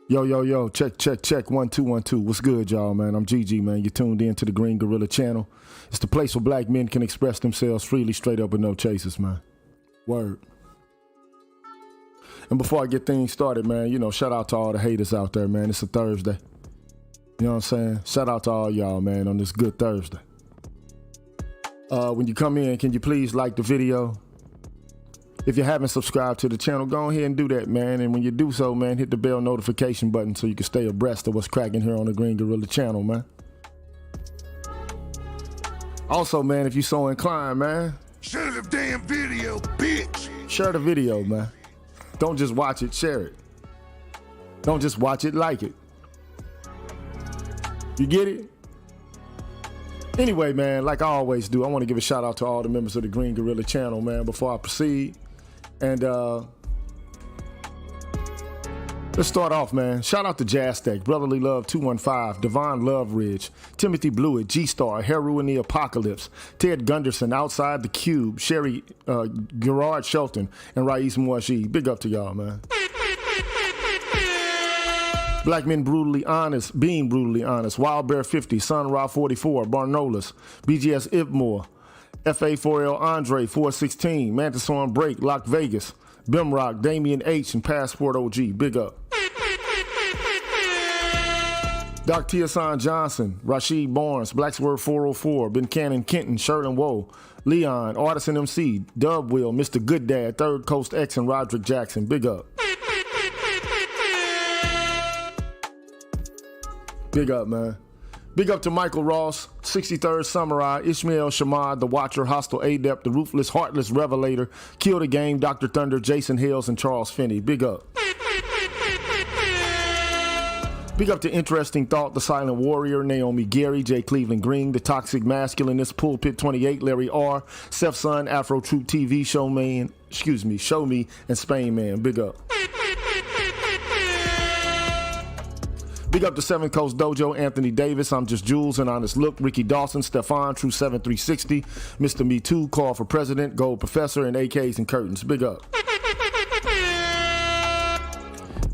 Yo, yo, yo, check, check, check, 1, 2, 1, 2. What's good, y'all, man? I'm GG, man. You tuned in to the Green Gorilla channel. It's the place where black men can express themselves freely, straight up with no chasers, man. Word. And before I get things started, man, shout out to all the haters out there, man. It's a Thursday. You know what I'm saying? Shout out to all y'all, man, on this good Thursday. When you come in, can you please like the video? If you haven't subscribed to the channel, go ahead and do that, man. And when you do so, man, hit the bell notification button so you can stay abreast of what's cracking here on the Green Gorilla channel, man. Also, man, if you're so inclined, man, share the damn video, bitch. Share the video, man. Don't just watch it, share it. Don't just watch it, like it. You get it? Anyway, man, like I always do, I want to give a shout out to all the members of the Green Gorilla channel, man, before I proceed. And let's start off, man. Shout out to Jaztec, Brotherly Love 215, Devon Loveridge, Timothy Blewett, G-Star, Heru in the Apocalypse, Ted Gunderson, Outside the Cube, Sherry, Gerard Shelton, and Rais Mouaji. Big up to y'all, man. Black Men Brutally Honest, Being Brutally Honest, Wild Bear 50, Sun Ra 44, Barnolas, BGS Ibmore, FA4L Andre 416, Mantis on Break, Lock Vegas, Bimrock, Damian H, and Passport OG. Big up. Doc Tiasan Johnson, Rashid Barnes, Blacksword 404, Ben Cannon Kenton, Sherlin Woe, Leon, Artisan MC, Dub Will, Mr. Good Dad, Third Coast X, and Roderick Jackson. Big up. Big up, man. Big up to Michael Ross, 63rd Samurai, Ishmael Shamad, The Watcher, Hostile Adept, The Ruthless, Heartless Revelator, Kill the Game, Dr. Thunder, Jason Hales, and Charles Finney. Big up. Big up to Interesting Thought, The Silent Warrior, Naomi Gary, J. Cleveland Green, The Toxic Masculinist, Pulpit 28, Larry R, Seth Sun, Afro Troop TV, Show Me, and Spain Man. Big up. Big up to Seven Coast Dojo, Anthony Davis, I'm Just Jules, and Honest Look, Ricky Dawson, Stefan, True 7360, Mr. Me Too, Call for President, Gold Professor, and AKs and Curtains. Big up.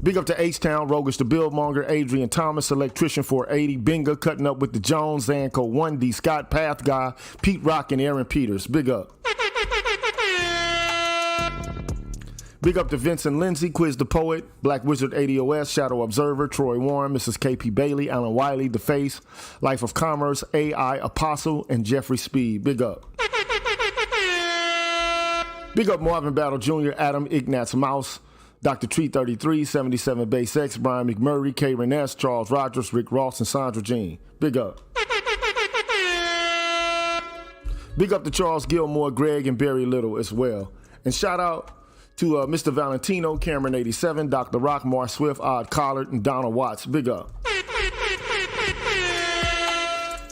Big up to H-Town, Rogish the Billmonger, Adrian Thomas, Electrician 480, Binga, Cutting Up with the Jones, Zanko 1D, Scott, Path Guy, Pete Rock, and Aaron Peters. Big up. Big up to Vincent Lindsay, Quiz the Poet, Black Wizard ADOS, Shadow Observer, Troy Warren, Mrs. KP Bailey, Alan Wiley, The Face, Life of Commerce, AI Apostle, and Jeffrey Speed. Big up. Big up Marvin Battle Jr., Adam Ignatz Mouse, Dr. Tree 33, 77 Base X, Brian McMurray, K. Reness, Charles Rogers, Rick Ross, and Sandra Jean. Big up. Big up to Charles Gilmore, Greg, and Barry Little as well. And shout out to Mr. Valentino, Cameron 87, Dr. Rock, Mar Swift, Odd Collard, and Donald Watts. Big up.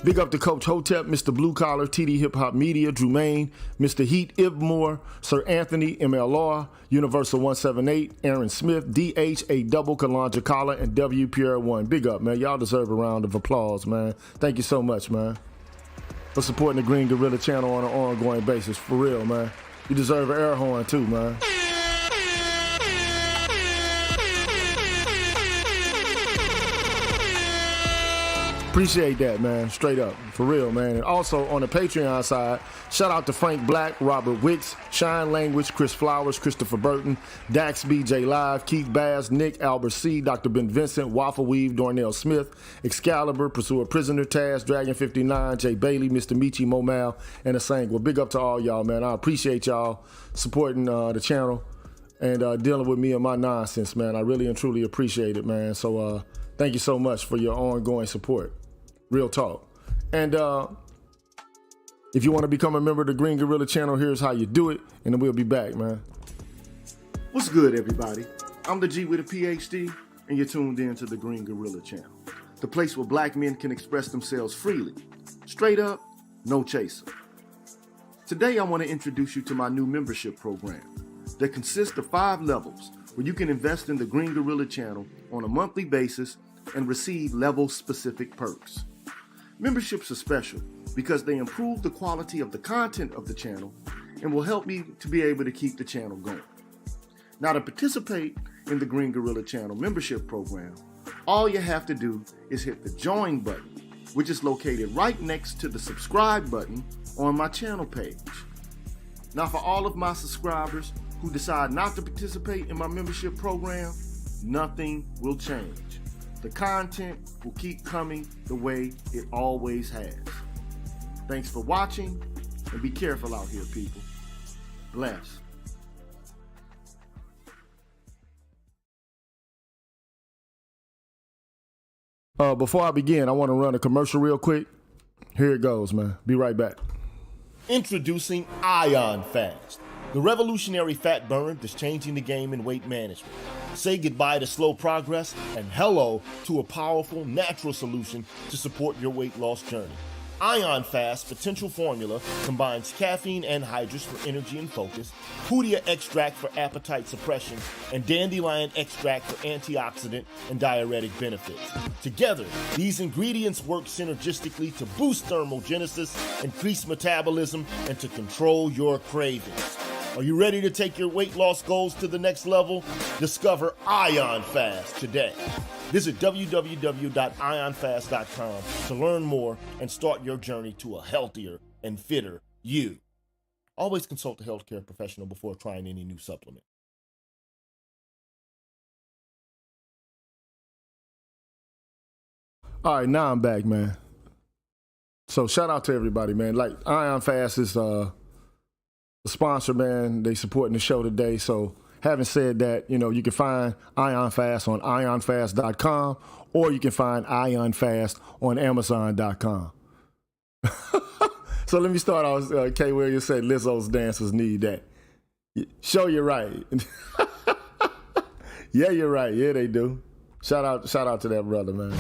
Big up to Coach Hotep, Mr. Blue Collar, TD Hip Hop Media, Drew Main, Mr. Heat Ibmore, Sir Anthony, MLR, Universal 178, Aaron Smith, DH, A Double, Kalanja Collar, and W Pierre 1. Big up, man. Y'all deserve a round of applause, man. Thank you so much, man, for supporting the Green Gorilla channel on an ongoing basis. For real, man. You deserve an air horn too, man. Appreciate that, man. Straight up. For real, man. And also on the Patreon side, shout out to Frank Black, Robert Wicks, Shine Language, Chris Flowers, Christopher Burton, Dax BJ Live, Keith Bass, Nick, Albert C, Dr. Ben Vincent, Waffle Weave, Darnell Smith, Excalibur, Pursuer Prisoner, Taz, Dragon 59, Jay Bailey, Mr. Michi Momal, and Asang. Well, big up to all y'all, man. I appreciate y'all supporting the channel and dealing with me and my nonsense, man. I really and truly appreciate it, man. So thank you so much for your ongoing support. Real talk. And if you want to become a member of the Green Gorilla channel, here's how you do it, and then we'll be back, man. What's good, everybody? I'm the G with a PhD, and you're tuned in to the Green Gorilla channel, the place where black men can express themselves freely, straight up, no chaser. Today, I want to introduce you to my new membership program that consists of 5 levels where you can invest in the Green Gorilla channel on a monthly basis and receive level-specific perks. Memberships are special because they improve the quality of the content of the channel and will help me to be able to keep the channel going. Now, to participate in the Green Gorilla channel membership program, All you have to do is hit the join button, which is located right next to the subscribe button on my channel page. Now, for all of my subscribers who decide not to participate in my membership program, nothing will change. The content will keep coming the way it always has. Thanks for watching, and be careful out here, people. Bless. Before I begin, I want to run a commercial real quick. Here it goes, man. Be right back. Introducing Ion Fast, the revolutionary fat burn that's changing the game in weight management. Say goodbye to slow progress and hello to a powerful, natural solution to support your weight loss journey. Ion Fast potential formula combines caffeine anhydrous for energy and focus, Hoodia extract for appetite suppression, and dandelion extract for antioxidant and diuretic benefits. Together, these ingredients work synergistically to boost thermogenesis, increase metabolism, and to control your cravings. Are you ready to take your weight loss goals to the next level? Discover Ion Fast today. Visit www.ionfast.com to learn more and start your journey to a healthier and fitter you. Always consult a healthcare professional before trying any new supplement. All right, now I'm back, man. So shout out to everybody, man. Like, Ion Fast is the sponsor, man. They supporting the show today. So having said that, you know, you can find Ion Fast on ionfast.com, or you can find Ion Fast on amazon.com. So let me start off. K. Williams said Lizzo's dancers need that. Show you're right. Yeah, you're right. Yeah, they do. Shout out to that brother, man.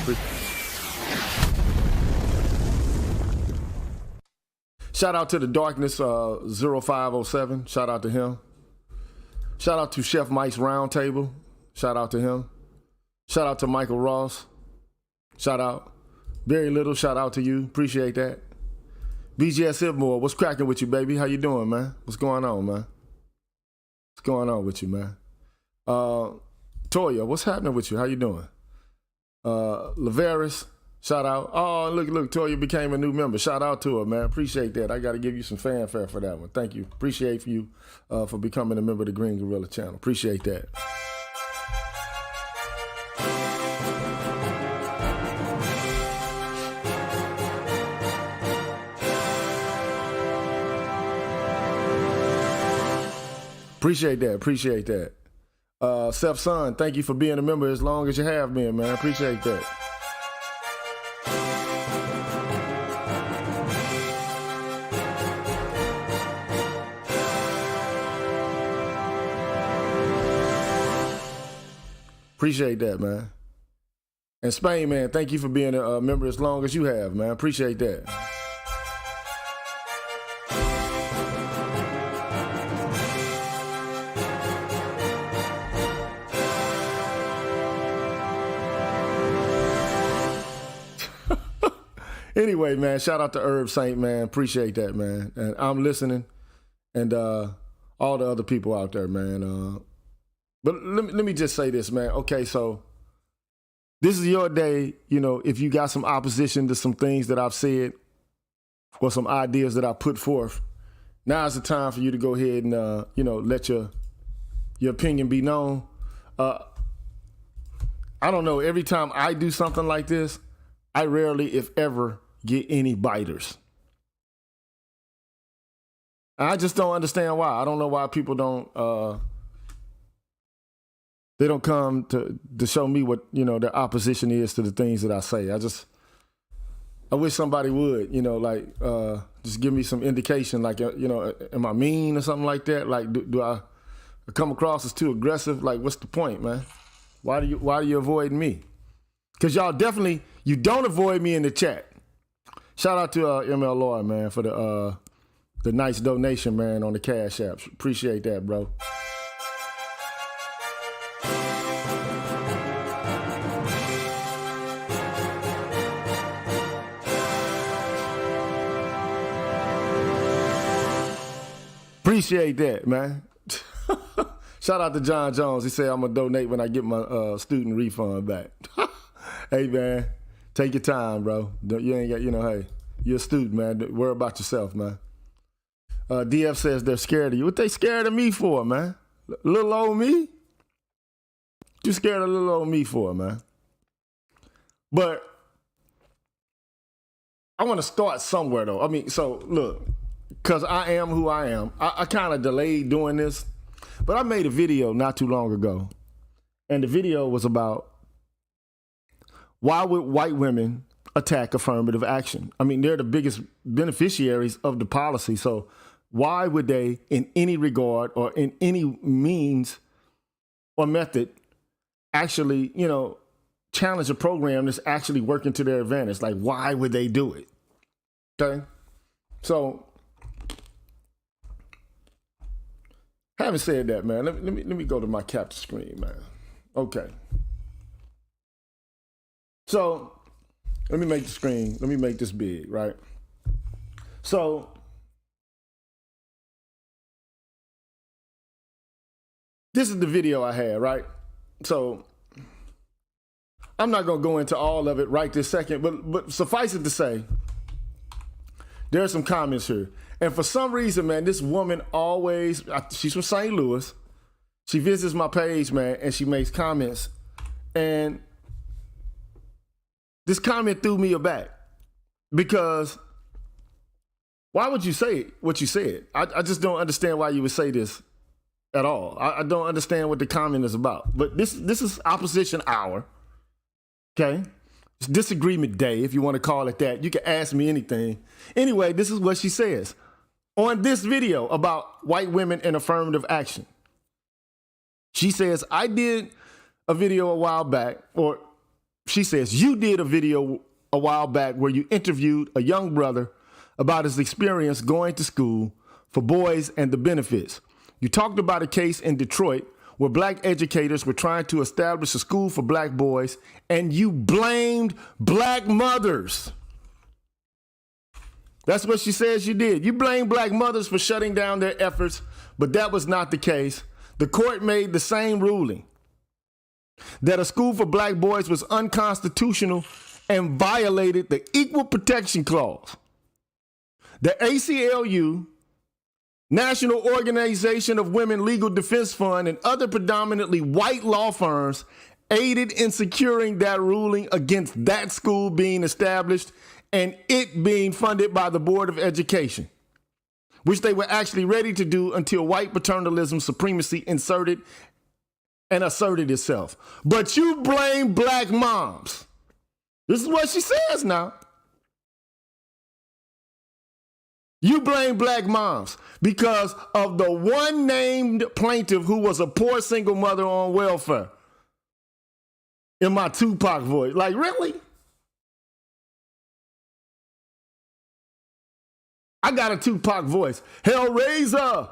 Shout out to the Darkness 0507. Shout out to him. Shout out to Chef Mike's Roundtable. Shout out to him. Shout out to Michael Ross. Shout out. Very Little, shout out to you. Appreciate that. BGS Ibmore, what's cracking with you, baby? How you doing, man? What's going on, man? What's going on with you, man? Toya, what's happening with you? How you doing? Laveris, shout out. Oh, look, Toya became a new member. Shout out to her, man. Appreciate that. I got to give you some fanfare for that one. Thank you. Appreciate you for becoming a member of the Green Gorilla channel. Appreciate that. Appreciate that. Seth Son, thank you for being a member as long as you have been, man. Appreciate that. Appreciate that, man. And Spain, man, thank you for being a member as long as you have, man. Appreciate that. Anyway, man, shout out to Herb Saint, man. Appreciate that, man. And I'm listening, and all the other people out there, man. But let me just say this, man. Okay, so this is your day. You know, if you got some opposition to some things that I've said or some ideas that I put forth, now's the time for you to go ahead and, let your opinion be known. I don't know. Every time I do something like this, I rarely, if ever, get any biters. I just don't understand why. I don't know why people don't, they don't come to show me what, their opposition is to the things that I say. I wish somebody would, just give me some indication, like, am I mean or something like that? Like, do I come across as too aggressive? Like, what's the point, man? Why do you avoid me? Because y'all definitely, you don't avoid me in the chat. Shout out to ML Lloyd, man, for the nice donation, man, on the Cash App. Appreciate that, bro. Appreciate that, man. Shout out to John Jones. He said I'm going to donate when I get my student refund back. Hey, man, take your time, bro. You ain't got, hey, you're a student, man. Don't worry about yourself, man. DF says they're scared of you. What they scared of me for, man? Little old me? What you scared of little old me for, man? But I want to start somewhere, though. I mean, so look, because I am who I am. I kind of delayed doing this, but I made a video not too long ago. And the video was about why would white women attack affirmative action? I mean, they're the biggest beneficiaries of the policy. So why would they, in any regard or in any means or method, actually, challenge a program that's actually working to their advantage? Like, why would they do it? Okay? So, having said that, man, let me go to my capture screen, man. Okay. So, let me make this big, right? So, this is the video I had, right? So, I'm not going to go into all of it right this second, but suffice it to say, there are some comments here. And for some reason, man, this woman always, she's from St. Louis. She visits my page, man, and she makes comments. And this comment threw me aback because why would you say what you said? I just don't understand why you would say this at all. I don't understand what the comment is about. But this is opposition hour, okay? It's disagreement day, if you want to call it that. You can ask me anything. Anyway, this is what she says on this video about white women and affirmative action. She says, I did a video a while back, or she says, you did a video a while back where you interviewed a young brother about his experience going to school for boys and the benefits. You talked about a case in Detroit where black educators were trying to establish a school for black boys, and you blamed black mothers. That's what she says you did. You blamed black mothers for shutting down their efforts, but that was not the case. The court made the same ruling, that a school for black boys was unconstitutional and violated the Equal Protection Clause. The ACLU, National Organization of Women Legal Defense Fund, and other predominantly white law firms aided in securing that ruling against that school being established and it being funded by the Board of Education, which they were actually ready to do until white paternalism supremacy asserted itself. But you blame black moms. This is what she says now. You blame black moms because of the one named plaintiff who was a poor single mother on welfare. In my Tupac voice. Like, really? I got a Tupac voice. Hellraiser.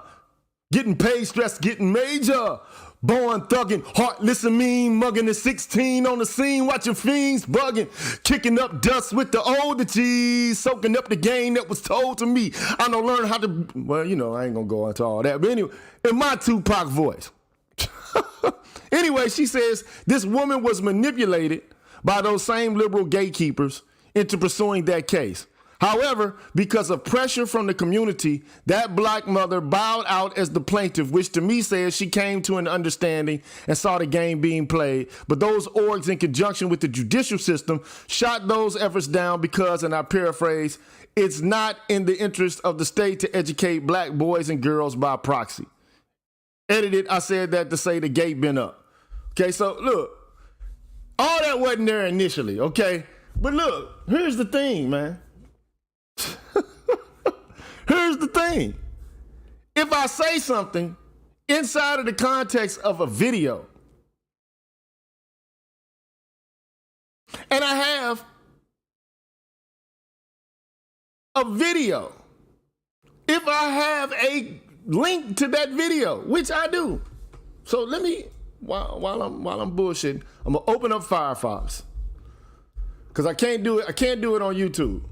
Getting paid, stress, getting major. Born thugging, heartless and mean, mugging at 16 on the scene, watching fiends bugging, kicking up dust with the older G's, soaking up the game that was told to me. I don't learn how to, well, I ain't gonna go into all that, but anyway, in my Tupac voice. Anyway, she says this woman was manipulated by those same liberal gatekeepers into pursuing that case. However, because of pressure from the community, that black mother bowed out as the plaintiff, which to me says she came to an understanding and saw the game being played. But those orgs, in conjunction with the judicial system, shot those efforts down because, and I paraphrase, it's not in the interest of the state to educate black boys and girls by proxy. Edited, I said that to say the gate been up. Okay, so look, all that wasn't there initially, okay? But look, here's the thing, man. Here's the thing. If I say something inside of the context of a video, and I have a video, if I have a link to that video, which I do, so let me, while I'm bullshitting, I'm gonna open up Firefox, because I can't do it on YouTube.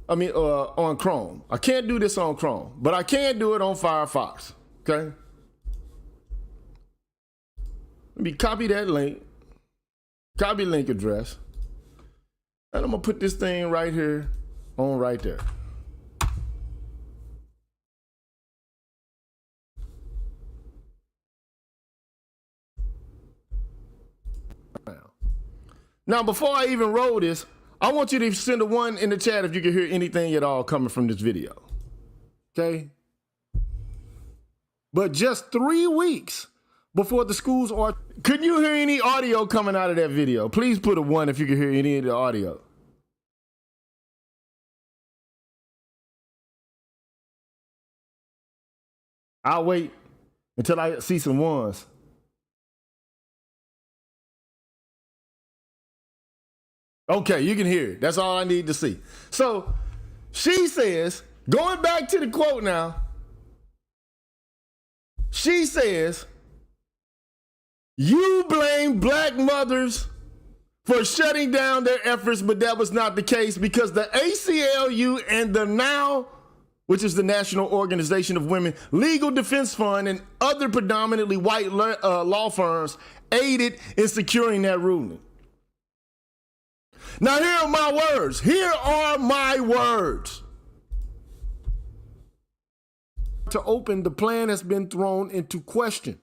On Chrome. I can't do this on Chrome, but I can do it on Firefox, okay? Let me copy that link, copy link address, And I'm gonna put this thing right here on right there. Now, before I even roll this, I want you to send a 1 in the chat if you can hear anything at all coming from this video. Okay? But just 3 weeks before the schools are, could you hear any audio coming out of that video? Please put a 1 if you can hear any of the audio. I'll wait until I see some 1s. Okay, you can hear it. That's all I need to see. So she says, going back to the quote now, she says, you blame black mothers for shutting down their efforts, but that was not the case because the ACLU and the NOW, which is the National Organization of Women Legal Defense Fund, and other predominantly white law firms aided in securing that ruling. Now, here are my words. Here are my words. To open, the plan has been thrown into question.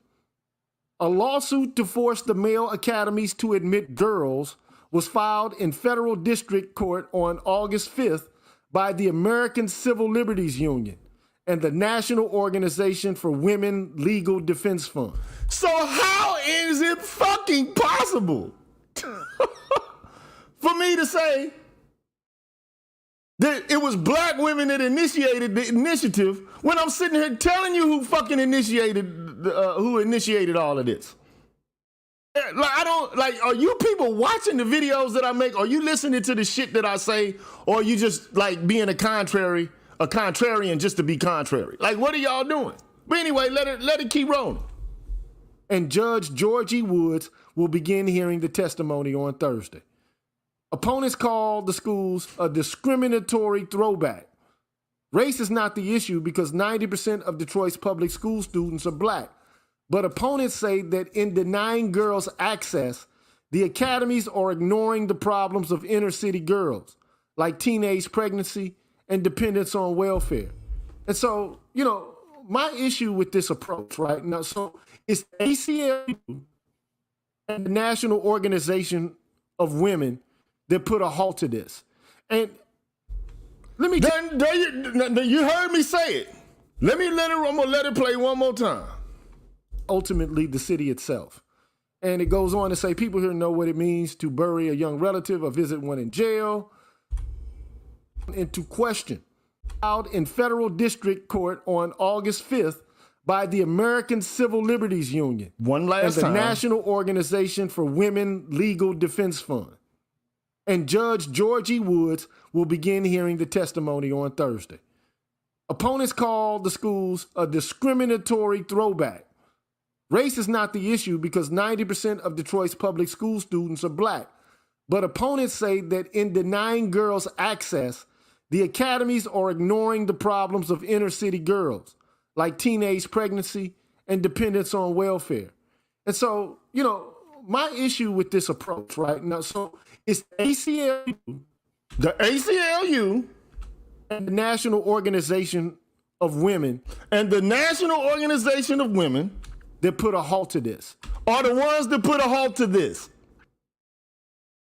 A lawsuit to force the male academies to admit girls was filed in federal district court on August 5th by the American Civil Liberties Union and the National Organization for Women Legal Defense Fund. So how is it fucking possible for me to say that it was black women that initiated the initiative when I'm sitting here telling you who fucking initiated all of this? Are you people watching the videos that I make? Are you listening to the shit that I say? Or are you just like being a contrarian just to be contrary? Like, what are y'all doing? But anyway, let it keep rolling. And Judge Georgie Woods will begin hearing the testimony on Thursday. Opponents call the schools a discriminatory throwback. Race is not the issue because 90% of Detroit's public school students are black. But opponents say that in denying girls access, the academies are ignoring the problems of inner city girls, like teenage pregnancy and dependence on welfare. And so, my issue with this approach right now, so it's ACLU and the National Organization of Women that put a halt to this. And let me you heard me say it. I'm gonna let it play one more time. Ultimately, the city itself. And it goes on to say people here know what it means to bury a young relative or visit one in jail. Into question. Filed in federal district court on August 5th by the American Civil Liberties Union. One last time. And the National Organization for Women Legal Defense Fund. And Judge Georgie Woods will begin hearing the testimony on Thursday. Opponents call the schools a discriminatory throwback. Race is not the issue because 90% of Detroit's public school students are black. But opponents say that in denying girls access, the academies are ignoring the problems of inner city girls, like teenage pregnancy and dependence on welfare. And so, my issue with this approach right now, so it's the ACLU and the National Organization of Women and the National Organization of Women that put a halt to this, are the ones that put a halt to this.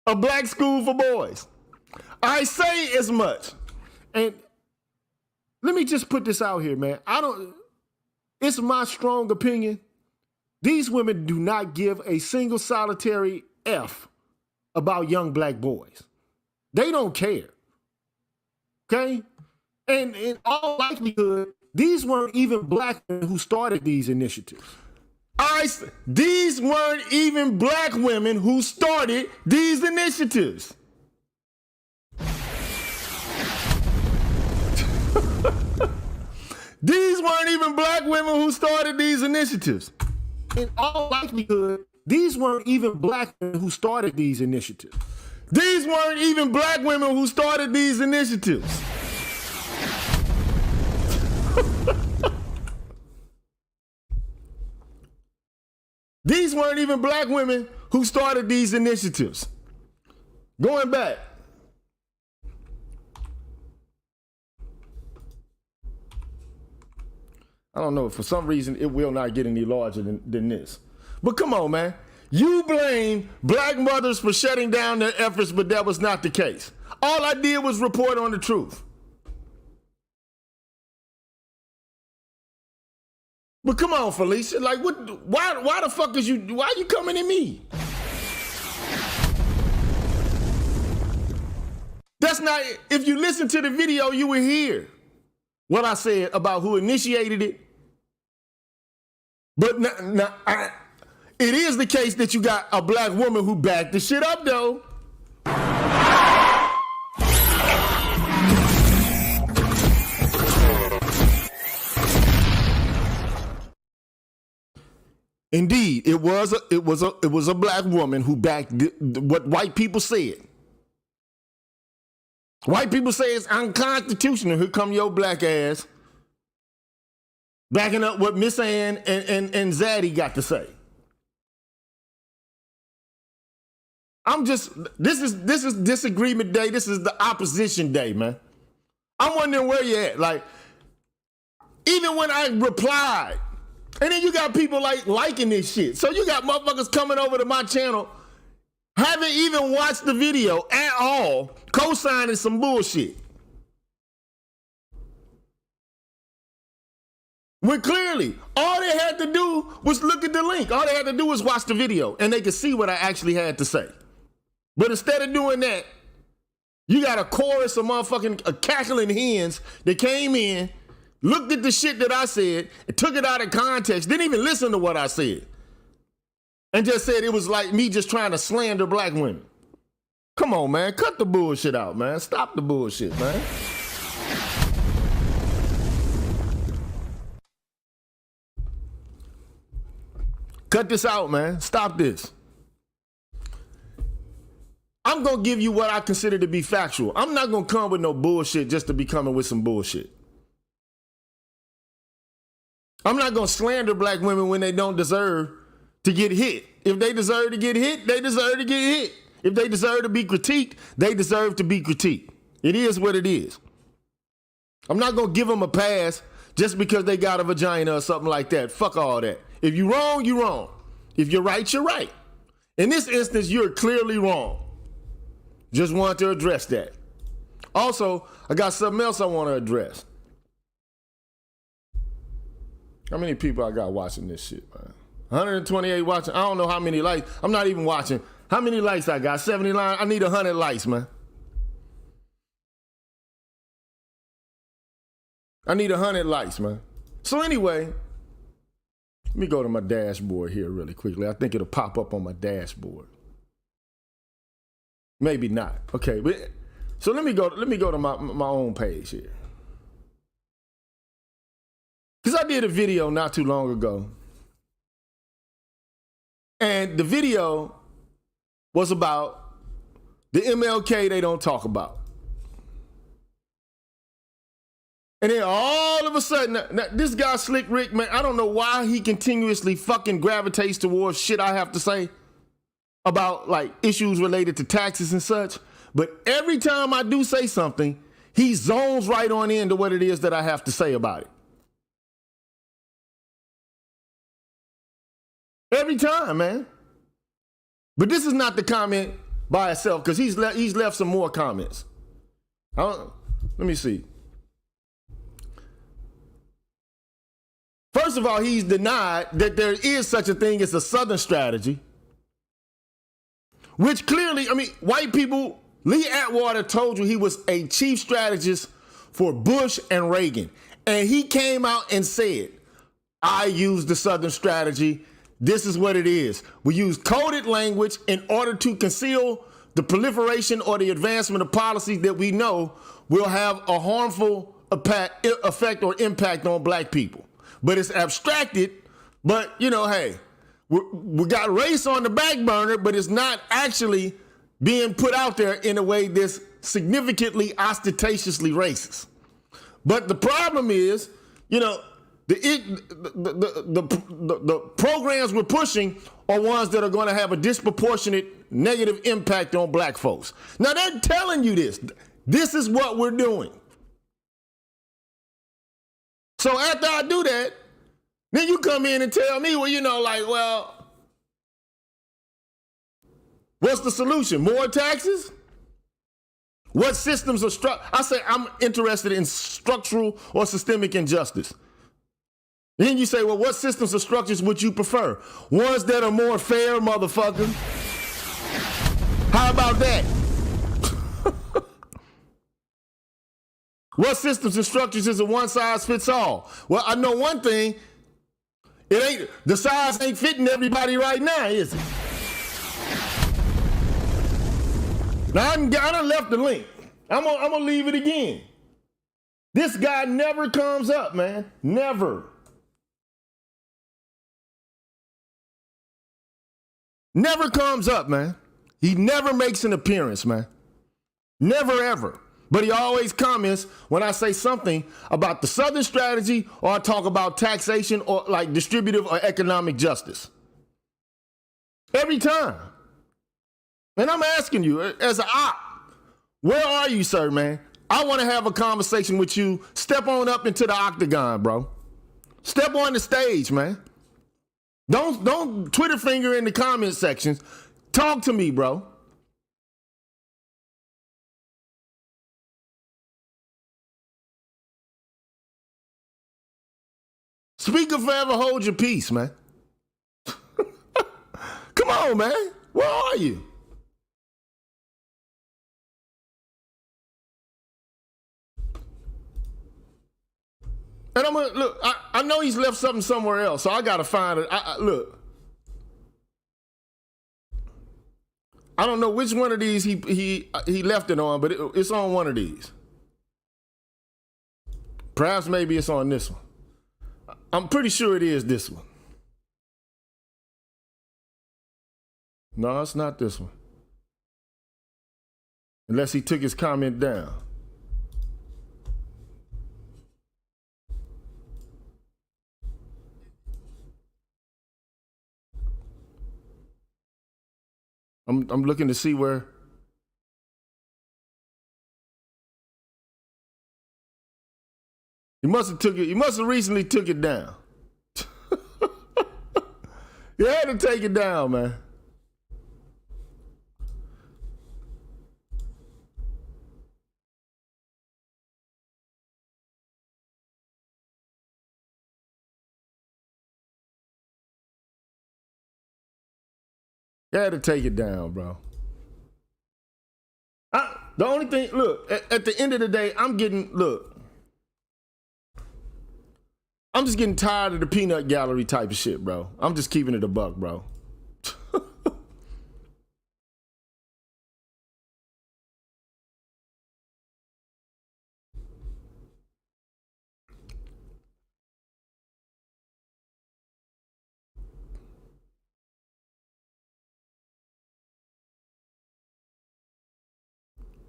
A black school for boys. I say as much. And let me just put this out here, man. It's my strong opinion. These women do not give a single solitary F about young black boys. They don't care. Okay? And in all likelihood, these weren't even black men who started these initiatives. These weren't even black women who started these initiatives. These weren't even black women who started these initiatives. In all likelihood, these weren't even black women who started these initiatives. These weren't even black women who started these initiatives. These weren't even black women who started these initiatives. Going back, I don't know. For some reason, it will not get any larger than this. But come on, man. You blame black mothers for shutting down their efforts, but that was not the case. All I did was report on the truth. But come on, Felicia. Like, what? Why the fuck is you? Why are you coming at me? That's not. If you listen to the video, you will hear what I said about who initiated it. But it is the case that you got a black woman who backed the shit up, though. Indeed, it was a black woman who backed what white people said. White people say it's unconstitutional. Here come your black ass backing up what Miss Ann and Zaddy got to say. This is disagreement day. This is the opposition day, man. I'm wondering where you at. Like, even when I replied, and then you got people like liking this shit. So you got motherfuckers coming over to my channel, haven't even watched the video at all, co-signing some bullshit. When clearly, all they had to do was look at the link. All they had to do was watch the video, and they could see what I actually had to say. But instead of doing that, you got a chorus of motherfucking cackling hens that came in, looked at the shit that I said, and took it out of context, didn't even listen to what I said, and just said it was like me just trying to slander black women. Come on, man. Cut the bullshit out, man. Stop the bullshit, man. Cut this out, man. Stop this. I'm going to give you what I consider to be factual. I'm not going to come with no bullshit just to be coming with some bullshit. I'm not going to slander black women when they don't deserve to get hit. If they deserve to get hit, they deserve to get hit. If they deserve to be critiqued, they deserve to be critiqued. It is what it is. I'm not going to give them a pass just because they got a vagina or something like that. Fuck all that. If you're wrong, you're wrong. If you're right, you're right. In this instance, you're clearly wrong. Just wanted to address that. Also, I got something else I want to address. How many people I got watching this shit, man? 128 watching. I don't know how many likes. I'm not even watching. How many likes I got? 79. I need 100 likes, man. I need 100 likes, man. So anyway, let me go to my dashboard here really quickly. I think it'll pop up on my dashboard. Maybe not. Okay, but so let me go to my own page here. Because I did a video not too long ago. And the video was about the MLK they don't talk about. And then all of a sudden, now this guy Slick Rick, man, I don't know why he continuously fucking gravitates towards shit I have to say about like issues related to taxes and such. But every time I do say something, he zones right on into what it is that I have to say about it. Every time, man. But this is not the comment by itself, because he's left some more comments. Let me see. First of all, he's denied that there is such a thing as a Southern strategy, which clearly, I mean, white people, Lee Atwater told you he was a chief strategist for Bush and Reagan. And he came out and said, I used the Southern strategy. This is what it is. We use coded language in order to conceal the proliferation or the advancement of policies that we know will have a harmful effect or impact on black people. But it's abstracted, but you know, hey, we got race on the back burner, but it's not actually being put out there in a way that's significantly ostentatiously racist. But the problem is, you know, the programs we're pushing are ones that are going to have a disproportionate negative impact on black folks. Now they're telling you this. This is what we're doing. So after I do that, Then you come in and tell me, well, you know, like, well, what's the solution? More taxes? What systems are I say I'm interested in structural or systemic injustice. Then you say, well, what systems or structures would you prefer? Ones that are more fair, motherfucker. How about that? What systems and structures is a one size fits all? Well, I know one thing. The size ain't fitting everybody right now, is it? Now, I done left the link. I'm gonna leave it again. This guy never comes up, man. Never. Never comes up, man. He never makes an appearance, man. Never, ever. But he always comments when I say something about the Southern strategy or I talk about taxation or like distributive or economic justice. Every time. And I'm asking you, as an op, where are you, sir, man? I want to have a conversation with you. Step on up into the octagon, bro. Step on the stage, man. Don't Twitter finger in the comment sections. Talk to me, bro. Speaker forever, hold your peace, man. Come on, man. Where are you? And I'm gonna look. I know he's left something somewhere else, so I gotta find it. Look. I don't know which one of these he left it on, but it's on one of these. Perhaps maybe it's on this one. I'm pretty sure it is this one. No, it's not this one. Unless he took his comment down. I'm looking to see where. He must have took it. He must have recently took it down. He had to take it down, man. He had to take it down, bro. The only thing, look, at the end of the day, I'm just getting tired of the peanut gallery type of shit, bro. I'm just keeping it a buck, bro.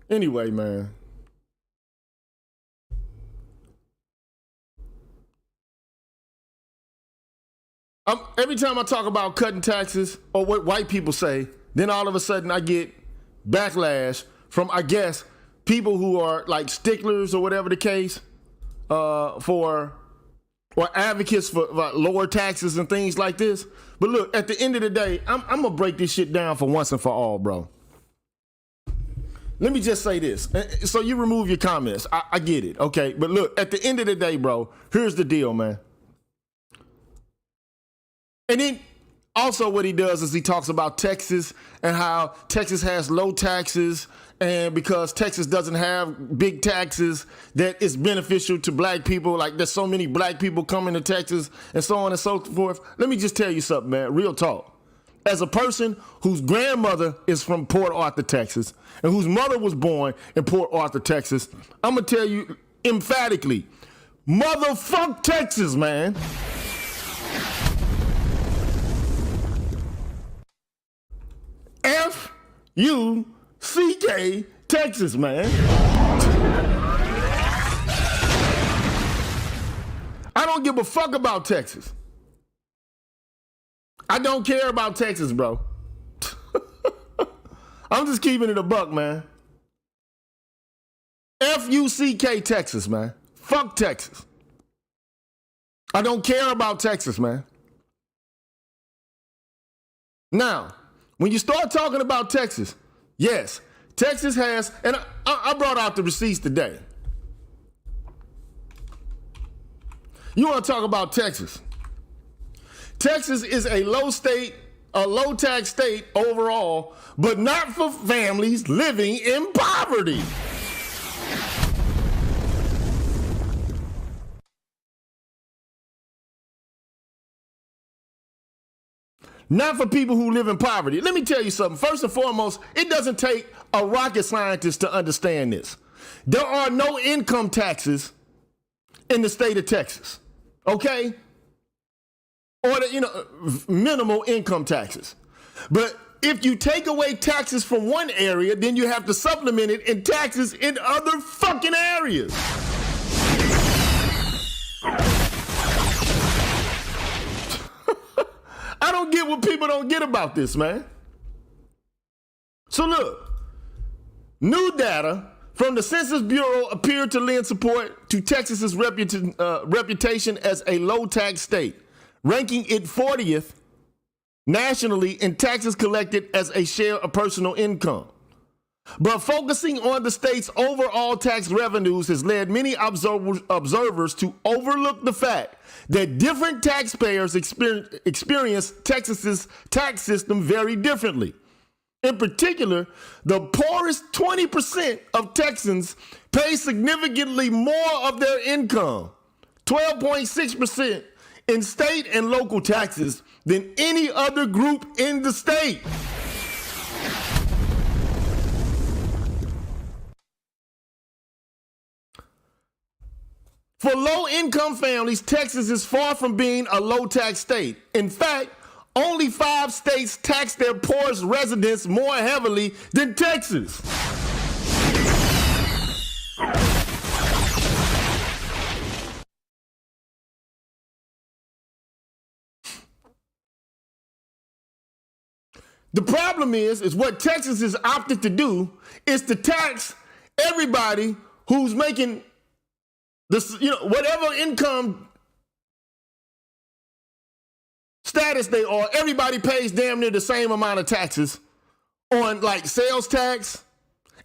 Anyway, man. Every time I talk about cutting taxes or what white people say, then all of a sudden I get backlash from, I guess, people who are like sticklers or whatever the case, or advocates for lower taxes and things like this. But look, at the end of the day, I'm gonna break this shit down for once and for all, bro. Let me just say this. So you remove your comments. I get it, okay? But look, at the end of the day, bro, here's the deal, man. And then also what he does is he talks about Texas and how Texas has low taxes, and because Texas doesn't have big taxes, that it's beneficial to black people. Like there's so many black people coming to Texas and so on and so forth. Let me just tell you something, man. Real talk. As a person whose grandmother is from Port Arthur, Texas, and whose mother was born in Port Arthur, Texas, I'm going to tell you emphatically, motherfuck Texas, man. F-U-C-K, Texas, man. I don't give a fuck about Texas. I don't care about Texas, bro. I'm just keeping it a buck, man. F-U-C-K, Texas, man. Fuck Texas. I don't care about Texas, man. Now, when you start talking about Texas, yes, Texas has, and I brought out the receipts today. You want to talk about Texas? Texas is a low tax state overall, but not for families living in poverty. Not for people who live in poverty. Let me tell you something. First and foremost, it doesn't take a rocket scientist to understand this. There are no income taxes in the state of Texas, okay? Or minimal income taxes. But if you take away taxes from one area, then you have to supplement it in taxes in other fucking areas. I don't get what people don't get about this, man. So look, new data from the Census Bureau appeared to lend support to Texas's reputation as a low-tax state, ranking it 40th nationally in taxes collected as a share of personal income. But focusing on the state's overall tax revenues has led many observers to overlook the fact that different taxpayers experience Texas's tax system very differently. In particular, the poorest 20% of Texans pay significantly more of their income, 12.6% in state and local taxes, than any other group in the state. For low-income families, Texas is far from being a low-tax state. In fact, only 5 states tax their poorest residents more heavily than Texas. The problem is what Texas has opted to do is to tax everybody who's making this, whatever income status they are. Everybody pays damn near the same amount of taxes on like sales tax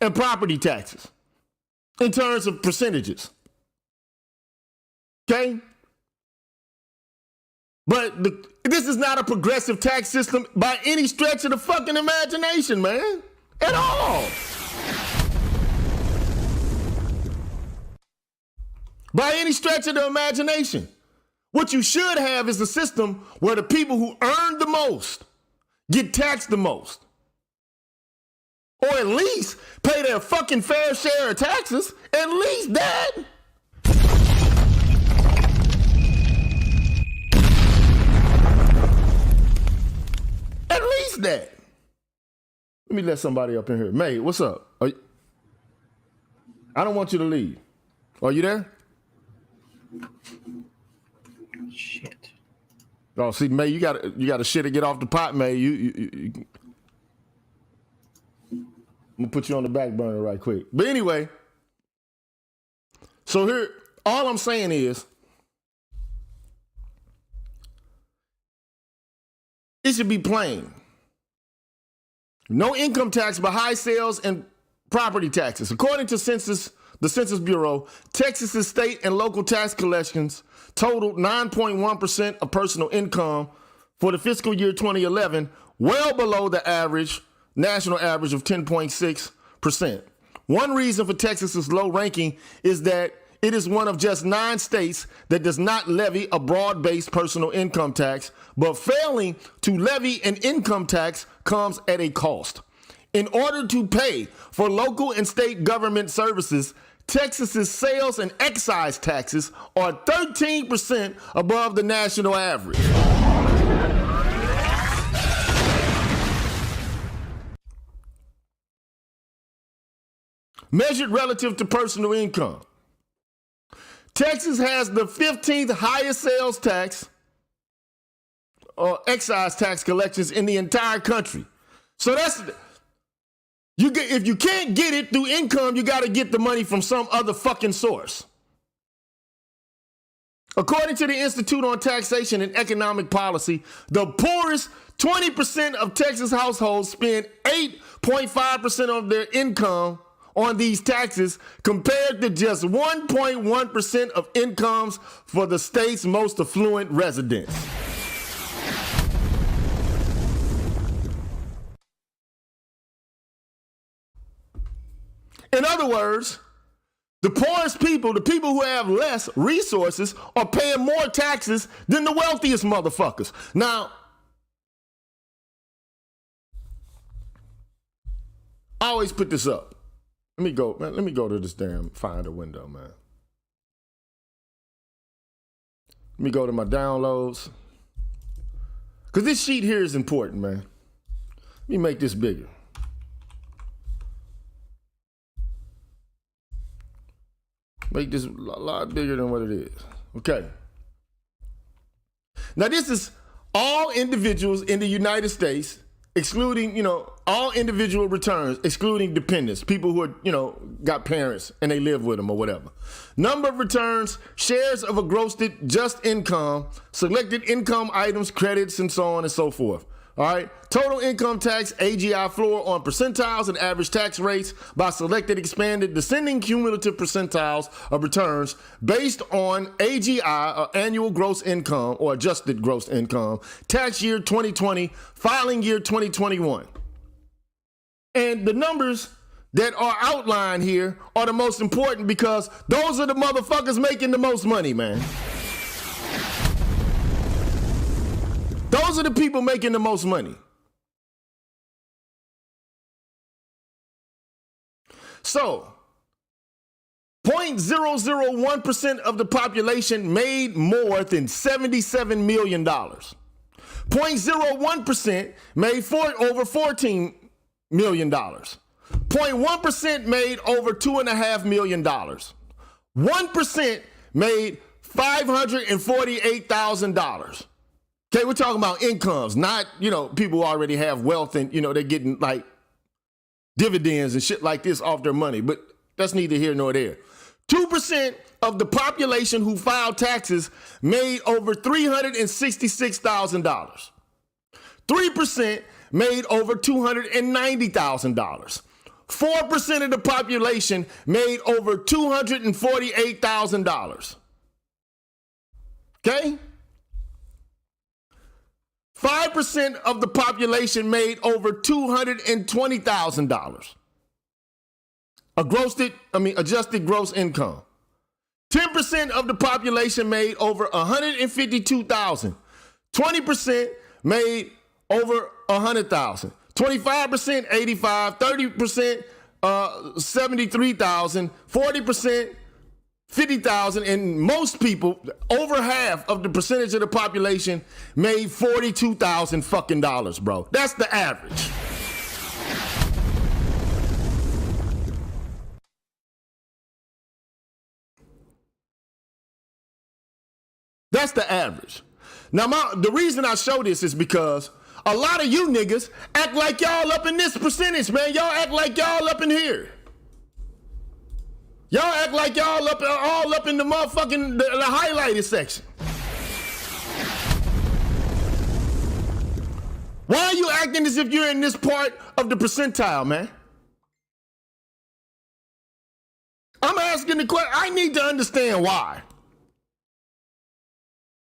and property taxes in terms of percentages. Okay? But this is not a progressive tax system by any stretch of the fucking imagination, man. At all. By any stretch of the imagination. What you should have is a system where the people who earn the most get taxed the most. Or at least pay their fucking fair share of taxes. At least that. At least that. Let me let somebody up in here. May, what's up? I don't want you to leave. Are you there? Shit. Oh, see, May, you got to shit to get off the pot, May. I'm gonna put you on the back burner right quick. But anyway, so here, all I'm saying is, it should be plain. No income tax, but high sales and property taxes. According to the Census Bureau, Texas's state and local tax collections totaled 9.1% of personal income for the fiscal year 2011, well below the national average of 10.6%. One reason for Texas's low ranking is that it is one of just 9 states that does not levy a broad-based personal income tax, but failing to levy an income tax comes at a cost. In order to pay for local and state government services, Texas's sales and excise taxes are 13% above the national average. Measured relative to personal income, Texas has the 15th highest sales tax or excise tax collections in the entire country. So if you can't get it through income, you got to get the money from some other fucking source. According to the Institute on Taxation and Economic Policy, the poorest 20% of Texas households spend 8.5% of their income on these taxes, compared to just 1.1% of incomes for the state's most affluent residents. In other words, the poorest people, the people who have less resources, are paying more taxes than the wealthiest motherfuckers. Now, I always put this up. Let me go to this damn Finder window, man. Let me go to my downloads. Because this sheet here is important, man. Let me make this bigger. Make this a lot bigger than what it is. Okay. Now, this is all individuals in the United States, excluding, all individual returns, excluding dependents, people who are, got parents and they live with them or whatever. Number of returns, shares of a grossed just income, selected income items, credits, and so on and so forth. All right. Total income tax, AGI floor on percentiles and average tax rates by selected expanded descending cumulative percentiles of returns based on AGI, or annual gross income or adjusted gross income, tax year 2020, filing year 2021. And the numbers that are outlined here are the most important because those are the motherfuckers making the most money, man. Those are the people making the most money. So, 0.001% of the population made more than $77 million. 0.01% made over $14 million. 0.1% made over $2.5 million. 1% made $548,000. Okay, we're talking about incomes, not, people who already have wealth and, they're getting like dividends and shit like this off their money, but that's neither here nor there. 2% of the population who filed taxes made over $366,000. 3% made over $290,000. 4% of the population made over $248,000. Okay? 5% of the population made over $220,000. Adjusted gross income. 10% of the population made over $152,000. 20% made over $100,000. 25%, $85,000. 30%, $73,000. 40%, $50,000, and most people, over half of the percentage of the population, made $42,000 fucking dollars, bro. That's the average. That's the average. Now, the reason I show this is because a lot of you niggas act like y'all up in this percentage, man. Y'all act like y'all up in here. Y'all act like y'all all up in the motherfucking the highlighted section. Why are you acting as if you're in this part of the percentile, man? I'm asking the question. I need to understand why.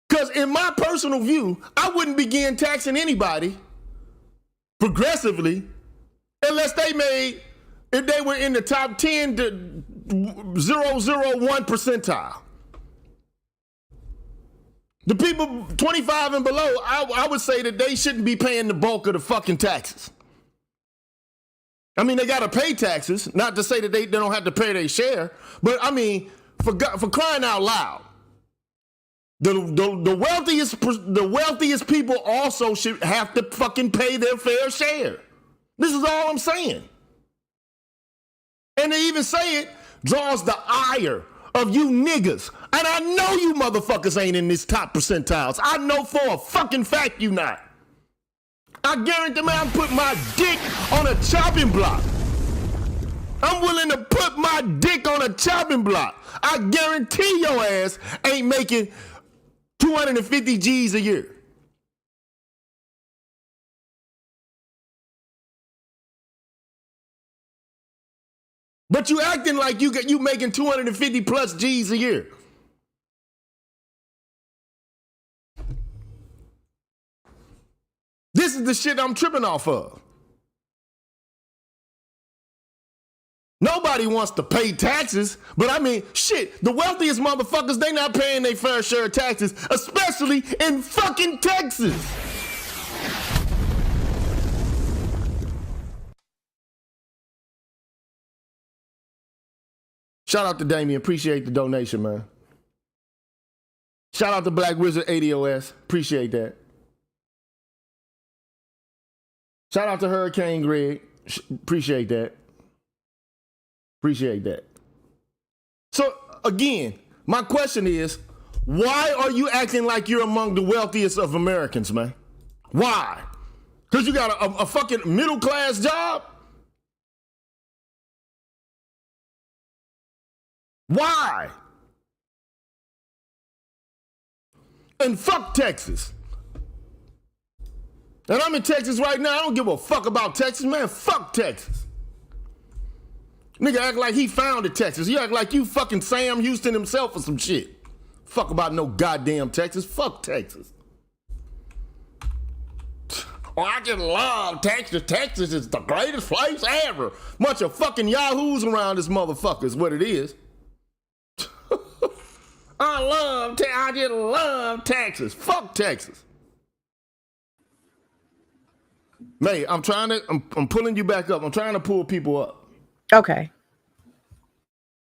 Because in my personal view, I wouldn't begin taxing anybody progressively unless if they were in the top 10 to 0.001 percentile. The people 25 and below, I would say that they shouldn't be paying the bulk of the fucking taxes. I mean, they got to pay taxes, not to say that they don't have to pay their share, but I mean, for crying out loud, the wealthiest people also should have to fucking pay their fair share. This is all I'm saying. And they even say it draws the ire of you niggas. And I know you motherfuckers ain't in this top percentiles. I know for a fucking fact you not. I guarantee, man, I'm putting my dick on a chopping block. I'm willing to put my dick on a chopping block. I guarantee your ass ain't making 250 G's a year. But you acting like you making 250 plus G's a year. This is the shit I'm tripping off of. Nobody wants to pay taxes, but I mean, shit, the wealthiest motherfuckers, they not paying their fair share of taxes, especially in fucking Texas. Shout out to Damien, appreciate the donation, man. Shout out to Black Wizard ADOS, appreciate that. Shout out to Hurricane Greg, appreciate that. Appreciate that. So, again, my question is, why are you acting like you're among the wealthiest of Americans, man? Why? Because you got a fucking middle-class job? Why? And fuck Texas. And I'm in Texas right now. I don't give a fuck about Texas, man. Fuck Texas. Nigga act like he founded Texas. You act like you fucking Sam Houston himself or some shit. Fuck about no goddamn Texas. Fuck Texas. Oh, I just love Texas. Texas is the greatest place ever. Bunch of fucking yahoos around this motherfucker is what it is. I just love Texas. Fuck Texas. May, I'm pulling you back up. I'm trying to pull people up. Okay.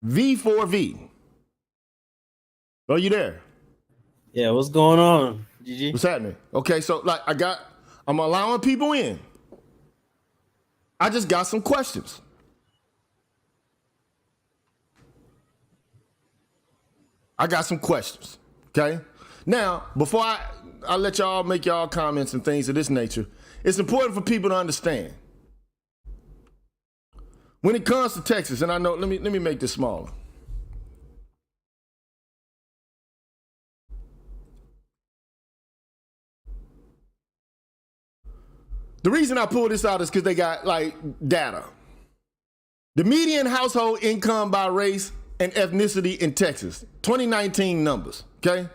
V4V. Are you there? Yeah, what's going on, GG? What's happening? Okay, so like I'm allowing people in. I just got some questions. Okay? Now, before I let y'all make y'all comments and things of this nature, it's important for people to understand. When it comes to Texas, and I know, let me make this smaller. The reason I pull this out is because they got like data. The median household income by race and ethnicity in Texas, 2019 numbers, okay?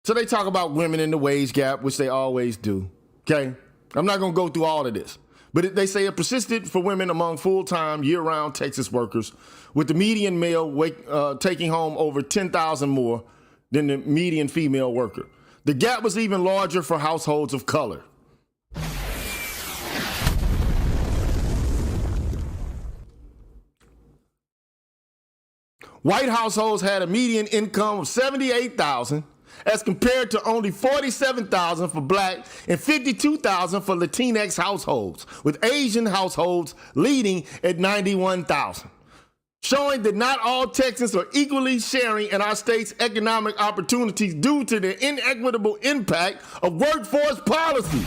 So they talk about women in the wage gap, which they always do, okay? I'm not gonna go through all of this. But they say it persisted for women among full-time, year-round Texas workers, with the median male taking home over $10,000 more than the median female worker. The gap was even larger for households of color. White households had a median income of $78,000 as compared to only $47,000 for black and $52,000 for Latinx households, with Asian households leading at $91,000, showing that not all Texans are equally sharing in our state's economic opportunities due to the inequitable impact of workforce policy.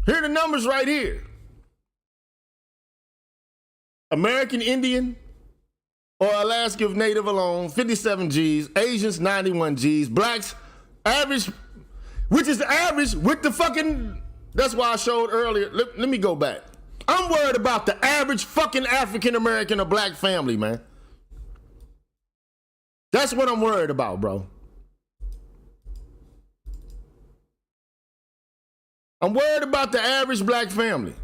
Here are the numbers right here. American Indian or Alaska Native alone, 57 G's. Asians, 91 G's. Blacks, average, which is the average with the fucking, that's why I showed earlier. Let me go back. I'm worried about the average fucking African American or black family, man. That's what I'm worried about, bro. I'm worried about the average black family.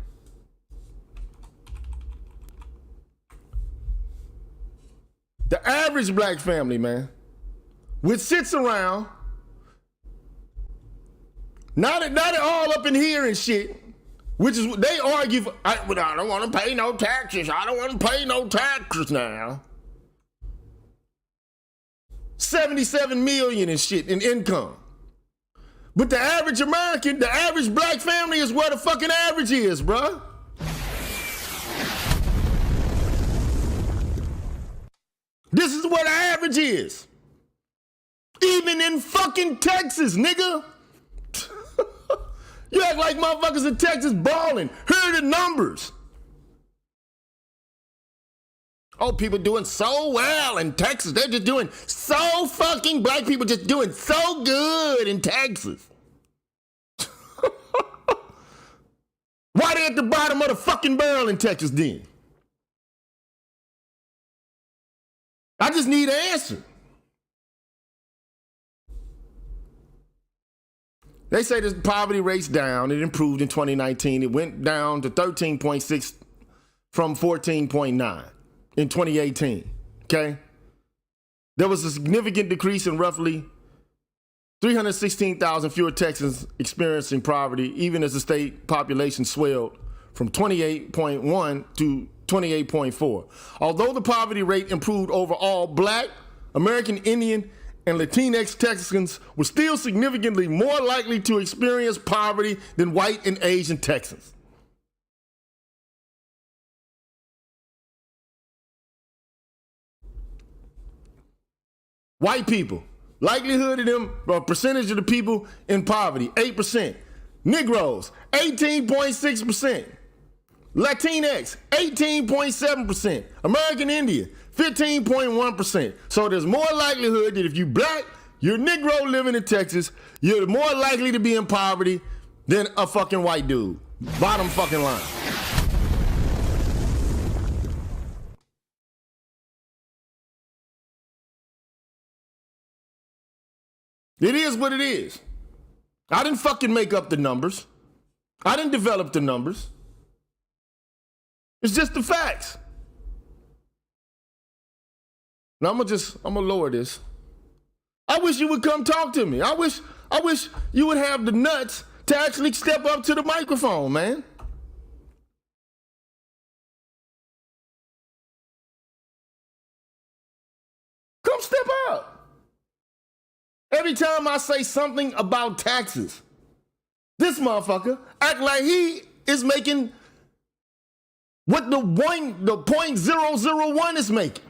The average black family, man, which sits around, not all up in here and shit, which is what they argue for. I don't want to pay no taxes. I don't want to pay no taxes now. 77 million and shit in income. But the average American, the average black family is where the fucking average is, bruh. This is where the average is. Even in fucking Texas, nigga. You act like motherfuckers in Texas balling. Here are the numbers. Oh, people doing so well in Texas. They're just doing so fucking, black people just doing so good in Texas. Why they at the bottom of the fucking barrel in Texas then? I just need an answer. They say the poverty rate's down. It improved in 2019. It went down to 13.6 from 14.9 in 2018. Okay? There was a significant decrease in roughly 316,000 fewer Texans experiencing poverty, even as the state population swelled from 28.1 to 28.4. Although the poverty rate improved overall, Black, American Indian, and Latinx Texans were still significantly more likely to experience poverty than white and Asian Texans. White people, likelihood of them, or percentage of the people in poverty, 8%. Negroes, 18.6%. Latinx, 18.7%. American Indian, 15.1%. So there's more likelihood that if you black, you're a Negro living in Texas, you're more likely to be in poverty than a fucking white dude. Bottom fucking line. It is what it is. I didn't fucking make up the numbers. I didn't develop the numbers. It's just the facts. Now I'm gonna lower this. I wish you would come talk to me. I wish you would have the nuts to actually step up to the microphone, man. Come step up. Every time I say something about taxes, this motherfucker act like he is making what the 0.001 is making.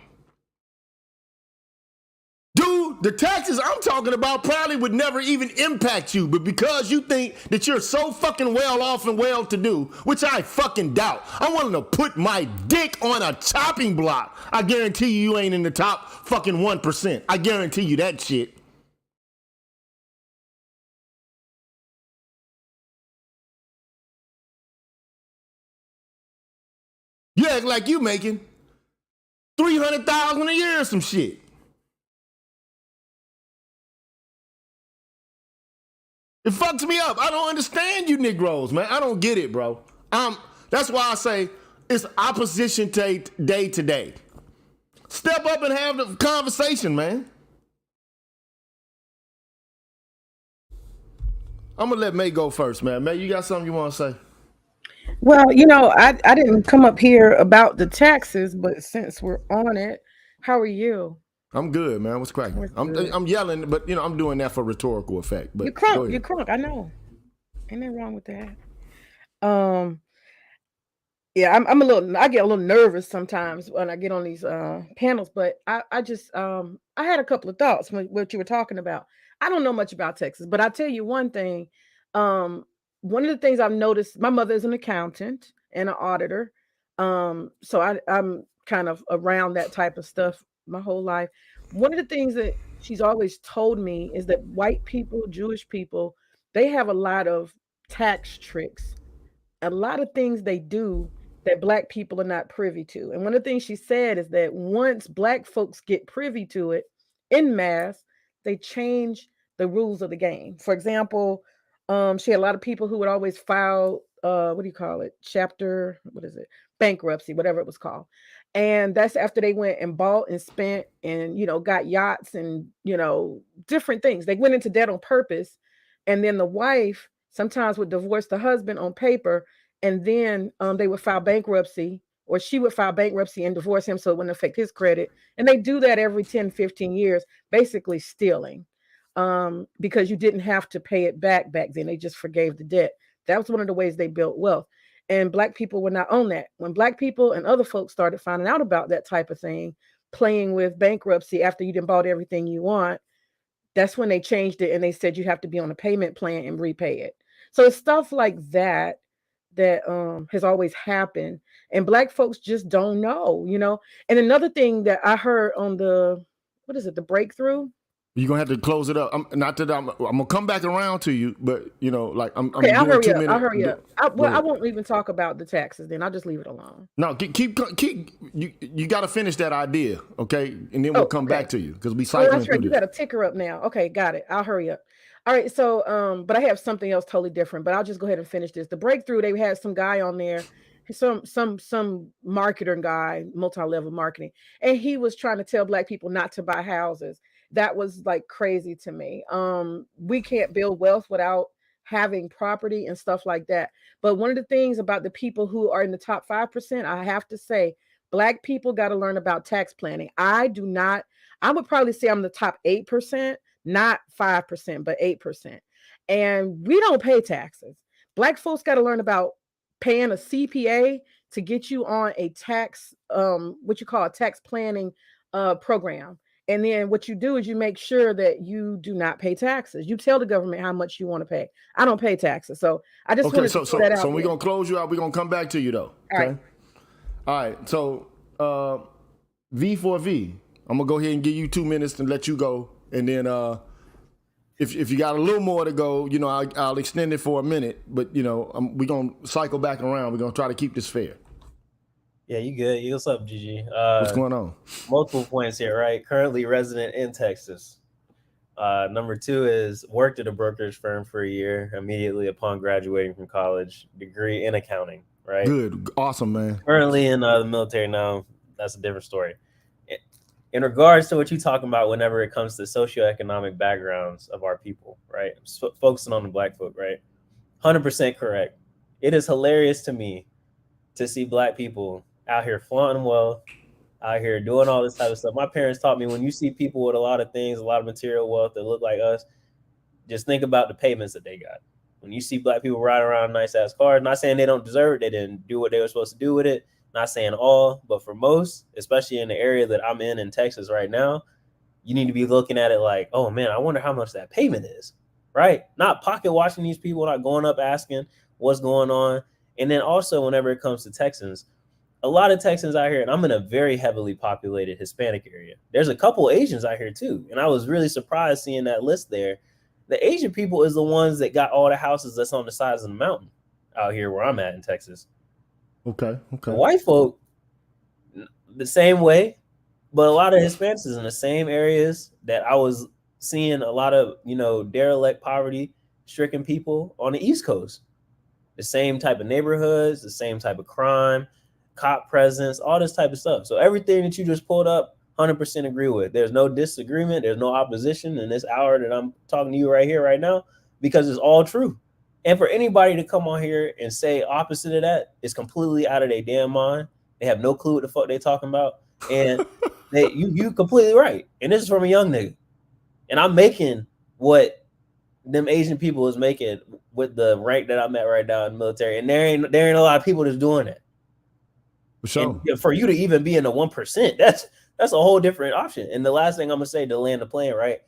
Dude, the taxes I'm talking about probably would never even impact you, but because you think that you're so fucking well off and well to do, which I fucking doubt, I'm willing to put my dick on a chopping block. I guarantee you ain't in the top fucking 1%. I guarantee you that shit. You act like you making $300,000 a year or some shit. It fucks me up. I don't understand you Negroes, man. I don't get it, bro. That's why I say it's opposition day to day. Step up and have the conversation, man. I'm gonna let May go first, man. May, you got something you want to say? Well, you know, I didn't come up here about the taxes, but since we're on it, how are you? I'm good, man. What's cracking? I'm yelling, but you know, I'm doing that for rhetorical effect. But you're crunk. I know. Ain't nothing wrong with that. Yeah, I get a little nervous sometimes when I get on these panels, but I just I had a couple of thoughts when what you were talking about. I don't know much about Texas, but I'll tell you one thing. One of the things I've noticed, my mother is an accountant and an auditor. So I'm kind of around that type of stuff my whole life. One of the things that she's always told me is that white people, Jewish people, they have a lot of tax tricks, a lot of things they do that black people are not privy to. And one of the things she said is that once black folks get privy to it in mass, they change the rules of the game. For example, she had a lot of people who would always file bankruptcy, whatever it was called. And that's after they went and bought and spent and, got yachts and, different things. They went into debt on purpose. And then the wife sometimes would divorce the husband on paper. And then they would file bankruptcy, or she would file bankruptcy and divorce him so it wouldn't affect his credit. And they do that every 10, 15 years, basically stealing, because you didn't have to pay it back then. They just forgave the debt. That was one of the ways they built wealth. And black people were not on that. When black people and other folks started finding out about that type of thing, playing with bankruptcy after you done bought everything you want, that's when they changed it and they said you have to be on a payment plan and repay it. So it's stuff like that that has always happened, and black folks just don't know, you know. And another thing that I heard on the, what is it, the breakthrough. You're gonna have to close it up. Not that I'm gonna come back around to you, but you know, like I'm Okay, I'll doing hurry 2 up. minutes. I'll hurry up. I ahead. won't even talk about the taxes. Then I'll just leave it alone. No, keep. You got to finish that idea, okay? And then we'll come okay. back to you because we Oh, cycling that's right. through You this. got a ticker up now. Okay, got it. I'll hurry up. All right. So, but I have something else totally different. But I'll just go ahead and finish this. The breakthrough. They had some guy on there, some marketer guy, multi-level marketing, and he was trying to tell black people not to buy houses. That was like crazy to me. We can't build wealth without having property and stuff like that. But one of the things about the people who are in the top 5%, I have to say, black people got to learn about tax planning. I do not. I would probably say I'm the top 8%, not 5%, but 8%. And we don't pay taxes. Black folks got to learn about paying a CPA to get you on a tax, what you call a tax planning program. And then what you do is you make sure that you do not pay taxes. You tell the government how much you want to pay. I don't pay taxes. So I just wanted to throw that out. So we're gonna close you out. We're gonna come back to you though. Okay. All right. So V4V, I'm gonna go ahead and give you 2 minutes and let you go. And then if you got a little more to go, you know, I'll extend it for a minute. But you know, we're gonna cycle back around. We're gonna try to keep this fair. Yeah, you good? What's up, Gigi? What's going on? Multiple points here, right? Currently resident in Texas. Number 2 is worked at a brokerage firm for a year immediately upon graduating from college, degree in accounting, right? Good. Awesome, man. Currently in the military now. That's a different story. In regards to what you're talking about whenever it comes to socioeconomic backgrounds of our people, right? Focusing on the black folk, right? 100% correct. It is hilarious to me to see black people out here flaunting wealth, out here doing all this type of stuff. My parents taught me when you see people with a lot of things, a lot of material wealth that look like us, just think about the payments that they got. When you see black people riding around nice ass cars, not saying they don't deserve it, they didn't do what they were supposed to do with it. Not saying all, but for most, especially in the area that I'm in Texas right now, you need to be looking at it like, oh man, I wonder how much that payment is, right? Not pocket watching these people, not going up asking what's going on. And then also whenever it comes to Texans, a lot of Texans out here, and I'm in a very heavily populated Hispanic area. There's a couple Asians out here too. And I was really surprised seeing that list there. The Asian people is the ones that got all the houses that's on the sides of the mountain out here where I'm at in Texas. Okay. The white folk, the same way, but a lot of Hispanics is in the same areas that I was seeing a lot of, you know, derelict, poverty-stricken people on the East Coast. The same type of neighborhoods, the same type of crime, cop presence, all this type of stuff. So everything that you just pulled up, 100% agree with. There's no disagreement. There's no opposition in this hour that I'm talking to you right here, right now, because it's all true. And for anybody to come on here and say opposite of that is completely out of their damn mind. They have no clue what the fuck they talking about. And you completely right. And this is from a young nigga. And I'm making what them Asian people is making with the rank that I'm at right now in the military. And there ain't a lot of people that's doing it. For sure. And for you to even be in the 1%, that's a whole different option. And the last thing I'm gonna say to land the plane, right?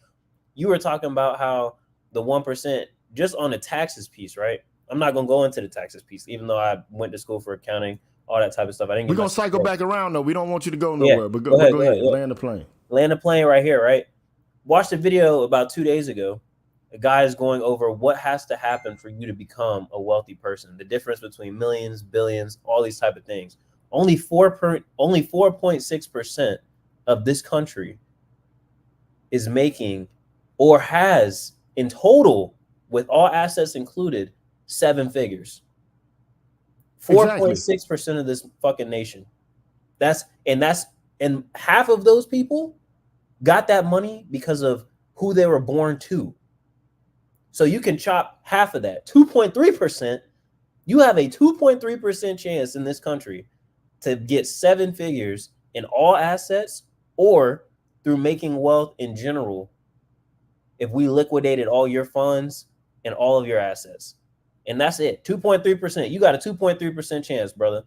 You were talking about how the 1%, just on the taxes piece, right? I'm not gonna go into the taxes piece, even though I went to school for accounting, all that type of stuff. We're gonna cycle back around though. We don't want you to go nowhere, but go ahead. Land the plane. Land the plane right here, right? Watched a video about 2 days ago. A guy is going over what has to happen for you to become a wealthy person. The difference between millions, billions, all these type of things. Only 4.6% of this country is making or has in total, with all assets included, 7 figures. 4.6% of this fucking nation. And half of those people got that money because of who they were born to. So you can chop half of that. 2.3%. You have a 2.3% chance in this country to get 7 figures in all assets or through making wealth in general if we liquidated all your funds and all of your assets. And that's it. 2.3%. You got a 2.3% chance, brother.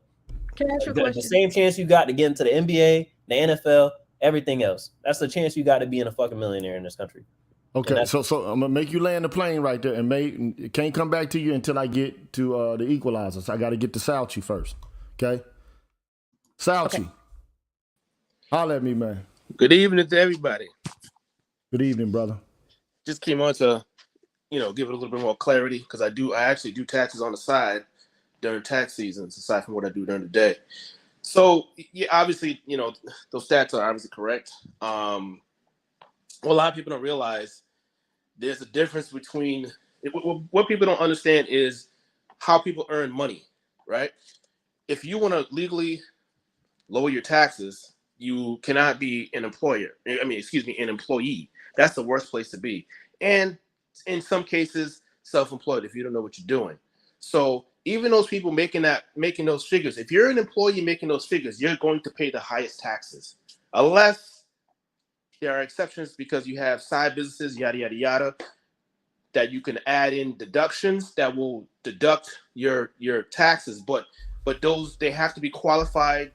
Can I ask you a question? The same chance you got to get into the NBA, the NFL, everything else. That's the chance you got to be in a fucking millionaire in this country. Okay, so I'm gonna make you land the plane right there, and it can't come back to you until I get to the equalizers. I got to get to Salchi first. Okay, Salchi, Okay. holler at me, man. Good evening to everybody. Good evening, brother. Just came on to, give it a little bit more clarity because I actually do taxes on the side during tax seasons, aside from what I do during the day. So yeah, obviously, those stats are obviously correct. What a lot of people don't realize, there's a difference between what people don't understand is how people earn money, right? If you want to legally lower your taxes, you cannot be an employee. That's the worst place to be. And in some cases, self-employed if you don't know what you're doing. So even those people making those figures, if you're an employee making those figures, you're going to pay the highest taxes, unless there are exceptions because you have side businesses, yada, yada, yada, that you can add in deductions that will deduct your taxes. But those, they have to be qualified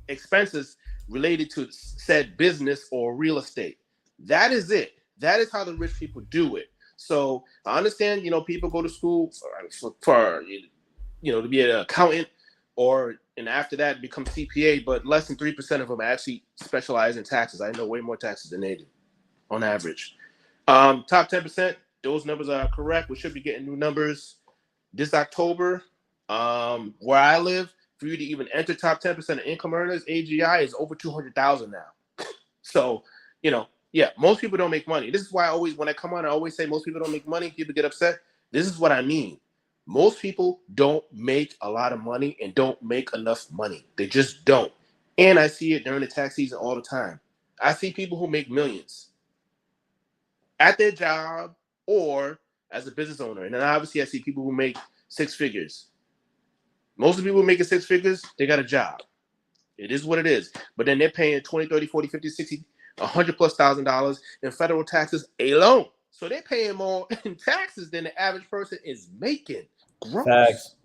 expenses related to said business or real estate. That is it. That is how the rich people do it. So I understand, people go to school for to be an accountant and after that become CPA, but less than 3% of them actually specialize in taxes. I know way more taxes than they do on average. Top 10%, those numbers are correct. We should be getting new numbers this October. Where I live, for you to even enter top 10% of income earners, AGI is over 200,000 now. So, yeah, most people don't make money. This is why when I come on, I always say most people don't make money. People get upset. This is what I mean. Most people don't make a lot of money and don't make enough money. They just don't. And I see it during the tax season all the time. I see people who make millions at their job or as a business owner. And then obviously I see people who make six figures. Most of the people who make 6 figures, they got a job. It is what it is. But then they're paying 20, 30, 40, 50, 60, $100,000+ in federal taxes alone. So they're paying more in taxes than the average person is making. Gross. Facts.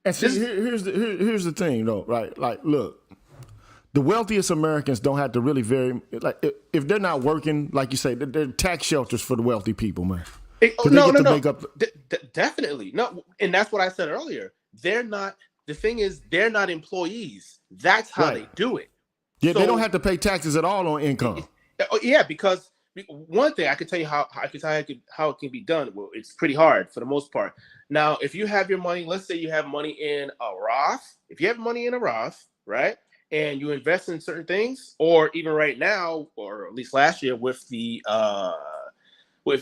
And see, here's the thing, though, right? Like, look, the wealthiest Americans don't have to really if they're not working, like you say, they're tax shelters for the wealthy people, man. No. Definitely. No, and that's what I said earlier. They're not, the thing is, they're not employees. That's how they do it. Yeah, so, they don't have to pay taxes at all on income. Yeah, because one thing I can tell you how it can be done. Well, it's pretty hard for the most part. Now, if you have your money, let's say you have money in a Roth. If you have money in a Roth, right, and you invest in certain things, or even right now, or at least last year with the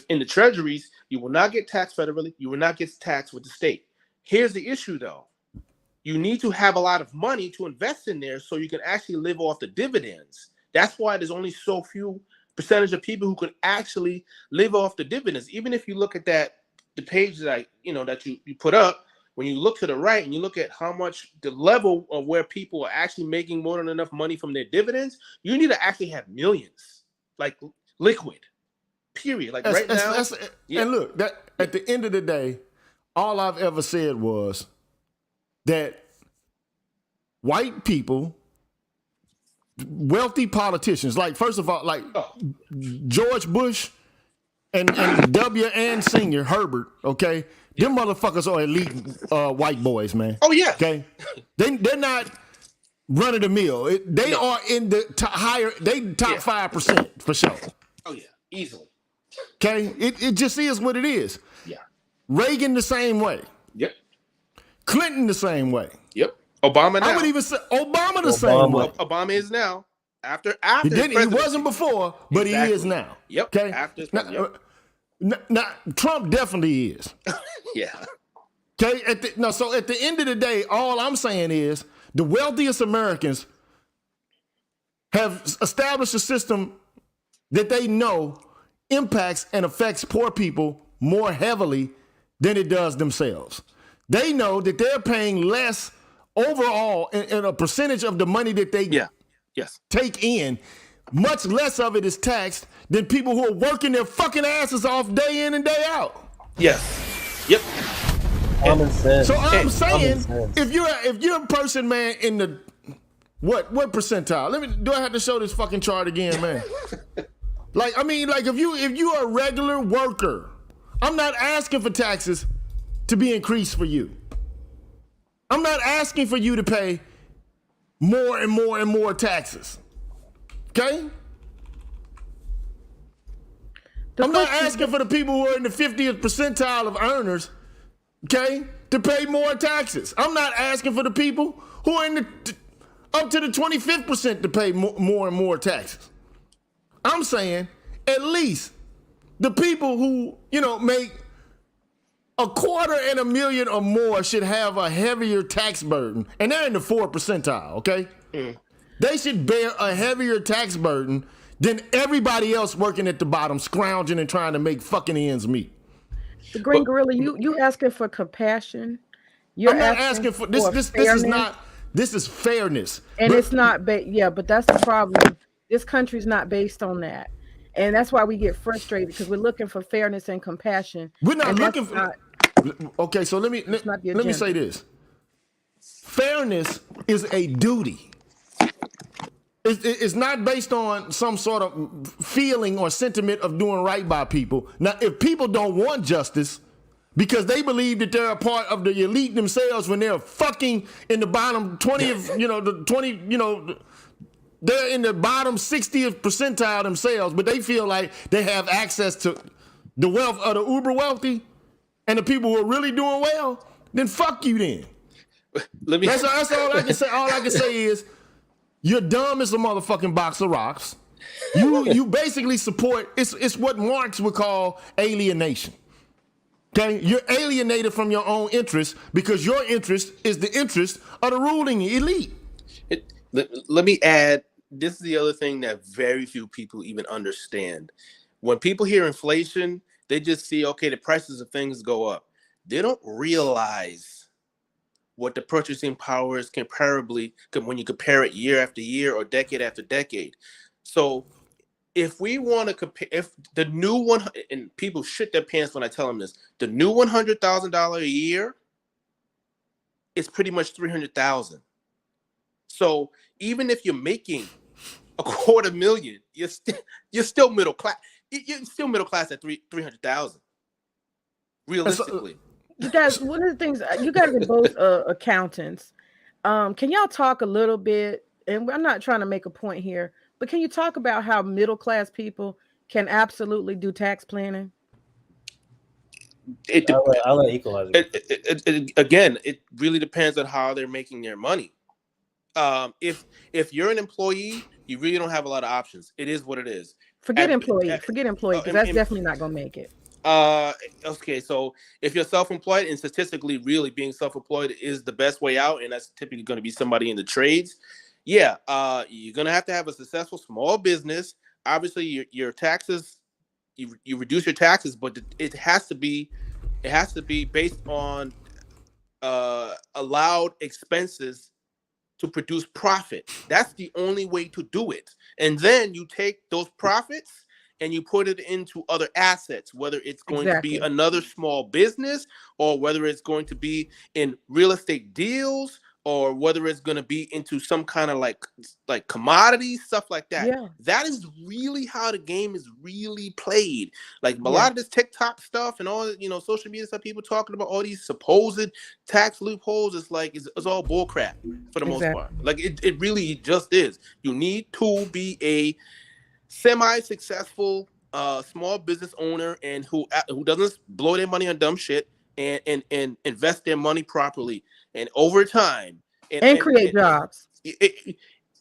in the treasuries, you will not get taxed federally. You will not get taxed with the state. Here's the issue, though. You need to have a lot of money to invest in there so you can actually live off the dividends. That's why there's only so few percentage of people who can actually live off the dividends. Even if you look at the page that you put up, when you look to the right and you look at how much the level of where people are actually making more than enough money from their dividends, you need to actually have millions, like liquid, period. Like right now. And look, that at the end of the day, all I've ever said was that white people, wealthy politicians, like first of all, like George Bush and W. and Senior Herbert, okay, them motherfuckers are elite white boys, man. Oh yeah, okay, they're not run of the mill. They are in the top 5% for sure. Oh yeah, easily. Okay, it just is what it is. Yeah. Reagan the same way. Yep. Clinton the same way. Yep. Obama now. I would even say Obama the same way. Obama is now. After he wasn't before, but exactly. He is now. Yep. Okay. After now, Trump definitely is. Yeah. Okay. So at the end of the day, all I'm saying is the wealthiest Americans have established a system that they know impacts and affects poor people more heavily than it does themselves. They know that they're paying less overall in a percentage of the money that they take in. Much less of it is taxed than people who are working their fucking asses off day in and day out. Yes. Yep. Common sense. So I'm saying, if you're a person, man, in the what percentile? Do I have to show this fucking chart again, man? Like, I mean, like if you're a regular worker, I'm not asking for taxes to be increased for you. I'm not asking for you to pay more and more and more taxes. Okay? I'm not asking for the people who are in the 50th percentile of earners, okay, to pay more taxes. I'm not asking for the people who are in the up to the 25th percent to pay more and more taxes. I'm saying at least the people who, make $250,000 or more should have a heavier tax burden, and they're in the 4th percentile, okay? They should bear a heavier tax burden than everybody else working at the bottom, scrounging and trying to make fucking ends meet. The Green Gorilla, you asking for compassion. I'm not asking for this. This is not. This is fairness, and it's not. But that's the problem. This country's not based on that, and that's why we get frustrated because we're looking for fairness and compassion. We're not looking for. Okay, so let me say this. Fairness is a duty. It's not based on some sort of feeling or sentiment of doing right by people. Now, if people don't want justice because they believe that they're a part of the elite themselves when they're fucking in the bottom 20th, they're in the bottom 60th percentile themselves, but they feel like they have access to the wealth of the uber wealthy and the people who are really doing well, then fuck you then. That's all I can say. All I can say is, you're dumb as a motherfucking box of rocks. You basically support, it's what Marx would call alienation. Okay? You're alienated from your own interest because your interest is the interest of the ruling elite. Let me add, this is the other thing that very few people even understand. When people hear inflation, they just see, okay, the prices of things go up. They don't realize what the purchasing power is comparably when you compare it year after year or decade after decade. So if we want to compare, if the new one, and people shit their pants when I tell them this, the new $100,000 a year is pretty much $300,000. So even if you're making $250,000, you're still middle class. You're still middle class at $300,000. Realistically. You guys, one of the things, you guys are both accountants. Can y'all talk a little bit, and I'm not trying to make a point here, but can you talk about how middle class people can absolutely do tax planning? I'll let Equalizer. Again, it really depends on how they're making their money. If you're an employee, you really don't have a lot of options. It is what it is. Forget employee, because that's definitely not going to make it. Okay, so if you're self-employed, and statistically really being self-employed is the best way out, and that's typically going to be somebody in the trades, you're going to have a successful small business. Obviously your taxes, you reduce your taxes, but it has to be based on allowed expenses to produce profit. That's the only way to do it. And then you take those profits and you put it into other assets, whether it's going to be another small business, or whether it's going to be in real estate deals, or whether it's going to be into some kind of like commodities, stuff like that. Yeah. That is really how the game is really played. Like a lot of this TikTok stuff and all, social media stuff, people talking about all these supposed tax loopholes, it's all bullcrap for the most part. Like it really just is. You need to be a semi-successful small business owner and who doesn't blow their money on dumb shit and invest their money properly and over time and create jobs. And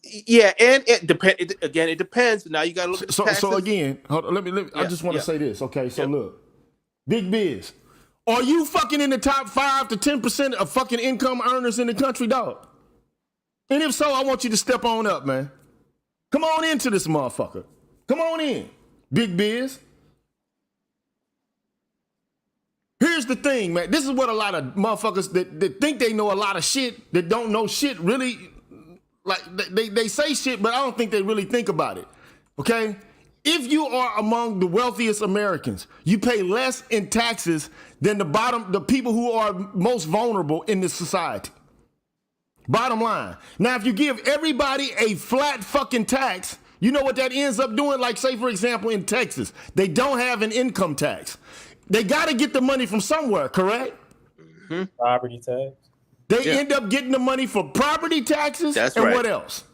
it depends. Now you got to look at the taxes. So again, hold on, let me I just want to say this. Okay, so look, Big Biz, are you fucking in the top 5 to 10% of fucking income earners in the country, dog? And if so, I want you to step on up, man. Come on into this motherfucker. Come on in, Big Biz. Here's the thing, man. This is what a lot of motherfuckers that think they know a lot of shit, that don't know shit really, like they say shit, but I don't think they really think about it, okay? If you are among the wealthiest Americans, you pay less in taxes than the people who are most vulnerable in this society. Bottom line. Now, if you give everybody a flat fucking tax, You know what that ends up doing? Like, say, for example, in Texas, they don't have an income tax. They got to get the money from somewhere, correct? Property tax. They end up getting the money for property taxes. That's and right. what else?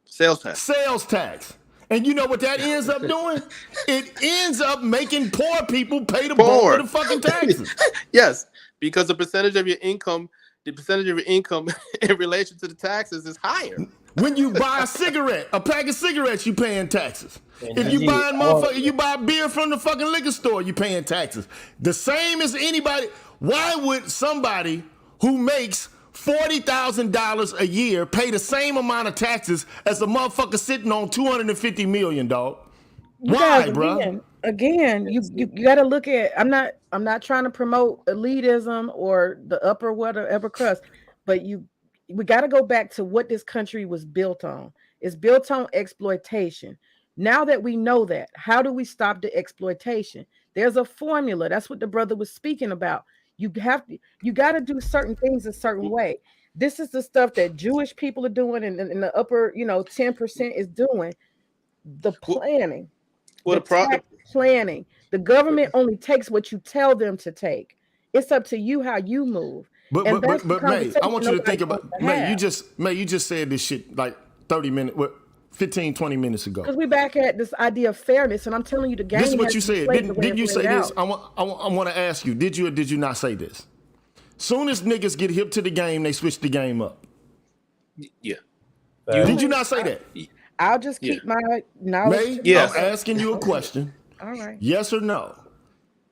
Sales tax. Sales tax. And you know what that ends up doing? It ends up making poor people pay the bulk of the fucking taxes. Yes, because the percentage of your income in relation to the taxes is higher. When you buy a cigarette, a pack of cigarettes, you paying taxes. And If you you buy all- you buy beer from the fucking liquor store, you paying taxes. The same as anybody. Why would somebody who makes $40,000 a year pay the same amount of taxes as a motherfucker sitting on $250 million, dog? Why, bro? Again, you got to look at. I'm not trying to promote elitism or the upper whatever crust, but we got to go back to what this country was built on. It's built on exploitation. Now that we know that, how do we stop the exploitation? There's a formula. That's what the brother was speaking about. You got to do certain things a certain way. This is the stuff that Jewish people are doing, and the upper 10% is doing. The planning, tax planning. The government only takes what you tell them to take. It's up to you how you move. But May, I want you to think about May. You May. just said this shit like 30 minutes, 15, 20 minutes ago. Because we back at this idea of fairness, and I'm telling you, the game. This is what you has to be said. played the way Didn't you it's say laid this? out. I want to ask you. Did you or did you not say this? Soon as niggas get hip to the game, they switch the game up. Yeah. Did you not say that? I'll just keep my knowledge. May, Yes. I'm asking you a question. All right. Yes or no?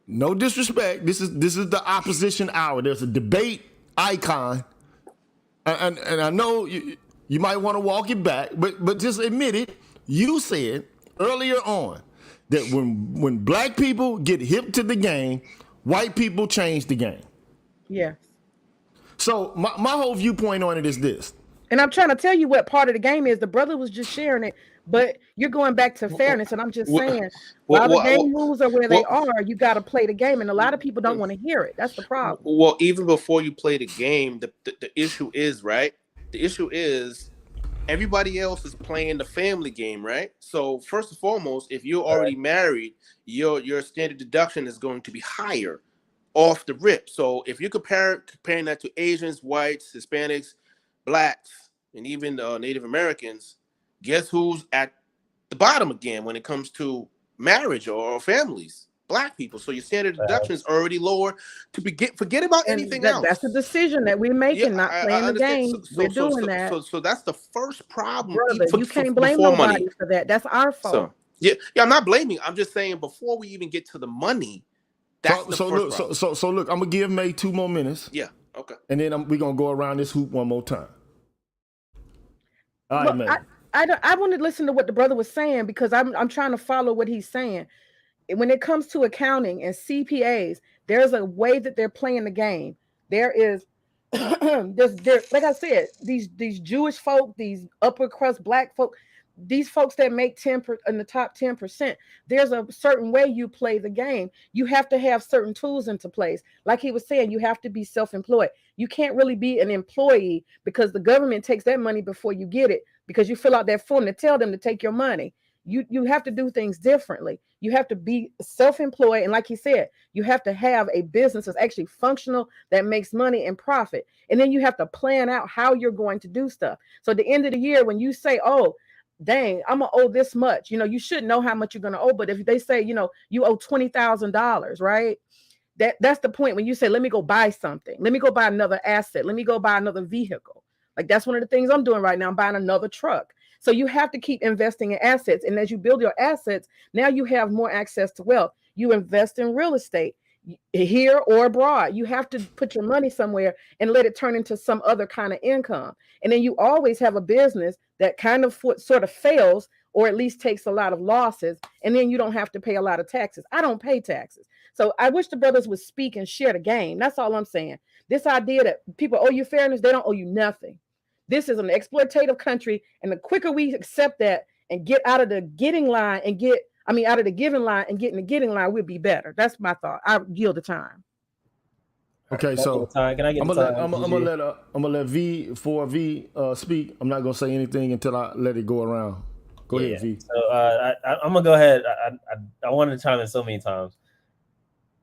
No disrespect. This is the opposition hour. There's a debate icon, and I know you might want to walk it back, but just admit it. You said earlier on that when black people get hip to the game, white people change the game. Yeah. So my whole viewpoint on it is this. And I'm trying to tell you what part of the game is. The brother was just sharing it, but you're going back to fairness. And I'm just saying, while the game rules are where they are, you got to play the game. And a lot of people don't want to hear it. That's the problem. Well, even before you play the game, the issue is, right? The issue is everybody else is playing the family game, right? So first and foremost, if you're already married, your standard deduction is going to be higher off the rip. So if you're comparing that to Asians, whites, Hispanics, blacks, and even Native Americans, guess who's at the bottom again when it comes to marriage or families? Black people. So your standard deduction is already lower. Forget about anything else. That's the decision that we're making, not playing the game. We're doing that. So that's the first problem. Brother, you can't blame nobody for that. That's our fault. So, yeah, I'm not blaming. I'm just saying before we even get to the money, that's the first problem. So look, I'm gonna give May 2 more minutes. Yeah. Okay. And then we're gonna go around this hoop one more time. All right, May. I want to listen to what the brother was saying because I'm trying to follow what he's saying. When it comes to accounting and CPAs, there's a way that they're playing the game. There is, like I said, these Jewish folk, these upper crust black folk, these folks that make 10 in the top 10%, there's a certain way you play the game. You have to have certain tools into place. Like he was saying, you have to be self-employed. You can't really be an employee because the government takes that money before you get it because you fill out that form to tell them to take your money. You have to do things differently. You have to be self-employed. And like he said, you have to have a business that's actually functional, that makes money and profit. And then you have to plan out how you're going to do stuff. So at the end of the year, when you say, oh, dang, I'm gonna owe this much, you should know how much you're gonna owe. But if they say, you owe $20,000, right? That's the point when you say, let me go buy something. Let me go buy another asset. Let me go buy another vehicle. Like that's one of the things I'm doing right now. I'm buying another truck. So you have to keep investing in assets. And as you build your assets, now you have more access to wealth. You invest in real estate here or abroad. You have to put your money somewhere and let it turn into some other kind of income. And then you always have a business that kind of sort of fails or at least takes a lot of losses. And then you don't have to pay a lot of taxes. I don't pay taxes. So I wish the brothers would speak and share the game. That's all I'm saying. This idea that people owe you fairness, they don't owe you nothing. This is an exploitative country. And the quicker we accept that and get out of the getting line and out of the giving line and get in the getting line, we'll be better. That's my thought. I yield the time. Okay, so Can I get I'm the time? gonna let V speak. I'm not gonna say anything until I let it go around. Go ahead, V. So I'm gonna go ahead. I wanted to chime in so many times.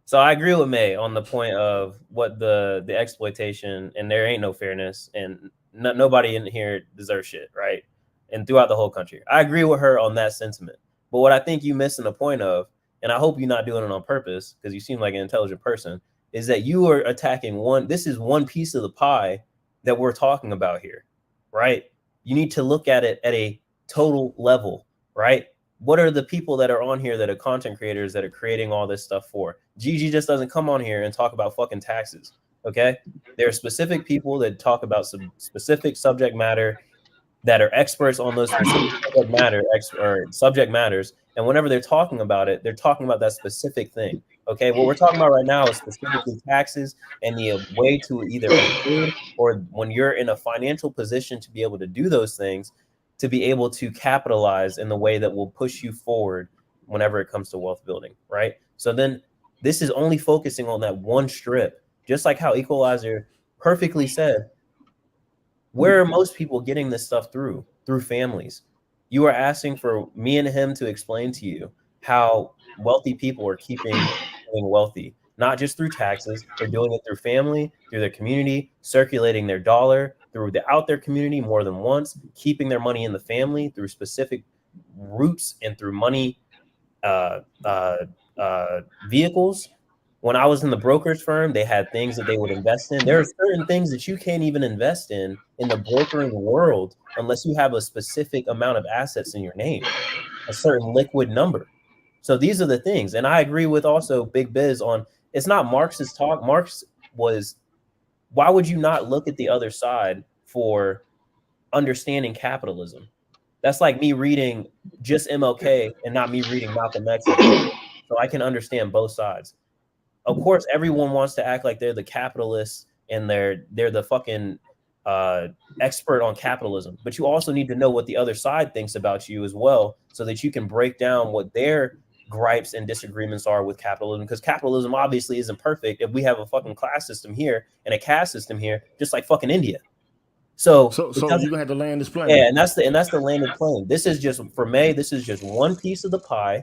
So I agree with May on the point of what the exploitation, and there ain't no fairness, and nobody in here deserves shit, right? And throughout the whole country, I agree with her on that sentiment. But what I think you missing the point of, and I hope you're not doing it on purpose because you seem like an intelligent person, is that you are attacking one. This is one piece of the pie that we're talking about here, right? You need to look at it at a total level, right? What are the people that are on here that are content creators that are creating all this stuff for? Gigi just doesn't come on here and talk about fucking taxes, okay? There are specific people that talk about some specific subject matter that are experts on those specific subject matters. And whenever they're talking about it, they're talking about that specific thing, okay? What we're talking about right now is specifically taxes and the way to either avoid, or when you're in a financial position to be able to do those things, to be able to capitalize in the way that will push you forward whenever it comes to wealth building, right? So then this is only focusing on that one strip, just like how Equalizer perfectly said. Where are most people getting this stuff through? Through families. You are asking for me and him to explain to you how wealthy people are keeping wealthy, not just through taxes. They're doing it through family, through their community, circulating their dollar throughout their community more than once, keeping their money in the family through specific routes and through money vehicles. When I was in the brokerage firm, they had things that they would invest in. There are certain things that you can't even invest in the brokering world unless you have a specific amount of assets in your name, a certain liquid number. So these are the things. And I agree with also Big Biz on, it's not Marx's talk. Marx was, why would you not look at the other side for understanding capitalism? That's like me reading just MLK and not me reading Malcolm X. So I can understand both sides. Of course, everyone wants to act like they're the capitalists and they're the fucking expert on capitalism. But you also need to know what the other side thinks about you as well, so that you can break down what their gripes and disagreements are with capitalism, because capitalism obviously isn't perfect if we have a fucking class system here and a caste system here, just like fucking India. So you're gonna have to land this plane. Yeah, and that's the landed plane. This is just, for May, this is just one piece of the pie.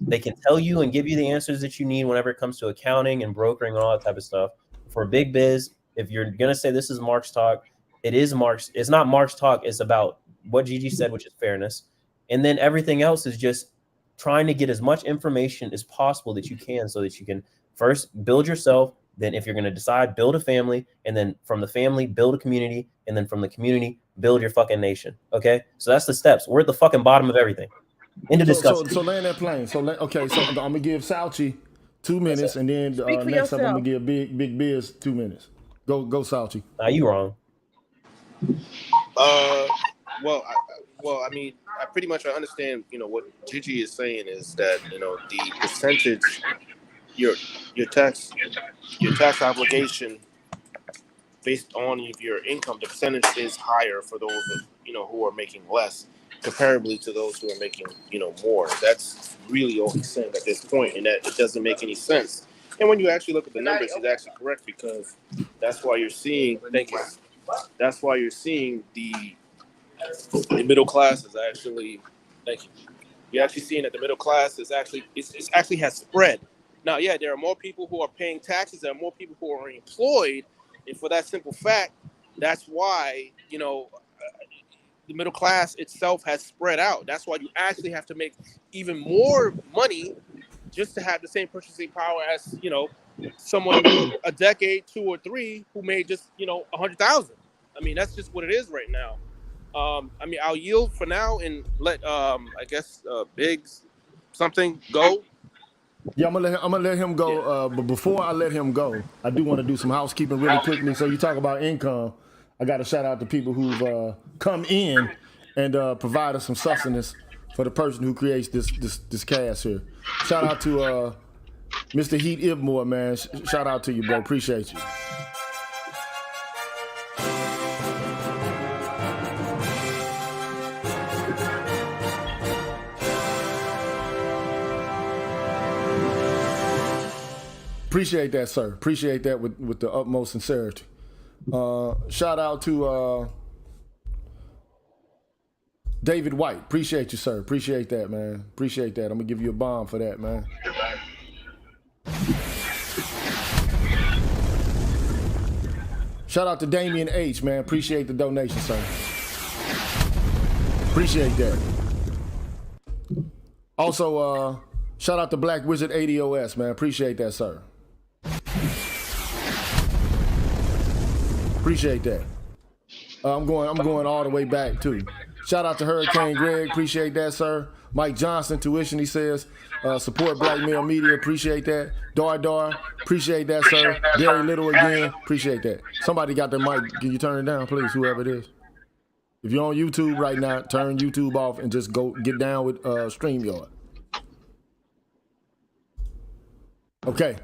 They can tell you and give you the answers that you need whenever it comes to accounting and brokering and all that type of stuff. For Big Biz, if you're gonna say this is Marx talk, it is Marx. It's not Marx talk. It's about what Gigi said, which is fairness, and then everything else is just trying to get as much information as possible that you can, so that you can first build yourself. Then, if you're gonna decide, build a family, and then from the family, build a community, and then from the community, build your fucking nation. Okay, so that's the steps. We're at the fucking bottom of everything. Into discussion. So land that plane. So I'm gonna give Sauchi 2 minutes, and then next up I'm gonna give Big Biz 2 minutes. Go Sauchi. You wrong. I mean, I pretty much understand. What Gigi is saying is that the percentage, your tax obligation based on your income, the percentage is higher for those who are making less, comparably to those who are making more. That's really all he's saying at this point, and that it doesn't make any sense. And when you actually look at the numbers, he's actually correct, because that's why you're seeing. Thank you. That's why you're seeing the middle class is actually. Thank you. You're actually seeing that the middle class is actually it's actually has spread. Now, yeah, there are more people who are paying taxes. There are more people who are employed, and for that simple fact, that's why the middle class itself has spread out. That's why you actually have to make even more money just to have the same purchasing power as someone a decade, 2 or 3 who made just 100,000. I mean, that's just what it is right now. I mean, I'll yield for now and let I guess Biggs something go. Yeah, I'm gonna let him go. Yeah. But before I let him go, I do want to do some housekeeping really quickly. So you talk about income. I got to shout out to people who've come in and provide us some sustenance for the person who creates this cast here. Shout out to Mr. Heat Ibmore, man. Shout out to you, bro. Appreciate you. Appreciate that, sir. Appreciate that with the utmost sincerity. Shout out to David White, appreciate you, sir. Appreciate that, man. Appreciate that. I'm gonna give you a bomb for that, man. Shout out to Damian H, man. Appreciate the donation, sir. Appreciate that. Also, shout out to Black Wizard ADOS, man. Appreciate that, sir. Appreciate that. I'm going all the way back too. Shout out to Hurricane Greg. Appreciate that, sir. Mike Johnson, tuition, he says. Support Black Male Media. Appreciate that. Dar. Appreciate that, sir. Gary Little again. Appreciate that. Somebody got the mic. Can you turn it down, please, whoever it is? If you're on YouTube right now, turn YouTube off and just go get down with StreamYard. Okay.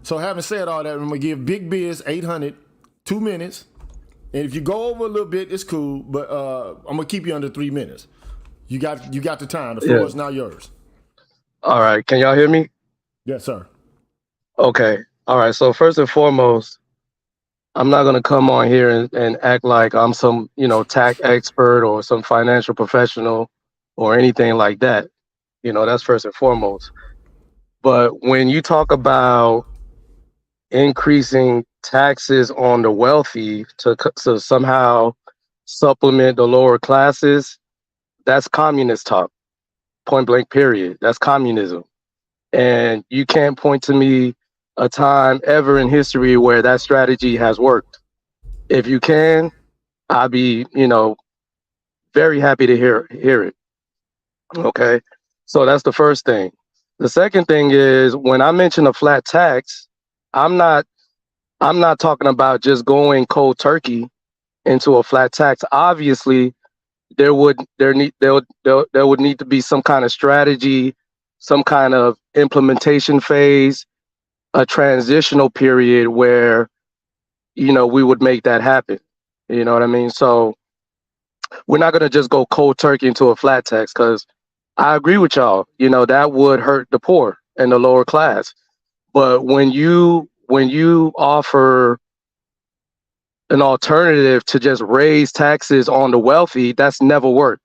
So having said all that, I'm gonna give Big Biz 800, 2 minutes. And if you go over a little bit, it's cool, but I'm gonna keep you under 3 minutes. You got the time. The floor is now yours. All right. Can y'all hear me? Yes, sir. Okay. All right. So first and foremost, I'm not gonna come on here and act like I'm some, tax expert or some financial professional or anything like that. That's first and foremost. But when you talk about increasing taxes on the wealthy to somehow supplement the lower classes, that's communist talk. Point blank, period. That's communism. And you can't point to me a time ever in history where that strategy has worked. If you can, I'll be, very happy to hear it. Okay. So that's the first thing. The second thing is, when I mention a flat tax, I'm not talking about just going cold turkey into a flat tax. Obviously, there would need to be some kind of strategy, some kind of implementation phase, a transitional period where, we would make that happen. You know what I mean? So we're not going to just go cold turkey into a flat tax, because I agree with y'all. That would hurt the poor and the lower class. But when you offer an alternative to just raise taxes on the wealthy, that's never worked.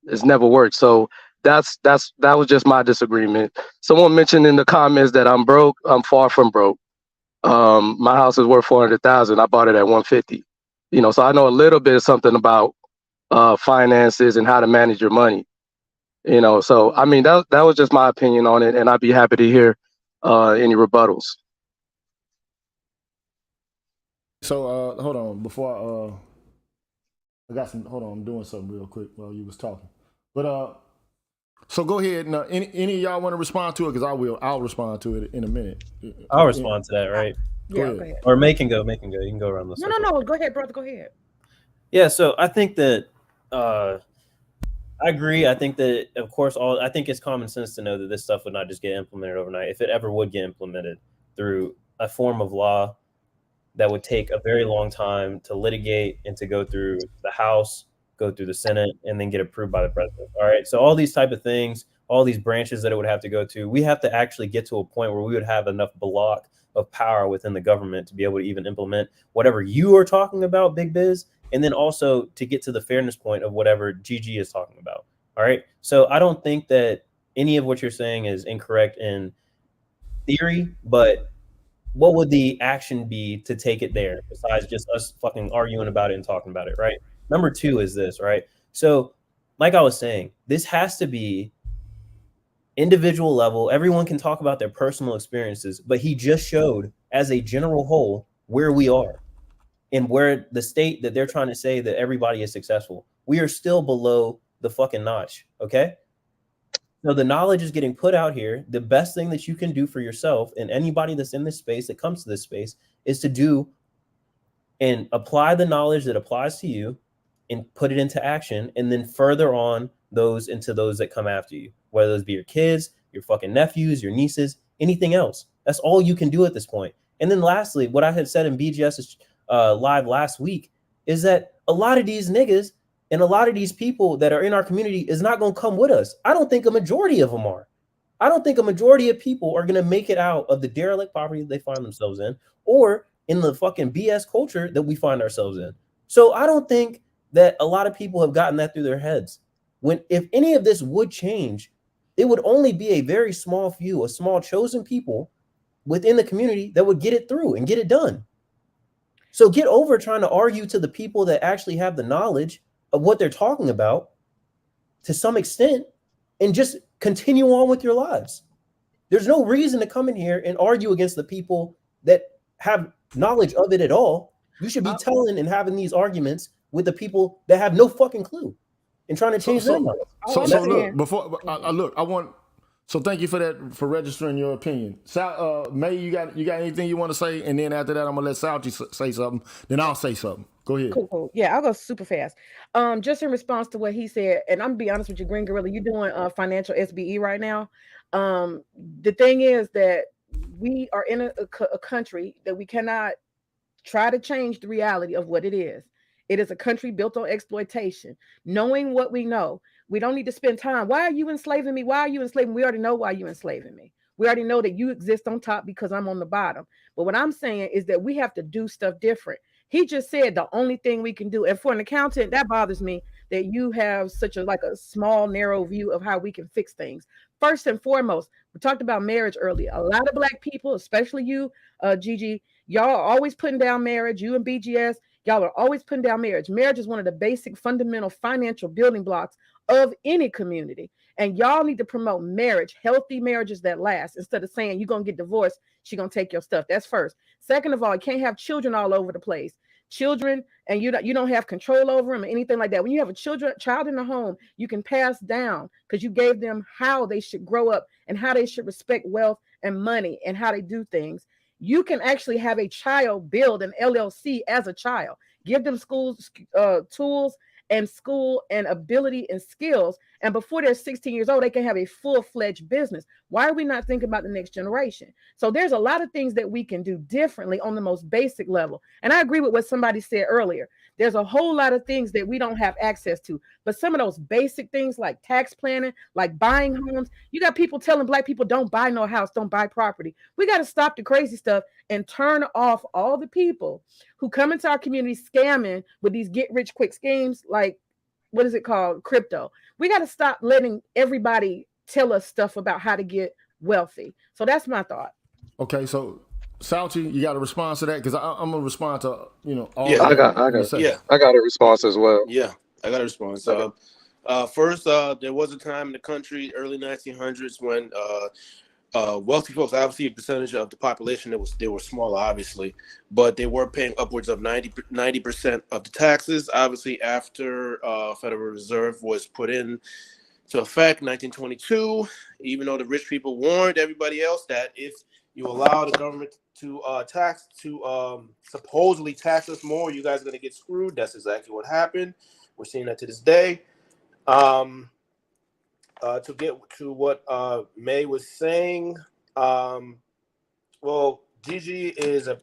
It's never worked. So that was just my disagreement. Someone mentioned in the comments that I'm broke. I'm far from broke. My house is worth $400,000. I bought it at $150. So I know a little bit of something about finances and how to manage your money. So I mean, that was just my opinion on it, and I'd be happy to hear any rebuttals. So hold on, before hold on, I'm doing something real quick while you was talking. But so go ahead. Now, any of y'all want to respond to it? Because I'll respond to it in a minute. I'll respond to that, right? Yeah, go ahead. Or May can go. You can go around the circle. No. Go ahead, brother. Go ahead. Yeah, so I think that I agree. I think that, of course, I think it's common sense to know that this stuff would not just get implemented overnight. If it ever would get implemented through a form of law, that would take a very long time to litigate and to go through the House, go through the Senate, and then get approved by the president. All right. So all these type of things, all these branches that it would have to go to, we have to actually get to a point where we would have enough block of power within the government to be able to even implement whatever you are talking about, Big Biz, and then also to get to the fairness point of whatever GG is talking about. All right. So I don't think that any of what you're saying is incorrect in theory, but what would the action be to take it there besides just us fucking arguing about it and talking about it, right? Number two is this, right? So like I was saying, this has to be individual level. Everyone can talk about their personal experiences, but he just showed as a general whole where we are and where the state that they're trying to say that everybody is successful. We are still below the fucking notch, okay? So the knowledge is getting put out here. The best thing that you can do for yourself and anybody that's in this space that comes to this space is to do and apply the knowledge that applies to you and put it into action, and then further on those into those that come after you, whether those be your kids, your fucking nephews, your nieces, anything else. That's all you can do at this point. And then lastly, what I had said in BGS's live last week is that a lot of these niggas and a lot of these people that are in our community is not going to come with us. I don't think a majority of them are. I don't think a majority of people are going to make it out of the derelict poverty they find themselves in, or in the fucking BS culture that we find ourselves in. So I don't think that a lot of people have gotten that through their heads. if any of this would change, it would only be a very small few, a small chosen people within the community that would get it through and get it done. So get over trying to argue to the people that actually have the knowledge of what they're talking about to some extent, and just continue on with your lives. There's no reason to come in here and argue against the people that have knowledge of it at all. You should be telling and having these arguments with the people that have no fucking clue and trying to change their knowledge. So look, before I want. So thank you for that, for registering your opinion. May, you got anything you want to say? And then after that, I'm gonna let Salchi say something. Then I'll say something. Go ahead. Cool. Yeah, I'll go super fast. Just in response to what he said, and I'm gonna be honest with you, Green Gorilla, you're doing financial SBE right now. The thing is that we are in a country that we cannot try to change the reality of what it is. It is a country built on exploitation. Knowing what we know, we don't need to spend time. Why are you enslaving me? Why are you enslaving me? We already know why you're enslaving me. We already know that you exist on top because I'm on the bottom. But what I'm saying is that we have to do stuff different. He just said the only thing we can do, and for an accountant, that bothers me that you have such a small, narrow view of how we can fix things. First and foremost, we talked about marriage earlier. A lot of Black people, especially you, Gigi, y'all are always putting down marriage. You and BGS, y'all are always putting down marriage. Marriage is one of the basic, fundamental financial building blocks of any community. And y'all need to promote marriage, healthy marriages that last, instead of saying you're going to get divorced, she's going to take your stuff. That's first. Second of all, you can't have children all over the place. Children, and you don't have control over them or anything like that. When you have a child in the home, you can pass down because you gave them how they should grow up and how they should respect wealth and money and how they do things. You can actually have a child build an LLC as a child. Give them schools, tools and school and ability and skills. And before they're 16 years old, they can have a full-fledged business. Why are we not thinking about the next generation? So there's a lot of things that we can do differently on the most basic level. And I agree with what somebody said earlier. There's a whole lot of things that we don't have access to. But some of those basic things like tax planning, like buying homes, you got people telling Black people don't buy no house, don't buy property. We got to stop the crazy stuff and turn off all the people who come into our community scamming with these get-rich-quick schemes like, what is it called? Crypto. We got to stop letting everybody tell us stuff about how to get wealthy. So that's my thought. Okay, so Salchi, you got a response to that? Because I'm gonna respond to all. Yeah, I got a response as well. Yeah, I got a response. First, there was a time in the country, early 1900s, when wealthy folks, obviously a percentage of the population they were smaller, obviously, but they were paying upwards of 90% of the taxes. Obviously, after Federal Reserve was put in to effect, 1922, even though the rich people warned everybody else that if you allow the government to supposedly tax us more, you guys are going to get screwed. That's exactly what happened. We're seeing that to this day. To get to what May was saying, well, Gigi is a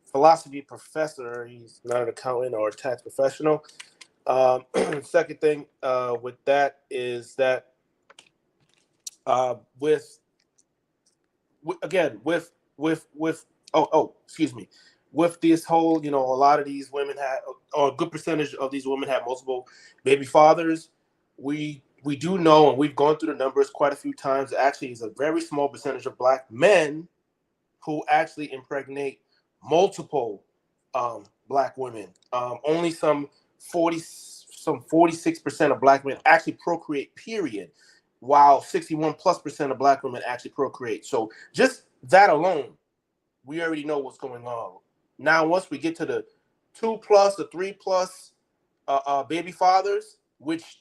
philosophy professor. He's not an accountant or a tax professional. Second thing with that is that with this whole, a lot of these women or a good percentage of these women have multiple baby fathers. We do know, and we've gone through the numbers quite a few times, actually is a very small percentage of Black men who actually impregnate multiple Black women. Only some 46% of Black men actually procreate, period, while 61+% of Black women actually procreate. So just that alone, we already know what's going on. Now, once we get to the 2+, the 3+ baby fathers, which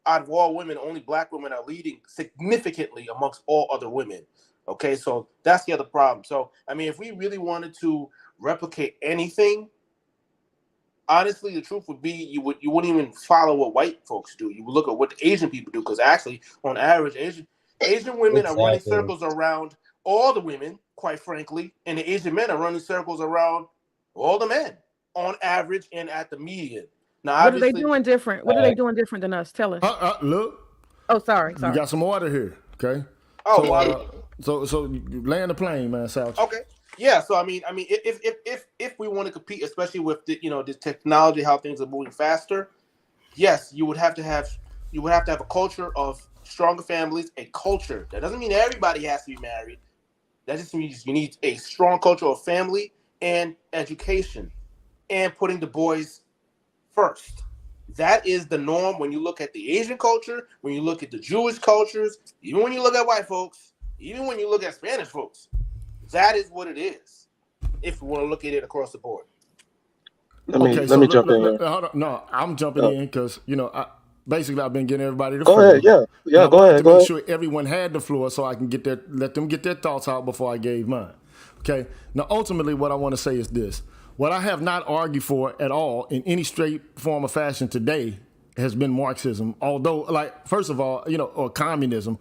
out of all women, only Black women are leading significantly amongst all other women. Okay, so that's the other problem. So, I mean, if we really wanted to replicate anything, honestly, the truth would be you wouldn't even follow what white folks do. You would look at what the Asian people do, because actually, on average, Asian women are running circles around all the women, quite frankly, and the Asian men are running circles around all the men on average and at the median. Now, what are they doing different? What are they doing different than us? Tell us. Look. Oh, sorry. You got some order here, okay? Oh, so land the plane, man, Sal. Okay. Yeah. So I mean, if we want to compete, especially with the, this technology, how things are moving faster, yes, you would have to have you would have to have a culture of stronger families, a culture. That doesn't mean everybody has to be married. That just means you need a strong culture of family and education and putting the boys first. That is the norm when you look at the Asian culture, when you look at the Jewish cultures, even when you look at white folks, even when you look at Spanish folks. That is what it is, if we want to look at it across the board. Let me jump in here. Hold on. No, I'm jumping in because, basically I've been getting everybody the Go floor. ahead, yeah, go ahead. To make sure everyone had the floor so I can let them get their thoughts out before I gave mine. Okay. Now, ultimately, what I want to say is this: what I have not argued for at all in any straight form or fashion today has been Marxism. Although, like, first of all, or communism.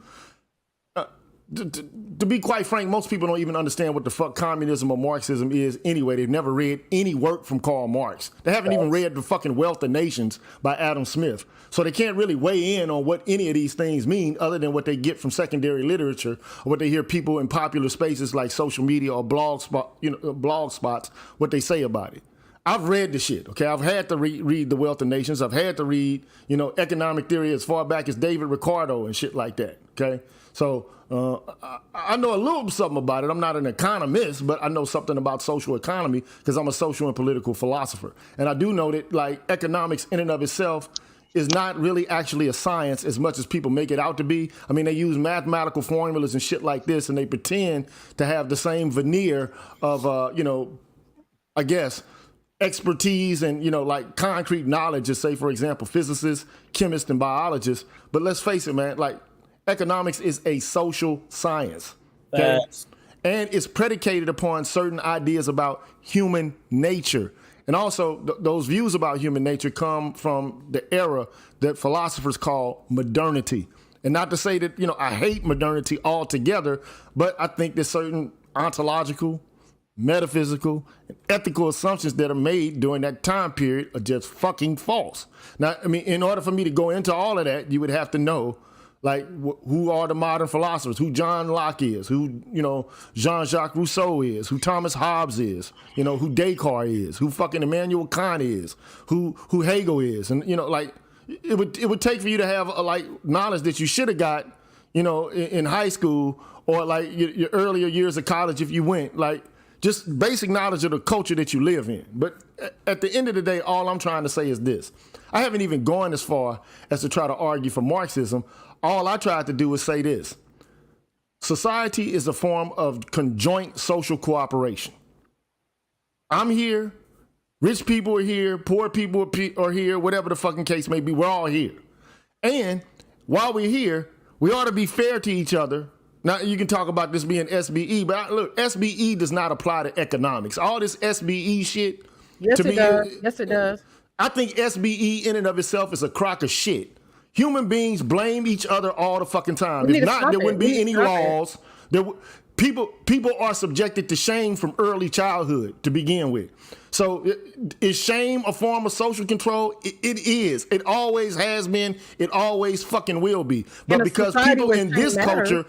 To be quite frank, most people don't even understand what the fuck communism or Marxism is anyway. They've never read any work from Karl Marx. They haven't even read the fucking Wealth of Nations by Adam Smith. So they can't really weigh in on what any of these things mean other than what they get from secondary literature or what they hear people in popular spaces like social media or blog spots, what they say about it. I've read the shit, okay? I've had to read The Wealth of Nations. I've had to read, economic theory as far back as David Ricardo and shit like that, okay? So I know a little something about it. I'm not an economist, but I know something about social economy because I'm a social and political philosopher. And I do know that, like, economics in and of itself is not really actually a science as much as people make it out to be. I mean, they use mathematical formulas and shit like this, and they pretend to have the same veneer of, I guess, expertise and, like concrete knowledge as, say, for example, physicists, chemists, and biologists. But let's face it, man, like, economics is a social science. Okay? And it's predicated upon certain ideas about human nature. And also, those views about human nature come from the era that philosophers call modernity. And not to say that, I hate modernity altogether, but I think there's certain ontological, metaphysical, and ethical assumptions that are made during that time period are just fucking false. Now, I mean, in order for me to go into all of that, you would have to know, like, who are the modern philosophers, who John Locke is, who, Jean-Jacques Rousseau is, who Thomas Hobbes is, who Descartes is, who fucking Immanuel Kant is, who Hegel is. And, it would take for you to have, knowledge that you should have got, in high school or, like, your earlier years of college if you went, like, just basic knowledge of the culture that you live in. But at the end of the day, all I'm trying to say is this. I haven't even gone as far as to try to argue for Marxism. All I tried to do is say this. Society is a form of conjoint social cooperation. I'm here, rich people are here, poor people are here, whatever the fucking case may be, we're all here. And while we're here, we ought to be fair to each other. Now, you can talk about this being SBE, but look, SBE does not apply to economics. All this SBE shit. Yes, it does. Yes, it does. I think SBE in and of itself is a crock of shit. Human beings blame each other all the fucking time. If not, there wouldn't be any laws. People are subjected to shame from early childhood to begin with. So is shame a form of social control? It is. It always has been. It always fucking will be. But because people in this culture,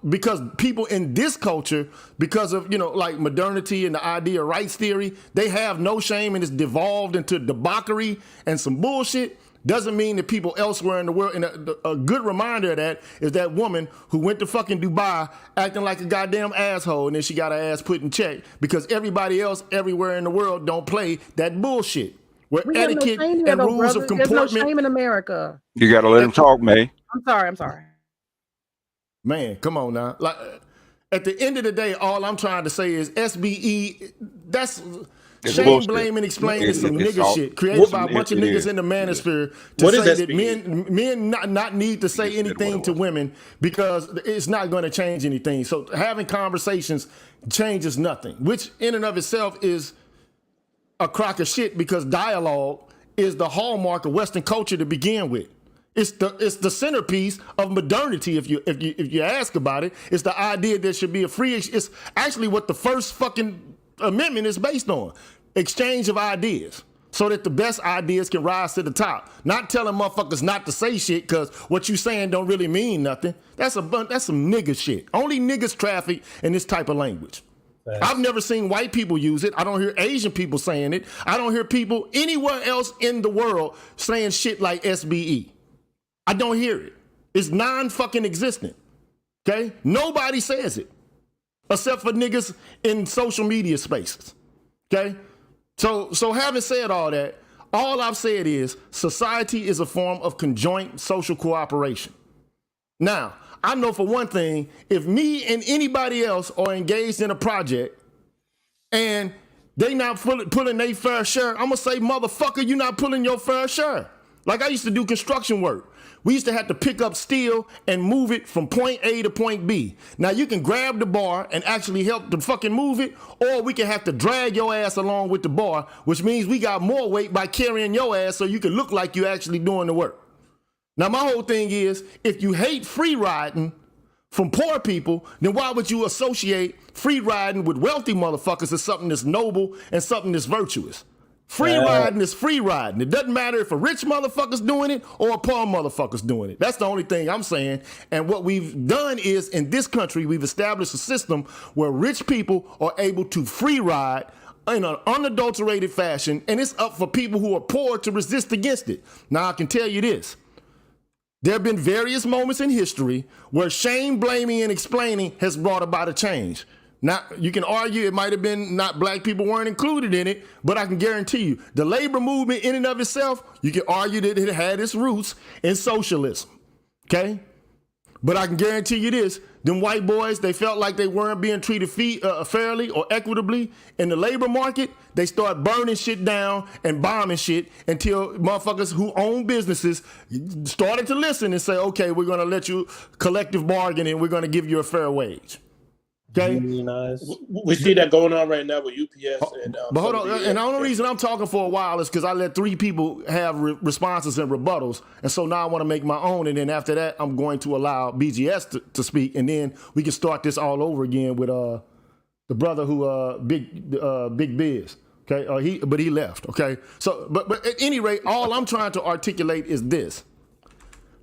because people in this culture, because of, like modernity and the idea of rights theory, they have no shame and it's devolved into debauchery and some bullshit. Doesn't mean that people elsewhere in the world, and a good reminder of that is that woman who went to fucking Dubai acting like a goddamn asshole, and then she got her ass put in check because everybody else everywhere in the world don't play that bullshit. Where etiquette and rules of comportment. There's no shame in America. You got to let him talk, May. I'm sorry. Man, come on now. Like, at the end of the day, all I'm trying to say is SBE, that's... Shame, blame, and explain is some nigga shit created by a bunch of niggas in the manosphere to say that men not need to say anything to women because it's not going to change anything. So having conversations changes nothing, which in and of itself is a crock of shit because dialogue is the hallmark of Western culture to begin with. It's the centerpiece of modernity. If you ask about it, it's the idea there should be a free. It's actually what the first fucking amendment is based on: exchange of ideas, so that the best ideas can rise to the top. Not telling motherfuckers not to say shit because what you saying don't really mean nothing. That's some nigga shit. Only niggas traffic in this type of language. I've never seen white people use it. I don't hear Asian people saying it. I don't hear people anywhere else in the world saying shit like SBE. I don't hear it. It's non-fucking existent. Okay? Nobody says it. Except for niggas in social media spaces. Okay? So having said all that, all I've said is society is a form of conjoint social cooperation. Now, I know for one thing, if me and anybody else are engaged in a project and they not pulling their fair share, I'm gonna say, motherfucker, you not pulling your fair share. Like I used to do construction work. We used to have to pick up steel and move it from point A to point B. Now you can grab the bar and actually help to fucking move it, or we can have to drag your ass along with the bar, which means we got more weight by carrying your ass so you can look like you're actually doing the work. Now my whole thing is, if you hate free riding from poor people, then why would you associate free riding with wealthy motherfuckers as something that's noble and something that's virtuous? Free riding is free riding. It doesn't matter if a rich motherfucker's doing it or a poor motherfucker's doing it. That's the only thing I'm saying. And what we've done is, in this country, we've established a system where rich people are able to free ride in an unadulterated fashion, and it's up for people who are poor to resist against it. Now, I can tell you this. There have been various moments in history where shame, blaming, and explaining has brought about a change. Now, you can argue it might have been not black people weren't included in it, but I can guarantee you the labor movement in and of itself, you can argue that it had its roots in socialism, okay? But I can guarantee you this, them white boys, they felt like they weren't being treated fairly or equitably in the labor market. They start burning shit down and bombing shit until motherfuckers who own businesses started to listen and say, okay, we're gonna let you collective bargain and we're gonna give you a fair wage. Okay. We see that going on right now with UPS. But hold on, and the only reason I'm talking for a while is because I let 3 people have responses and rebuttals, and so now I want to make my own, and then after that, I'm going to allow BGS to speak, and then we can start this all over again with the brother who Big Biz. Okay, but he left. Okay, so but at any rate, all I'm trying to articulate is this.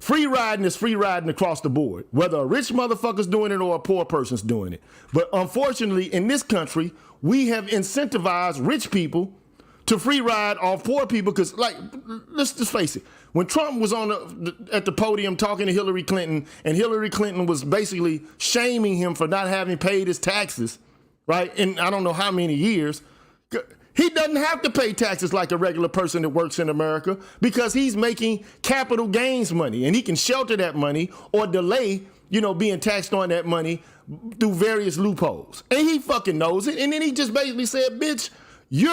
Free riding is free riding across the board, whether a rich motherfucker's doing it or a poor person's doing it. But unfortunately, in this country, we have incentivized rich people to free ride off poor people because, like, let's just face it, when Trump was at the podium talking to Hillary Clinton, and Hillary Clinton was basically shaming him for not having paid his taxes, right, in I don't know how many years, he doesn't have to pay taxes like a regular person that works in America because he's making capital gains money, and he can shelter that money or delay, being taxed on that money through various loopholes. And he fucking knows it. And then he just basically said, bitch, you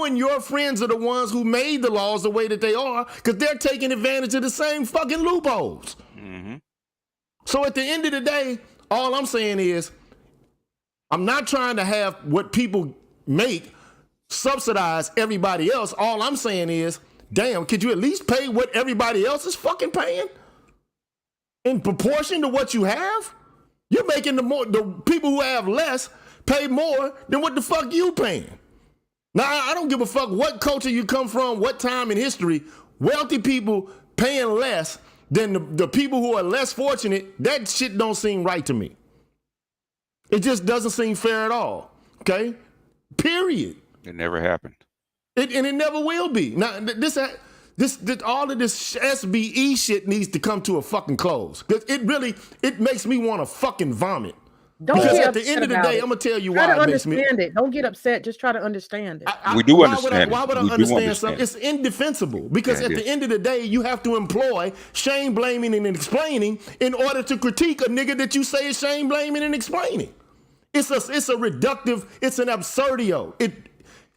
and your friends are the ones who made the laws the way that they are because they're taking advantage of the same fucking loopholes. Mm-hmm. So at the end of the day, all I'm saying is, I'm not trying to have what people make subsidize everybody else. All I'm saying is, damn, could you at least pay what everybody else is fucking paying in proportion to what you have? You're making the people who have less pay more than what the fuck you paying. Now, I don't give a fuck what culture you come from, what time in history. Wealthy people paying less than the people who are less fortunate, that shit don't seem right to me. It just doesn't seem fair at all, okay? Period. It never happened. And it never will be. Now, this all of this SBE shit needs to come to a fucking close. It makes me want to fucking vomit. Because at the end of the day, I'm gonna tell you why it makes me. Understand it. Don't get upset. Just try to understand it. We do understand. Why would I understand something? It's indefensible. Because at the end of the day, you have to employ shame, blaming, and explaining in order to critique a nigga that you say is shame, blaming, and explaining. It's a reductive. It's an absurdio.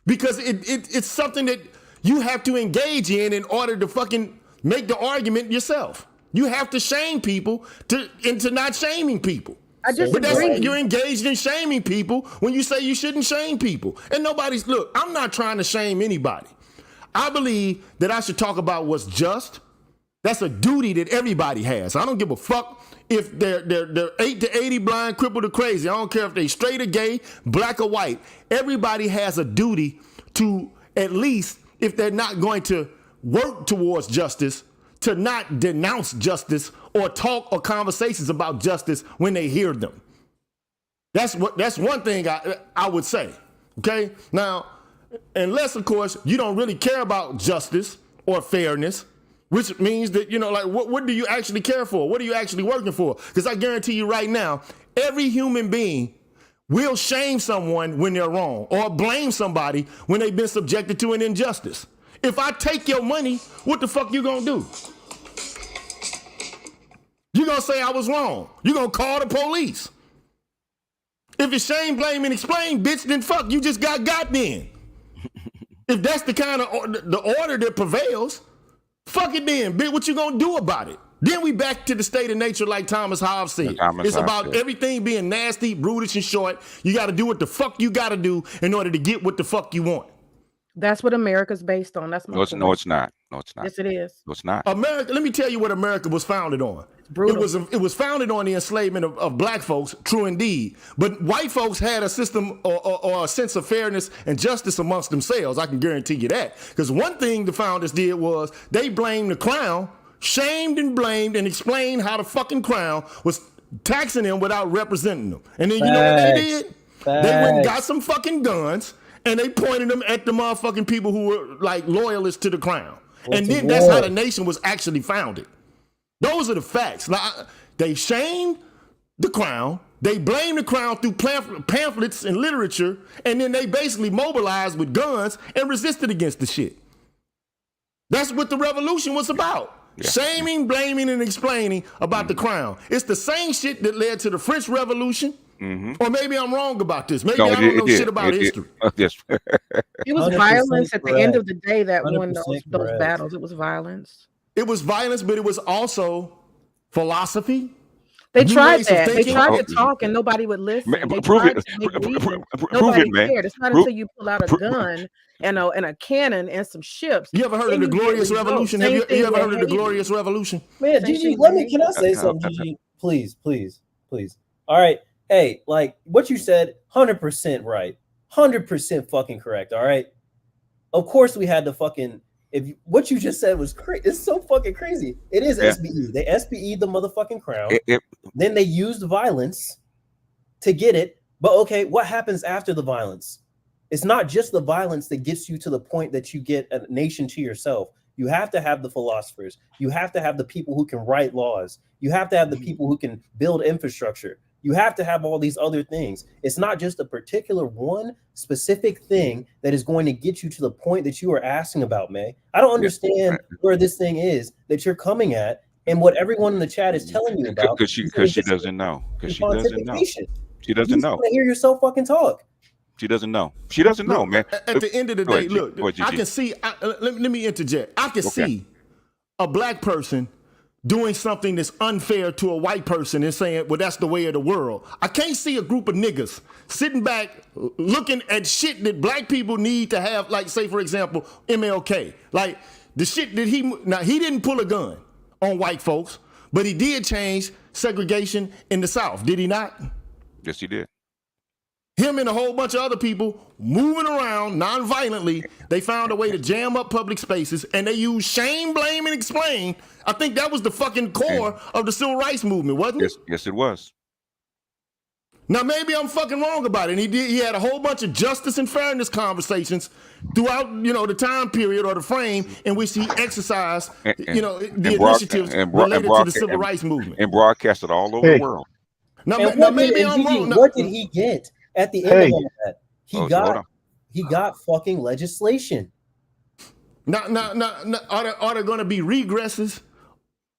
Because it's something that you have to engage in order to fucking make the argument yourself. You have to shame people into not shaming people. I disagree. You're engaged in shaming people when you say you shouldn't shame people. And look, I'm not trying to shame anybody. I believe that I should talk about what's just. That's a duty that everybody has. I don't give a fuck if they're 8 to 80, blind, crippled, or crazy. I don't care if they straight or gay, black or white. Everybody has a duty to, at least if they're not going to work towards justice, to not denounce justice or talk or conversations about justice when they hear them. That's one thing I would say. Okay? Now, unless of course you don't really care about justice or fairness, which means that, you know, like, what do you actually care for? What are you actually working for? Because I guarantee you right now, every human being will shame someone when they're wrong or blame somebody when they've been subjected to an injustice. If I take your money, what the fuck you gonna do? You gonna say I was wrong. You gonna call the police. If it's shame, blame, and explain, bitch, then fuck, you just got then. If that's the kind of the order that prevails, fuck it then, bitch, what you gonna do about it? Then we back to the state of nature like Thomas Hobbes said. It's about everything being nasty, brutish, and short. You gotta do what the fuck you gotta do in order to get what the fuck you want. That's what America's based on. That's my No, it's not. No, it's not. Yes, it is. No, it's not. America, let me tell you what America was founded on. Brutal. It was founded on the enslavement of black folks, true indeed. But white folks had a system or a sense of fairness and justice amongst themselves. I can guarantee you that. Because one thing the founders did was they blamed the crown, shamed and blamed and explained how the fucking crown was taxing them without representing them. And then you know what they did? They went and got some fucking guns and they pointed them at the motherfucking people who were like loyalists to the crown. And then that's how the nation was actually founded. Those are the facts. Like, they shamed the crown. They blamed the crown through pamphlets and literature. And then they basically mobilized with guns and resisted against the shit. That's what the revolution was about. Yeah. Shaming, blaming, and explaining about the crown. It's the same shit that led to the French Revolution. Or maybe I'm wrong about this. Maybe I don't know shit about history. Yes. It was violence at the end of the day that won those battles. It was violence. It was violence, but it was also philosophy. They tried that. They tried to talk and nobody would listen. Prove it. Nobody cared. It's not until you pull out a gun and a cannon and some ships. You ever heard of the Glorious Revolution? Have you ever heard of the Glorious Revolution? Man, Gigi, can I say something, Gigi? Please. All right. Hey, like what you said, 100% right. 100% fucking correct. All right. Of course we had the fucking, what you just said was crazy. It's so fucking crazy. It is SBE. They SBE'd the motherfucking crown. Then they used violence to get it. But okay, what happens after the violence? It's not just the violence that gets you to the point that you get a nation to yourself. You have to have the philosophers. You have to have the people who can write laws. You have to have the people who can build infrastructure. You have to have all these other things. It's not just a particular one specific thing that is going to get you to the point that you are asking about, May. I don't understand where this thing is that you're coming at and what everyone in the chat is telling you about. Because she doesn't know. Because she doesn't know. She doesn't know. Hear yourself fucking talk. She doesn't know. She doesn't know, man. At the end of the day, look, I can see. Let me interject. I can see a black person doing something that's unfair to a white person and saying, well, that's the way of the world. I can't see a group of niggas sitting back looking at shit that black people need to have, like, say, for example, MLK. Like, the shit that he didn't pull a gun on white folks, but he did change segregation in the South, did he not? Yes, he did. Him and a whole bunch of other people moving around non-violently, they found a way to jam up public spaces, and they used shame, blame, and explain. I think that was the fucking core of the civil rights movement, wasn't it? Yes, it was. Now, maybe I'm fucking wrong about it. He had a whole bunch of justice and fairness conversations throughout, the time period or the frame in which he exercised, the initiatives related to the civil rights movement. And broadcasted all over the world. Now maybe I'm wrong. What did he get? At the end of all that, he got fucking legislation. Now, are there going to be regresses?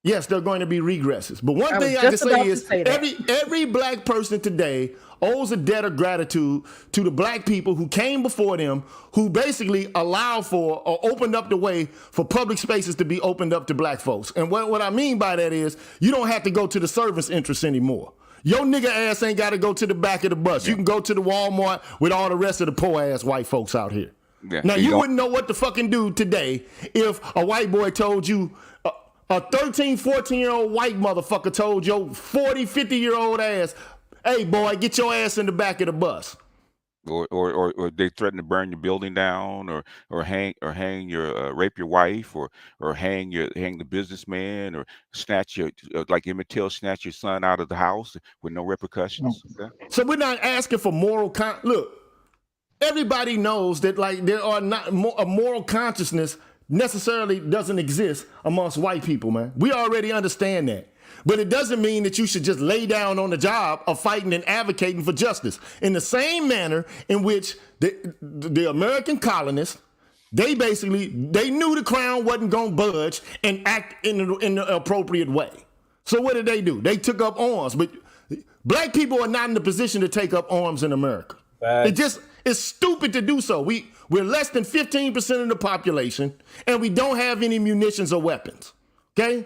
Yes, there are going to be regresses. But one thing I can say is every black person today owes a debt of gratitude to the black people who came before them, who basically allowed for or opened up the way for public spaces to be opened up to black folks. And what I mean by that is you don't have to go to the servants' interests anymore. Your nigga ass ain't got to go to the back of the bus. You can go to the Walmart with all the rest of the poor ass white folks out here. Yeah, now, you wouldn't know what to fucking do today if a white boy told you, a 13, 14-year-old white motherfucker told your 40, 50-year-old ass, hey, boy, get your ass in the back of the bus. Or they threaten to burn your building down, or hang your rape your wife, or hang the businessman, or snatch your like Emmett Till snatch your son out of the house with no repercussions. Okay? So we're not asking for moral look. Everybody knows that like there are not a moral consciousness necessarily doesn't exist amongst white people, man. We already understand that. But it doesn't mean that you should just lay down on the job of fighting and advocating for justice. In the same manner in which the American colonists, they knew the crown wasn't going to budge and act in the appropriate way. So what did they do? They took up arms. But black people are not in the position to take up arms in America. It's stupid to do so. We're less than 15% of the population, and we don't have any munitions or weapons. Okay?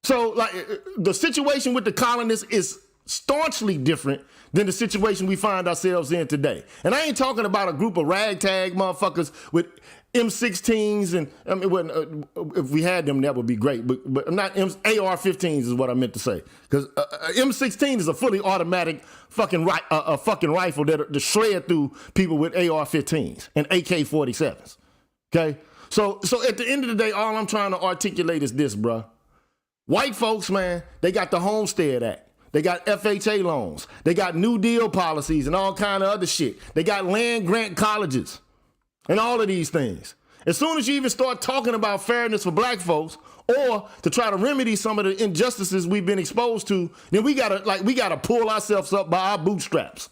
So, like, the situation with the colonists is staunchly different than the situation we find ourselves in today. And I ain't talking about a group of ragtag motherfuckers with M16s, and I mean, if we had them, that would be great. But I'm not AR-15s is what I meant to say, because M16 is a fully automatic fucking rifle that shred through people with AR-15s and AK-47s. Okay, so at the end of the day, all I'm trying to articulate is this, bruh. White folks, man, they got the Homestead Act. They got FHA loans. They got New Deal policies and all kind of other shit. They got land grant colleges and all of these things. As soon as you even start talking about fairness for black folks, or to try to remedy some of the injustices we've been exposed to, then we gotta pull ourselves up by our bootstraps.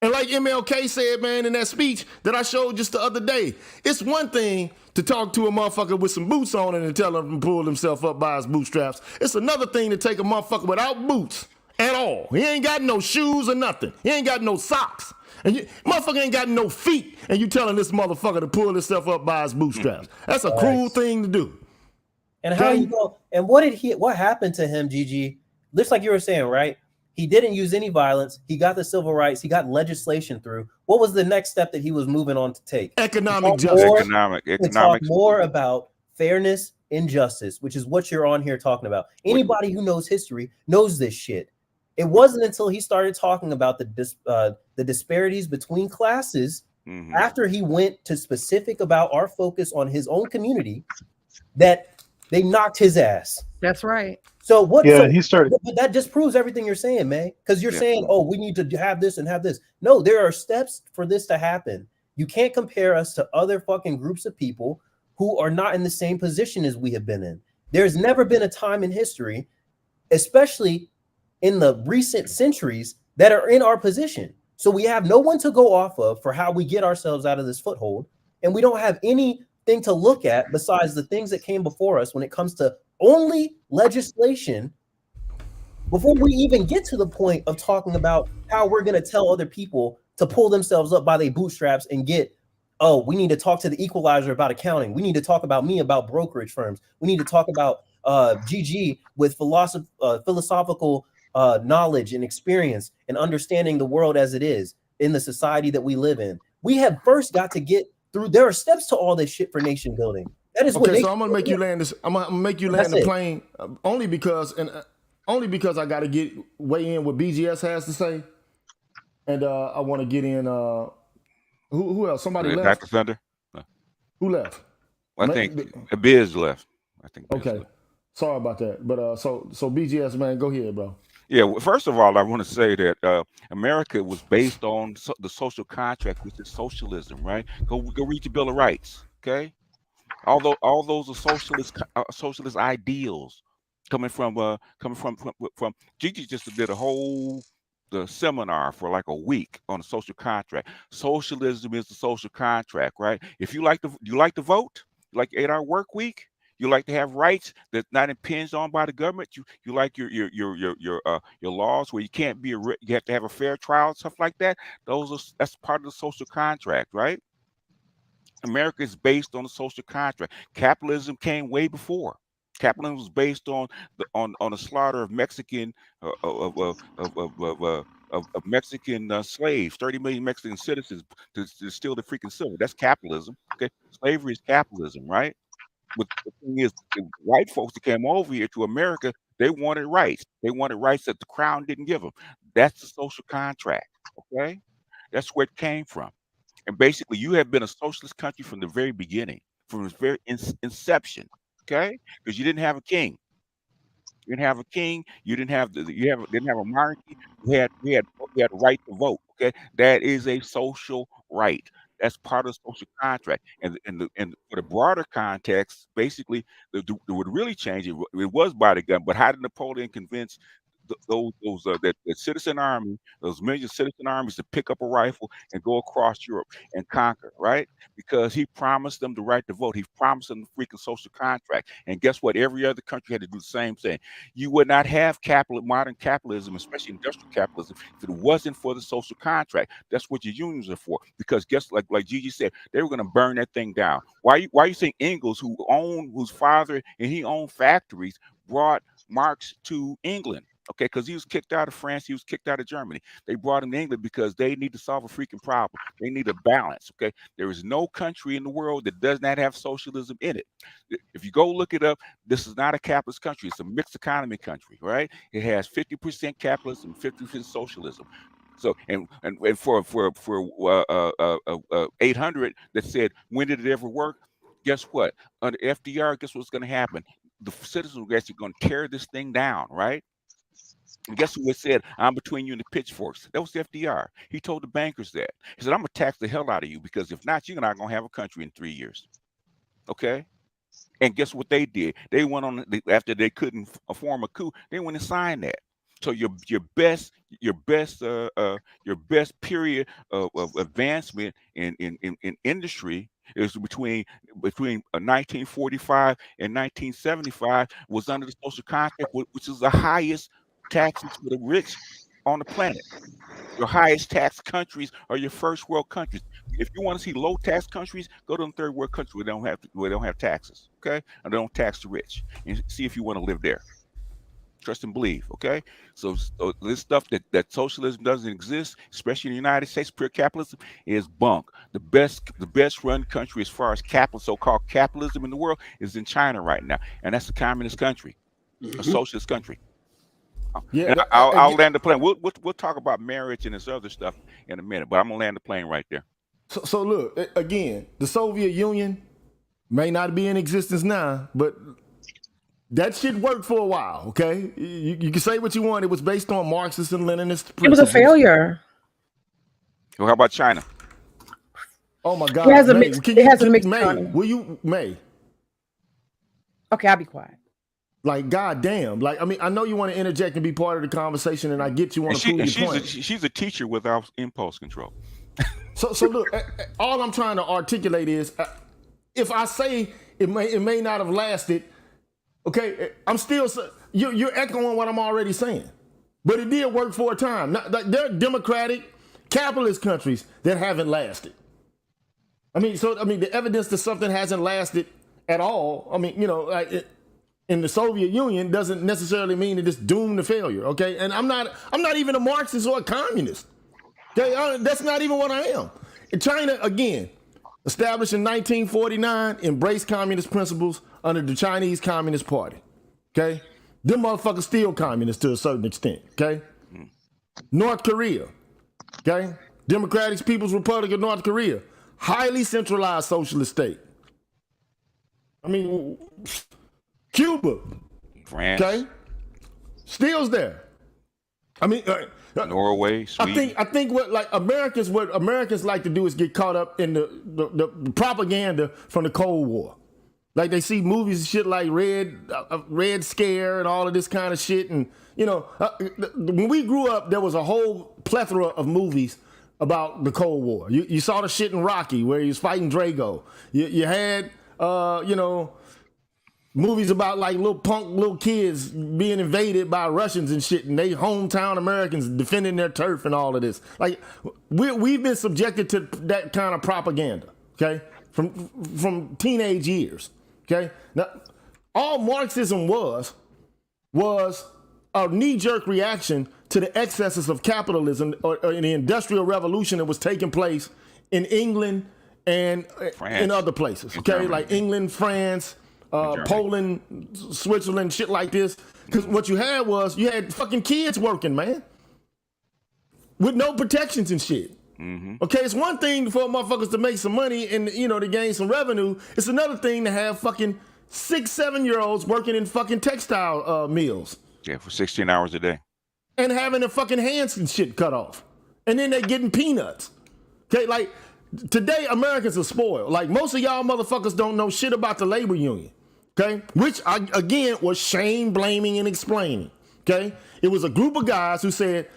And like MLK said, man, in that speech that I showed just the other day, it's one thing to talk to a motherfucker with some boots on and tell him to pull himself up by his bootstraps. It's another thing to take a motherfucker without boots at all. He ain't got no shoes or nothing. He ain't got no socks. And motherfucker ain't got no feet, and you telling this motherfucker to pull himself up by his bootstraps. That's a cruel thing to do. And how you go? And what happened to him, Gigi? Just like you were saying, right? He didn't use any violence. He got the civil rights. He got legislation through. What was the next step that he was moving on to take? Economic justice. Talk more about fairness and justice, which is what you're on here talking about. Anybody who knows history knows this shit. It wasn't until he started talking about the disparities between classes after he went to specific about our focus on his own community that they knocked his ass. That's right. So what? Yeah, so, he started. But that disproves everything you're saying, man. Because you're saying, oh, we need to have this and have this. No, there are steps for this to happen. You can't compare us to other fucking groups of people who are not in the same position as we have been in. There's never been a time in history, especially in the recent centuries, that are in our position. So we have no one to go off of for how we get ourselves out of this foothold. And we don't have anything to look at besides the things that came before us when it comes to only legislation, before we even get to the point of talking about how we're going to tell other people to pull themselves up by their bootstraps and get, oh, we need to talk to the equalizer about accounting. We need to talk about me about brokerage firms. We need to talk about GG with philosophical knowledge and experience and understanding the world as it is in the society that we live in. We have first got to get through. There are steps to all this shit for nation building. That is okay. So I'm gonna make you land this. I'm gonna make you land the plane only because I got to get weigh in what BGS has to say, and I want to get in. Who else? Somebody left. Dr. Thunder. No. Who left? Well, I think Biz left. I think. Biz okay. Left. Sorry about that, but so BGS, man, go ahead, bro. Yeah, well, first of all, I want to say that America was based on the social contract, which is socialism, right? Go read your Bill of Rights, okay? Although all those are socialist ideals coming from Gigi just did the seminar for like a week on the social contract. Socialism is the social contract, right? If you like to vote, you like 8-hour work week. You like to have rights that's not impinged on by the government. You like your laws where you can't be you have to have a fair trial and stuff like that. That's part of the social contract, right? America is based on the social contract. Capitalism came way before. Capitalism was based on the slaughter of Mexican Mexican slaves, 30 million Mexican citizens to steal the freaking silver. That's capitalism. Okay, slavery is capitalism, right? But the thing is, the white folks that came over here to America, they wanted rights. They wanted rights that the crown didn't give them. That's the social contract, okay? That's where it came from. And basically, you have been a socialist country from the very beginning, from its very inception, okay? Because you didn't have a king. You didn't have a king. You didn't have didn't have a monarchy. We had the right to vote, okay? That is a social right. as part of the social contract. And for the broader context, basically, would really change it. It was by the gun, but how did Napoleon convince that citizen army, those million citizen armies, to pick up a rifle and go across Europe and conquer, right? Because he promised them the right to vote. He promised them the freaking social contract. And guess what? Every other country had to do the same thing. You would not have modern capitalism, especially industrial capitalism, if it wasn't for the social contract. That's what your unions are for. Because guess, like Gigi said, they were going to burn that thing down. Why you think Engels, whose father and he owned factories, brought Marx to England? Okay, because he was kicked out of France, he was kicked out of Germany. They brought him to England because they need to solve a freaking problem. They need a balance. Okay, there is no country in the world that does not have socialism in it. If you go look it up, this is not a capitalist country. It's a mixed economy country, right? It has 50% capitalism, 50% socialism. So and for 800 that said, when did it ever work? Guess what? Under FDR, guess what's going to happen? The citizens are actually going to tear this thing down, right? And guess who said, I'm between you and the pitchforks? That was FDR. He told the bankers that. He said, I'm going to tax the hell out of you, because if not, you're not going to have a country in 3 years. Okay? And guess what they did? They went on, after they couldn't form a coup, they went and signed that. So your best period of advancement in industry is between 1945 and 1975 was under the social contract, which is the highest taxes for the rich on the planet. Your highest tax countries are your first world countries. If you want to see low tax countries, go to them third world countries where they don't have taxes, okay? And they don't tax the rich, and see if you want to live there. Trust and believe, okay? So this stuff that socialism doesn't exist, especially in the United States, pure capitalism, is bunk. The best run country as far as so-called capitalism in the world is in China right now, and that's a communist country, a socialist country. Yeah, and I'll land the plane. We'll talk about marriage and this other stuff in a minute, but I'm gonna land the plane right there. So look, again, the Soviet Union may not be in existence now, but that shit worked for a while. Okay, you can say what you want. It was based on Marxist and Leninist principles. It was a failure. Well, how about China? Oh my God, it has a mixed economy. Will you, May? Okay, I'll be quiet. Like, goddamn. Like, I mean, I know you want to interject and be part of the conversation, and I get you want to prove your point. She's a teacher without impulse control. So look, all I'm trying to articulate is, if I say it may not have lasted, okay, I'm still, you're echoing what I'm already saying. But it did work for a time. Now, there are democratic, capitalist countries that haven't lasted. I mean, the evidence that something hasn't lasted at all, I mean, in the Soviet Union doesn't necessarily mean that it's doomed to failure, okay? And I'm not even a Marxist or a communist. Okay, that's not even what I am. In China, again, established in 1949, embraced communist principles under the Chinese Communist Party. Okay, them motherfuckers still communists to a certain extent. Okay, North Korea. Okay, Democratic People's Republic of North Korea, highly centralized socialist state. I mean, Cuba, France, okay, still's there. I mean, Norway, Sweden. I think what Americans like to do is get caught up in the propaganda from the Cold War. Like, they see movies and shit like Red Scare and all of this kind of shit. And when we grew up, there was a whole plethora of movies about the Cold War. You saw the shit in Rocky where he was fighting Drago. You had movies about like little kids being invaded by Russians and shit, and they hometown Americans defending their turf and all of this. Like, we've been subjected to that kind of propaganda, okay, from teenage years, okay. Now, all Marxism was a knee-jerk reaction to the excesses of capitalism or in the Industrial Revolution that was taking place in England and in other places, okay, like England, France, Poland, Switzerland, shit like this. Because what you had fucking kids working, man, with no protections and shit. Mm-hmm. Okay, it's one thing for motherfuckers to make some money and to gain some revenue. It's another thing to have fucking 6-7-year-olds working in fucking textile mills. Yeah, for 16 hours a day. And having their fucking hands and shit cut off. And then they getting peanuts. Okay, like, today Americans are spoiled. Like most of y'all motherfuckers don't know shit about the labor union. Okay, which again was shame, blaming, and explaining. Okay, it was a group of guys who said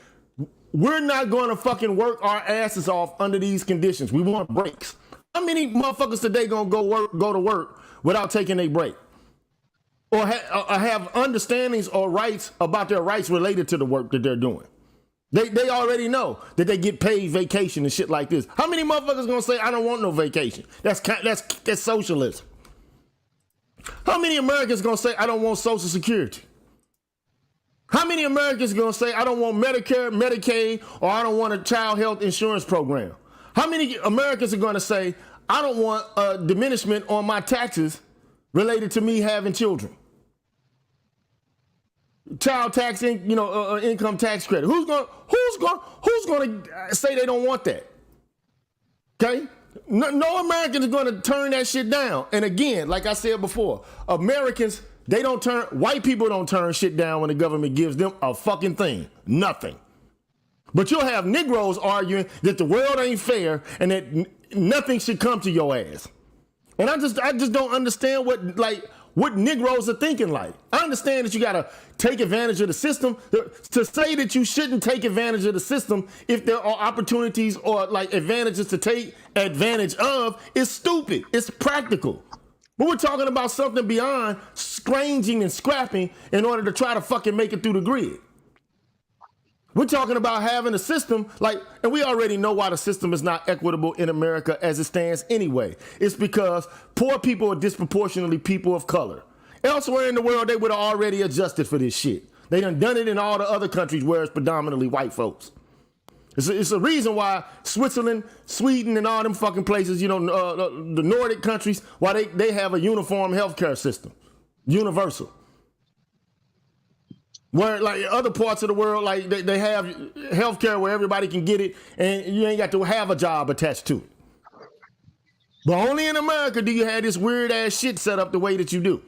we're not going to fucking work our asses off under these conditions. We want breaks. How many motherfuckers today gonna go to work without taking a break, or have understandings or rights about their rights related to the work that they're doing? They already know that they get paid vacation and shit like this. How many motherfuckers gonna say I don't want no vacation? That's socialism. How many Americans gonna say I don't want Social Security? How many Americans gonna say I don't want Medicare, Medicaid, or I don't want a child health insurance program? How many Americans are gonna say I don't want a diminishment on my taxes related to me having children? Child tax, income tax credit. Who's gonna say they don't want that? Okay. No American is going to turn that shit down. And again, like I said before, Americans, white people don't turn shit down when the government gives them a fucking thing. Nothing. But you'll have Negroes arguing that the world ain't fair and that nothing should come to your ass. And I just don't understand what Negroes are thinking like. I understand that you got to take advantage of the system. To say that you shouldn't take advantage of the system if there are opportunities or like advantages to take advantage of is stupid. It's practical. But we're talking about something beyond scranging and scrapping in order to try to fucking make it through the grid. We're talking about having a system and we already know why the system is not equitable in America as it stands anyway. It's because poor people are disproportionately people of color. Elsewhere in the world, they would have already adjusted for this shit. They done it in all the other countries where it's predominantly white folks. It's a reason why Switzerland, Sweden, and all them fucking places, the Nordic countries, why they have a uniform healthcare system, universal. Where like other parts of the world, like they have healthcare where everybody can get it, and you ain't got to have a job attached to it. But only in America do you have this weird ass shit set up the way that you do.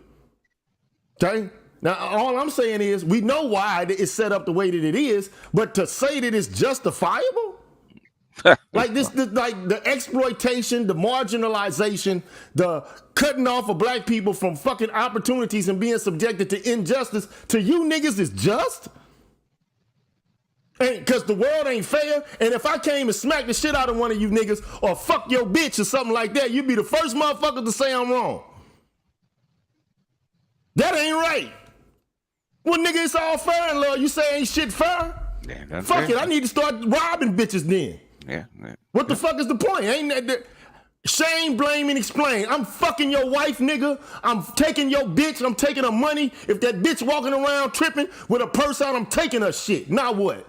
Okay? Now all I'm saying is we know why it's set up the way that it is, but to say that it's justifiable, like the exploitation, the marginalization, the cutting off of black people from fucking opportunities and being subjected to injustice, to you niggas is just? Because the world ain't fair, and if I came and smacked the shit out of one of you niggas or fuck your bitch or something like that, you'd be the first motherfucker to say I'm wrong. That ain't right. Well, nigga, it's all fair and law. You say ain't shit fair? Yeah, fuck fair. it, I need to start robbing bitches then. Yeah. What the fuck is the point? Ain't that shame, blame, and explain? I'm fucking your wife, nigga. I'm taking your bitch. I'm taking her money. If that bitch walking around tripping with a purse out, I'm taking her shit. Now what?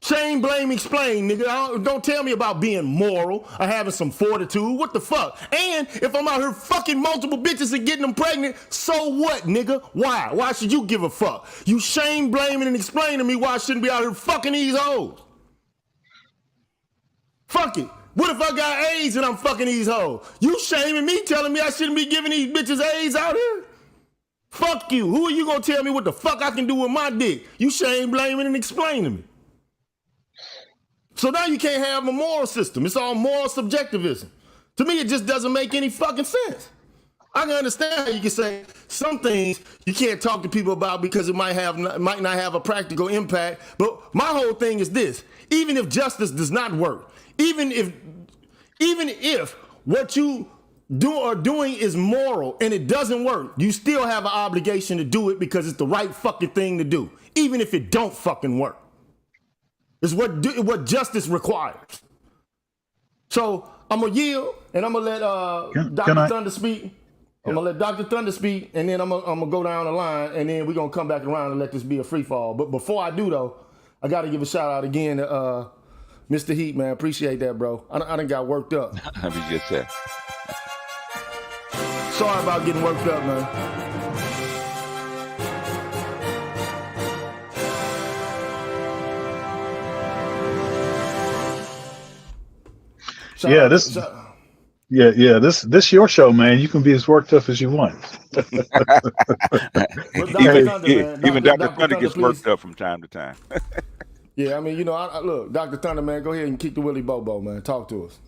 Shame, blame, explain, nigga. Don't tell me about being moral or having some fortitude. What the fuck? And if I'm out here fucking multiple bitches and getting them pregnant, so what, nigga? Why? Why should you give a fuck? You shame, blaming, and explain to me why I shouldn't be out here fucking these hoes. Fuck it. What if I got AIDS and I'm fucking these hoes? You shaming me, telling me I shouldn't be giving these bitches AIDS out here? Fuck you. Who are you gonna tell me what the fuck I can do with my dick? You shame, blaming, and explain to me. So now you can't have a moral system. It's all moral subjectivism. To me, it just doesn't make any fucking sense. I can understand how you can say some things you can't talk to people about because it might not have a practical impact. But my whole thing is this: even if justice does not work, even if what you are doing is moral and it doesn't work, you still have an obligation to do it because it's the right fucking thing to do, even if it don't fucking work. It's what justice requires. So I'm gonna yield and I'm gonna let Dr. Thunder speak. I'm gonna let Dr. Thunder speak, and then I'm gonna go down the line, and then we're gonna come back around and let this be a free fall. But before I do though, I gotta give a shout out again to Mr. Heat, man. Appreciate that, bro. I done got worked up. I mean, just said. Sorry about getting worked up, man. This your show, man. You can be as worked up as you want. Even Dr. Thunder gets worked up from time to time. Yeah, I mean, look, Dr. Thunder, man, go ahead and kick the Willie Bobo, man. Talk to us.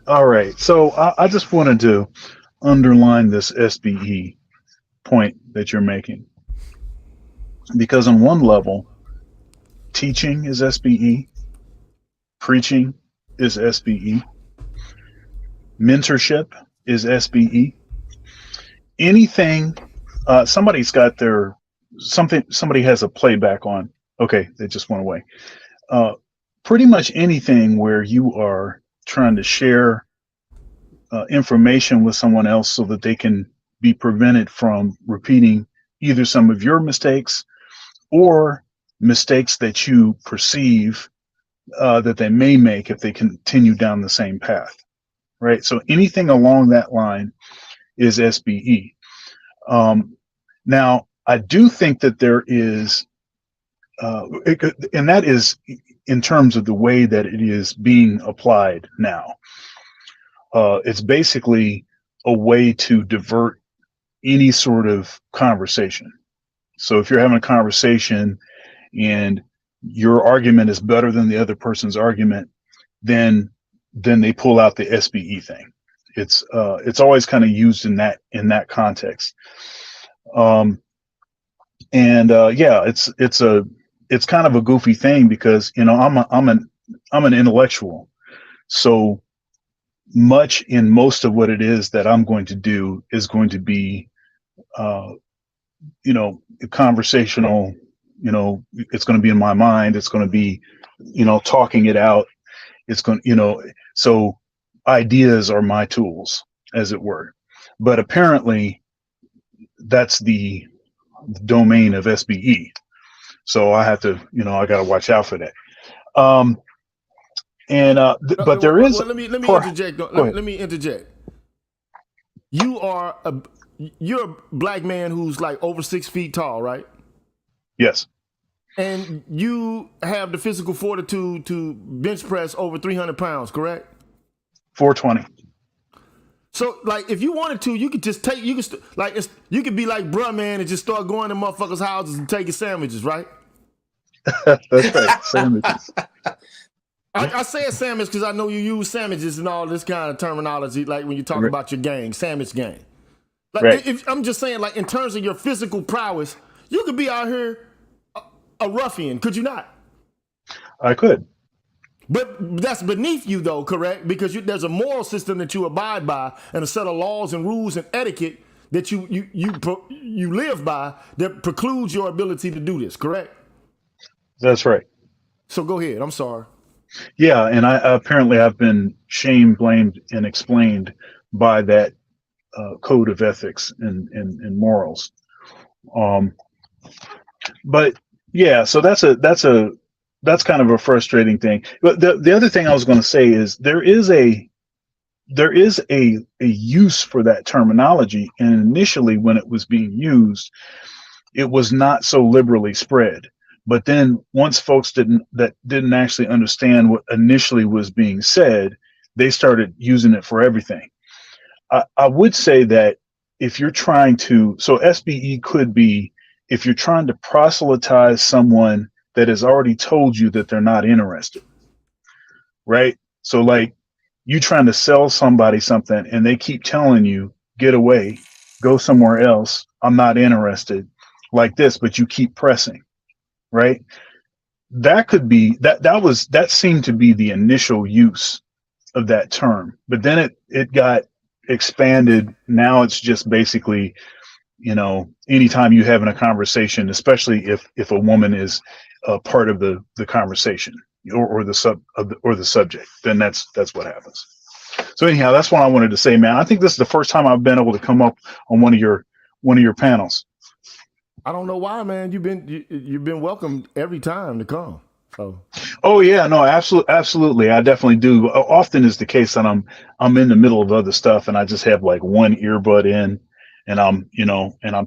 All right. So I just wanted to underline this SBE point that you're making, because on one level, teaching is SBE, preaching is SBE, mentorship is SBE. Anything, somebody's got their something. Somebody has a playback on. Okay, they just went away. Pretty much anything where you are trying to share information with someone else so that they can be prevented from repeating either some of your mistakes or mistakes that you perceive that they may make if they continue down the same path, right? So anything along that line is SBE. Now, I do think that there is, and that is in terms of the way that it is being applied now. It's basically a way to divert any sort of conversation. So if you're having a conversation and your argument is better than the other person's argument, then they pull out the SBE thing. It's always kind of used in that context. Yeah, it's kind of a goofy thing because, you know, I'm an intellectual, so much in most of what it is that I'm going to do is going to be, you know, conversational. You know, it's going to be in my mind. It's going to be, you know, talking it out. It's going, you know, so ideas are my tools, as it were. But apparently, that's the domain of SBE. So I have to, you know, I got to watch out for that. But there is. Well, let me interject. Let me interject. You're a black man who's like over 6 feet tall, right? Yes. And you have the physical fortitude to bench press over 300 pounds, correct? 420. So, like, if you wanted to, you could just take. You could you could be like, bruh, man, and just start going to motherfuckers' houses and taking sandwiches, right? That's right, sandwiches. I say sandwich because I know you use sandwiches and all this kind of terminology, like when you talk about your gang, sandwich gang. Like, right. I'm just saying, like, in terms of your physical prowess, you could be out here a ruffian, could you not? I could. But that's beneath you, though, correct? Because there's a moral system that you abide by and a set of laws and rules and etiquette that you live by that precludes your ability to do this, correct? That's right. So go ahead. I'm sorry. Yeah, and I've been shamed, blamed, and explained by that code of ethics and morals. But yeah, so that's kind of a frustrating thing. But the other thing I was going to say is there is a use for that terminology, and initially when it was being used, it was not so liberally spread. But then once folks didn't actually understand what initially was being said, they started using it for everything. I would say that if you're trying to, so SBE could be if you're trying to proselytize someone that has already told you that they're not interested, right? So like you trying to sell somebody something and they keep telling you, get away, go somewhere else, I'm not interested, like this, but you keep pressing, right? That could be, that seemed to be the initial use of that term, but then it got expanded. Now it's just basically, you know, anytime you having a conversation, especially if a woman is part of the conversation or the subject, then that's what happens. So anyhow, that's what I wanted to say, man. I think this is the first time I've been able to come up on one of your panels. I don't know why, man. You've been welcomed every time to come. So. Oh yeah, no, absolutely. I definitely do. Often is the case that I'm in the middle of other stuff and I just have like one earbud in, and I'm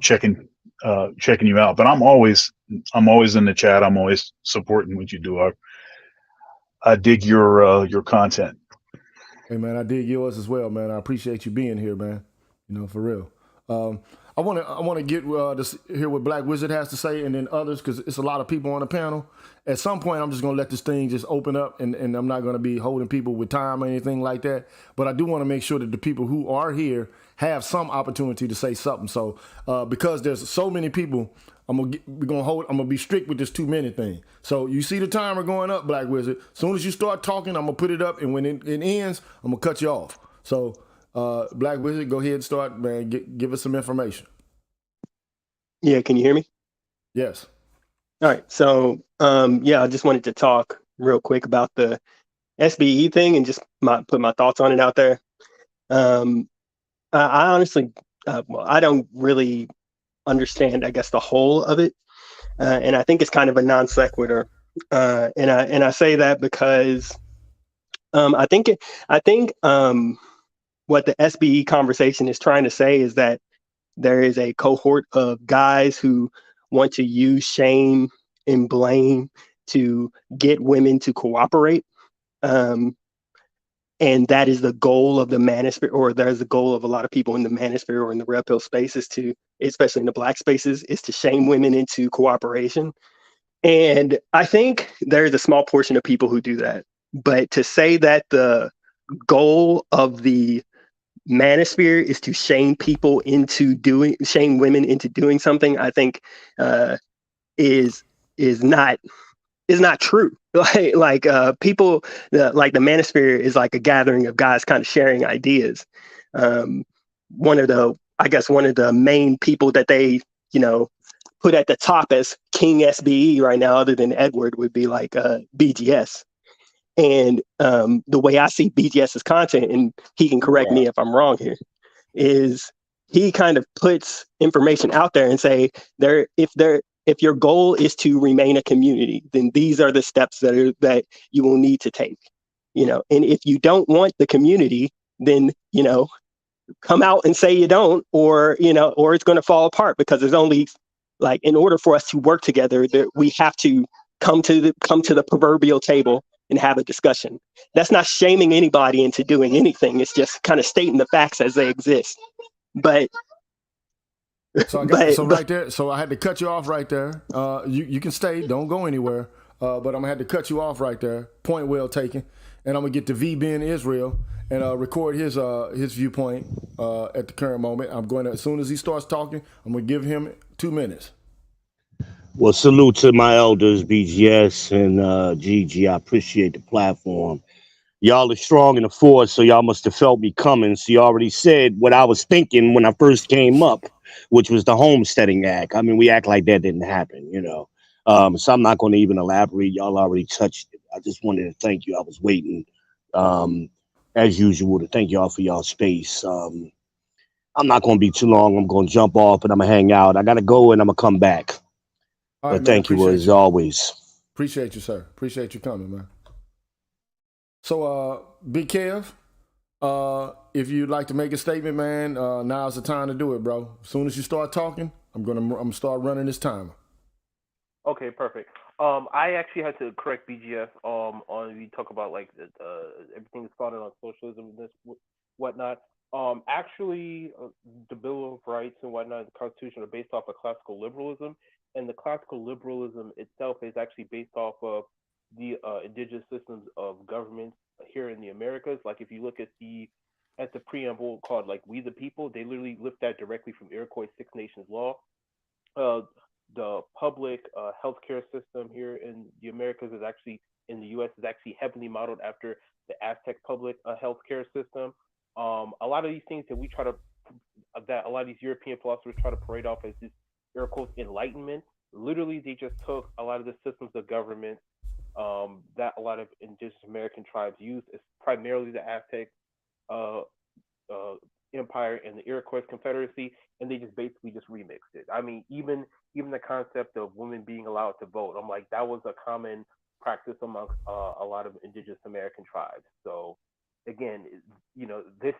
checking you out. But I'm always in the chat. I'm always supporting what you do. I dig your content. Hey man, I dig yours as well, man. I appreciate you being here, man. You know, for real. want to get hear what Black Wizard has to say, and then others, because it's a lot of people on the panel. At some point, I'm just going to let this thing just open up, and I'm not going to be holding people with time or anything like that. But I do want to make sure that the people who are here have some opportunity to say something. So because there's so many people, I'm gonna be strict with this 2-minute thing. So you see the timer going up, Black Wizard. As soon as you start talking, I'm gonna put it up, and when it ends, I'm gonna cut you off. So Black Wizard, go ahead and start, man. Give us some information. Yeah, can you hear me? Yes. All right. So I just wanted to talk real quick about the SBE thing and just put my thoughts on it out there. I honestly, I don't really understand, I guess, the whole of it, and I think it's kind of a non sequitur. And I say that because I think what the SBE conversation is trying to say is that there is a cohort of guys who want to use shame and blame to get women to cooperate. And that is the goal of the manosphere, or there's the goal of a lot of people in the manosphere or in the red pill spaces, especially in the Black spaces, is to shame women into cooperation. And I think there's a small portion of people who do that. But to say that the goal of the manosphere is to shame women into doing something, I think is not true. Like people, like the manosphere is like a gathering of guys kind of sharing ideas. One of the main people that they put at the top as King SBE right now, other than Edward, would be like BGS. And the way I see BGS's content, and he can correct me if I'm wrong here, is he kind of puts information out there and say if your goal is to remain a community, then these are the steps that you will need to take. And if you don't want the community, then come out and say you don't, or it's going to fall apart, because there's only, like, in order for us to work together, we have to come to the proverbial table and have a discussion. That's not shaming anybody into doing anything. It's just kind of stating the facts as they exist. But right there. So I had to cut you off right there. You can stay. Don't go anywhere. But I'm gonna have to cut you off right there. Point well taken. And I'm gonna get to V Ben Israel and record his viewpoint at the current moment. I'm going to, as soon as he starts talking, I'm gonna give him 2 minutes. Well, salute to my elders, BGS and GG. I appreciate the platform. Y'all are strong in the force, so y'all must have felt me coming. So you already said what I was thinking when I first came up, which was the Homesteading Act. I mean, we act like that didn't happen, So I'm not going to even elaborate. Y'all already touched it. I just wanted to thank you. I was waiting, as usual, to thank y'all for y'all space. I'm not going to be too long. I'm going to jump off, and I'm going to hang out. I got to go, and I'm going to come back. All right, but thank you as always. Appreciate you, sir. Appreciate you coming, man. So, Big Kev, if you'd like to make a statement, man, now's the time to do it, bro. As soon as you start talking, I'm gonna start running this timer. Okay, perfect. I actually had to correct BGS on we talk about like everything that's founded on socialism and this whatnot. Actually, the Bill of Rights and whatnot, the Constitution, are based off of classical liberalism, and the classical liberalism itself is actually based off of the indigenous systems of government here in the Americas. Like if you look at the preamble called like "We the People," they literally lift that directly from Iroquois Six Nations law. The public healthcare system here in the Americas is actually, in the U.S., is actually heavily modeled after the Aztec public healthcare system. A lot of these things that a lot of these European philosophers try to parade off as this air quotes enlightenment, literally they just took a lot of the systems of government that a lot of indigenous American tribes used, is primarily the Aztec Empire and the Iroquois Confederacy, and they just basically just remixed it. I mean, even the concept of women being allowed to vote, I'm like, that was a common practice amongst a lot of indigenous American tribes. So again, this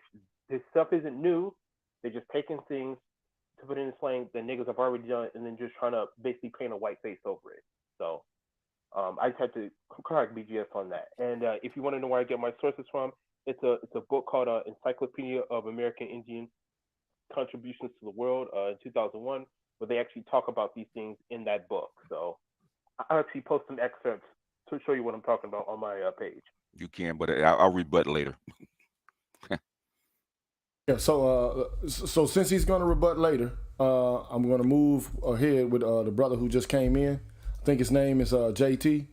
stuff isn't new. They're just taking things, to put it in slang, the niggas have already done, and then just trying to basically paint a white face over it. So I just had to correct BGS on that. And if you want to know where I get my sources from, it's a book called Encyclopedia of American Indian contributions to the world in 2001, where they actually talk about these things in that book. So I'll actually post some excerpts to show you what I'm talking about on my page. You can, but I'll rebut later. Yeah, so since he's going to rebut later, I'm going to move ahead with the brother who just came in. I think his name is JT.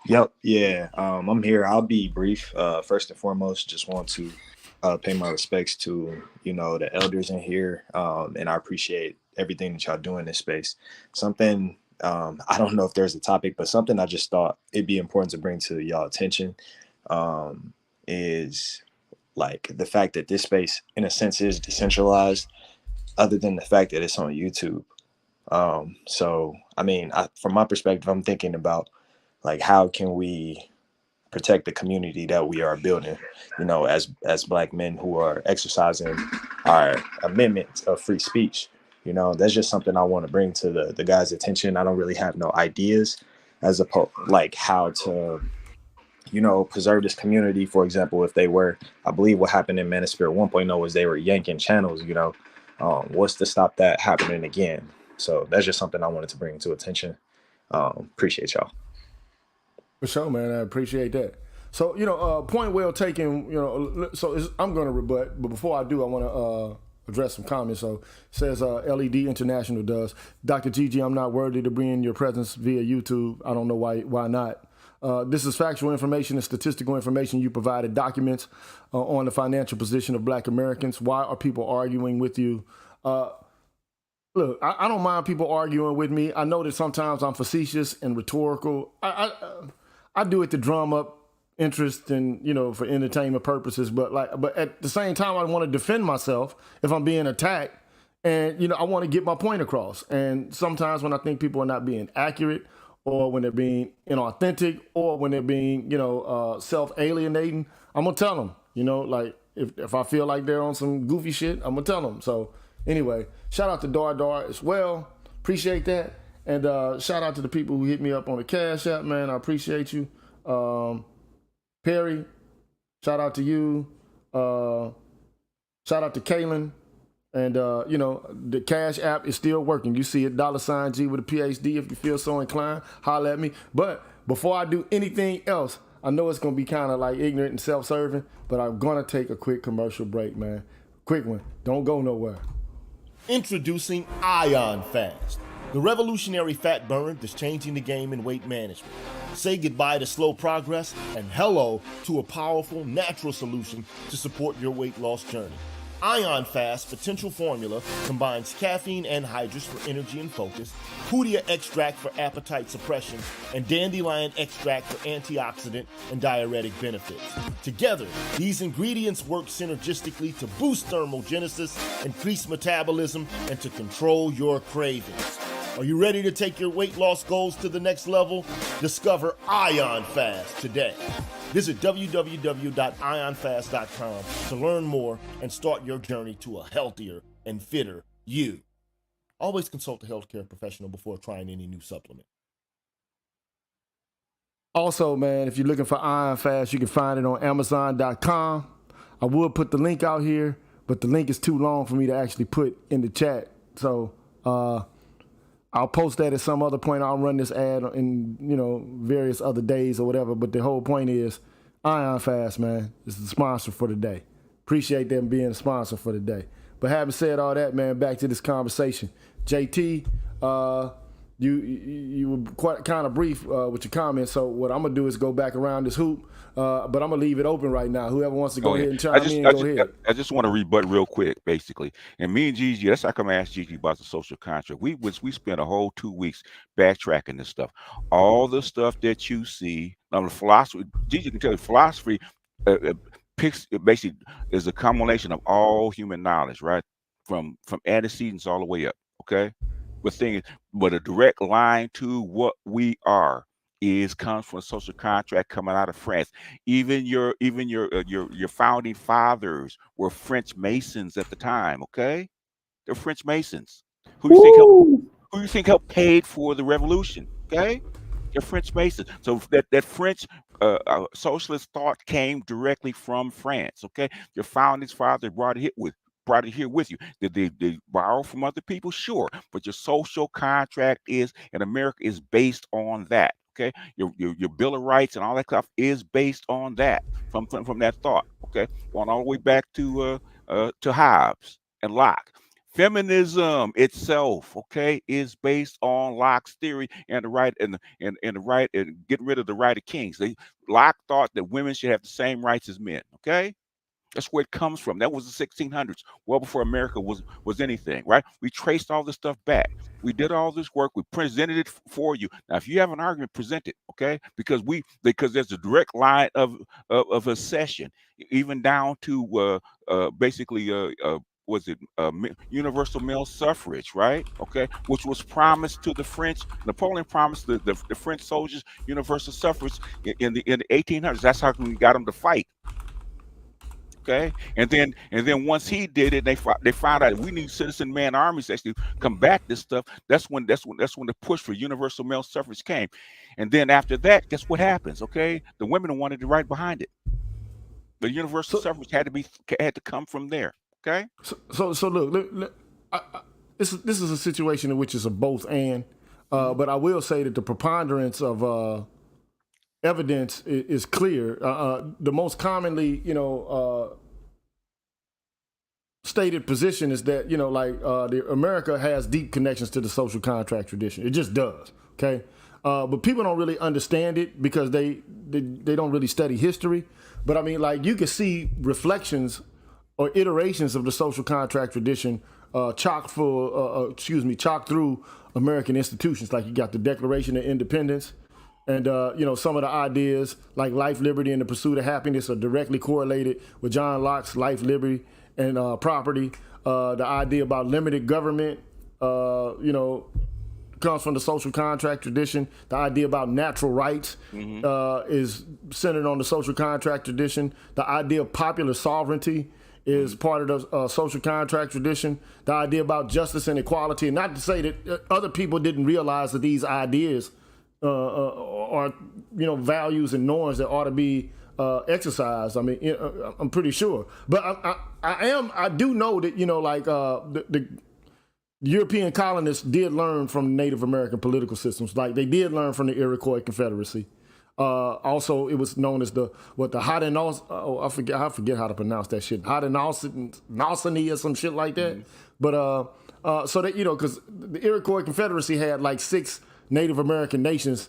Yep. Yeah. I'm here. I'll be brief. First and foremost, just want to pay my respects to, the elders in here. And I appreciate everything that y'all do in this space. Something, I don't know if there's a topic, but something I just thought it'd be important to bring to y'all attention is like the fact that this space, in a sense, is decentralized, other than the fact that it's on YouTube. So, I mean, from my perspective, I'm thinking about like, how can we protect the community that we are building, as Black men who are exercising our amendment of free speech. That's just something I want to bring to the guys' attention. I don't really have no ideas as opposed like how to, preserve this community. For example, if they were, I believe what happened in Manosphere 1.0 was they were yanking channels, what's to stop that happening again? So that's just something I wanted to bring to attention. Appreciate y'all. For sure, man. I appreciate that. So, point well taken, I'm going to rebut, but before I do, I want to address some comments. So, it says LED International does. Dr. Gigi, I'm not worthy to bring in your presence via YouTube. I don't know why not. This is factual information and statistical information you provided, documents on the financial position of Black Americans. Why are people arguing with you? Look, I don't mind people arguing with me. I know that sometimes I'm facetious and rhetorical. I do it to drum up interest and, for entertainment purposes. But at the same time, I want to defend myself if I'm being attacked. And, I want to get my point across. And sometimes when I think people are not being accurate, or when they're being inauthentic, or when they're being, self-alienating, I'm going to tell them, if I feel like they're on some goofy shit, I'm going to tell them. So anyway, shout out to Dar as well. Appreciate that. And shout out to the people who hit me up on the Cash App, man. I appreciate you. Perry, shout out to you. Shout out to Kaylin. And, the Cash App is still working. You see it, $G with a PhD if you feel so inclined. Holler at me. But before I do anything else, I know it's going to be kind of like ignorant and self-serving, but I'm going to take a quick commercial break, man. Quick one. Don't go nowhere. Introducing Ion Fast, the revolutionary fat burn that's changing the game in weight management. Say goodbye to slow progress and hello to a powerful, natural solution to support your weight loss journey. Ion Fast potential formula combines caffeine anhydrous for energy and focus, Hoodia extract for appetite suppression, and dandelion extract for antioxidant and diuretic benefits. Together, these ingredients work synergistically to boost thermogenesis, increase metabolism, and to control your cravings. Are you ready to take your weight loss goals to the next level? Discover Ion Fast today. Visit www.ionfast.com to learn more and start your journey to a healthier and fitter you. Always consult a healthcare professional before trying any new supplement. Also, man, if you're looking for Ion Fast, you can find it on Amazon.com. I would put the link out here, but the link is too long for me to actually put in the chat. So I'll post that at some other point. I'll run this ad in, various other days or whatever. But the whole point is Ion Fast, man, is the sponsor for the day. Appreciate them being a sponsor for the day. But having said all that, man, back to this conversation. JT, you were quite kind of brief with your comments. So what I'm going to do is go back around this hoop. But I'm going to leave it open right now. Whoever wants to go ahead and chime in, go ahead. I just want to rebut real quick, basically. And me and Gigi, that's how come I asked Gigi about the social contract. We spent a whole 2 weeks backtracking this stuff. All the stuff that you see, the philosophy, Gigi can tell you, philosophy basically is a combination of all human knowledge, right? From antecedents all the way up, okay? But a direct line to what we are comes from a social contract coming out of France. Even your founding fathers were French Masons at the time. Okay, they're French Masons. Who you think helped paid for the revolution? Okay, they're French Masons. So that French socialist thought came directly from France. Okay, your founding father brought brought it here with you. Did they borrow from other people? Sure, but your social contract is in America is based on that. Okay, your Bill of Rights and all that stuff is based on that from that thought. Okay, going all the way back to Hobbes and Locke. Feminism itself, okay, is based on Locke's theory and the right and the right and getting rid of the right of kings. Locke thought that women should have the same rights as men. Okay, that's where it comes from. That was the 1600s, well before America was anything, right? We traced all this stuff back. We did all this work. We presented it for you. Now, if you have an argument, present it, okay? Because there's a direct line of accession, even down to basically was it universal male suffrage, right? Okay, which was promised to the French. Napoleon promised the French soldiers universal suffrage in the 1800s. That's how we got them to fight. Okay, and then once he did it, they found out we need citizen man armies to actually combat this stuff. That's when the push for universal male suffrage came, and then after that, guess what happens? Okay, the women wanted to right behind it. The universal suffrage had to come from there. Okay, so look, this is a situation in which it's a both and, but I will say that the preponderance of evidence is clear. The most commonly, stated position is that, America has deep connections to the social contract tradition. It just does. Okay. But people don't really understand it because they don't really study history. But I mean, like, you can see reflections or iterations of the social contract tradition chock through American institutions. Like, you got the Declaration of Independence. And, some of the ideas like life, liberty, and the pursuit of happiness are directly correlated with John Locke's life, liberty, and property. The idea about limited government, comes from the social contract tradition. The idea about natural rights is centered on the social contract tradition. The idea of popular sovereignty is part of the social contract tradition. The idea about justice and equality, and not to say that other people didn't realize that these ideas are values and norms that ought to be exercised. I mean, I'm pretty sure, but I do know that the European colonists did learn from Native American political systems. Like, they did learn from the Iroquois Confederacy. Also, it was known as the Haudenosaunee. I forget how to pronounce that shit. Haudenosaunee or some shit like that. But so that because the Iroquois Confederacy had like 6 Native American nations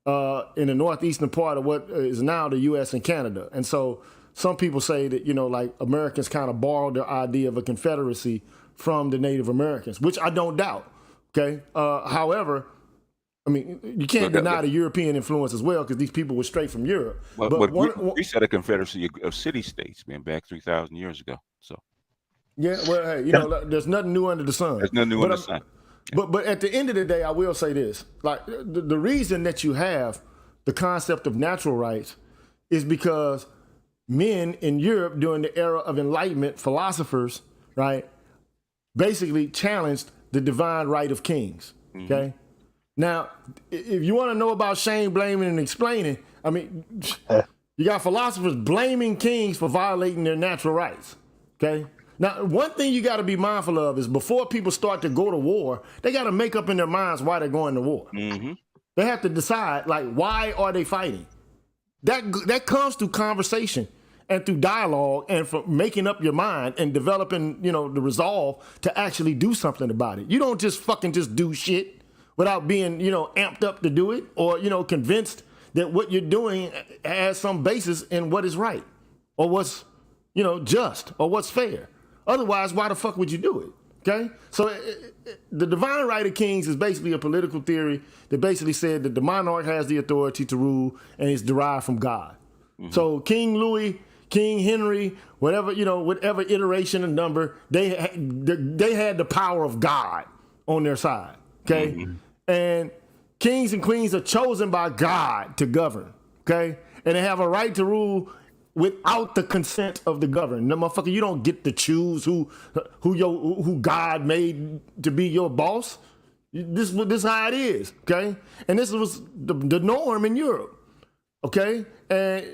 in the northeastern part of what is now the U.S. and Canada. And so some people say that, Americans kind of borrowed their idea of a confederacy from the Native Americans, which I don't doubt. Okay. However, I mean, you can't deny the European influence as well, because these people were straight from Europe. But we set a confederacy of city-states, man, back 3,000 years ago. So. Yeah, well, hey, there's nothing new under the sun. There's nothing new under the sun. But at the end of the day, I will say this: like, the reason that you have the concept of natural rights is because men in Europe during the era of Enlightenment, philosophers, right, basically challenged the divine right of kings. Okay. Now, if you want to know about shame, blaming, and explaining, I mean, you got philosophers blaming kings for violating their natural rights. Okay. Now, one thing you got to be mindful of is before people start to go to war, they got to make up in their minds why they're going to war. They have to decide, like, why are they fighting? That comes through conversation and through dialogue and from making up your mind and developing, the resolve to actually do something about it. You don't just do shit without being, amped up to do it, or, convinced that what you're doing has some basis in what is right or what's, just or what's fair. Otherwise, why the fuck would you do it? Okay? So the divine right of kings is basically a political theory that basically said that the monarch has the authority to rule and is derived from God. So King Louis, King Henry, whatever iteration and number, they had the power of God on their side. Okay? And kings and queens are chosen by God to govern. Okay? And they have a right to rule without the consent of the governed. No, motherfucker, you don't get to choose who God made to be your boss. This is how it is, okay? And this was the norm in Europe, okay? And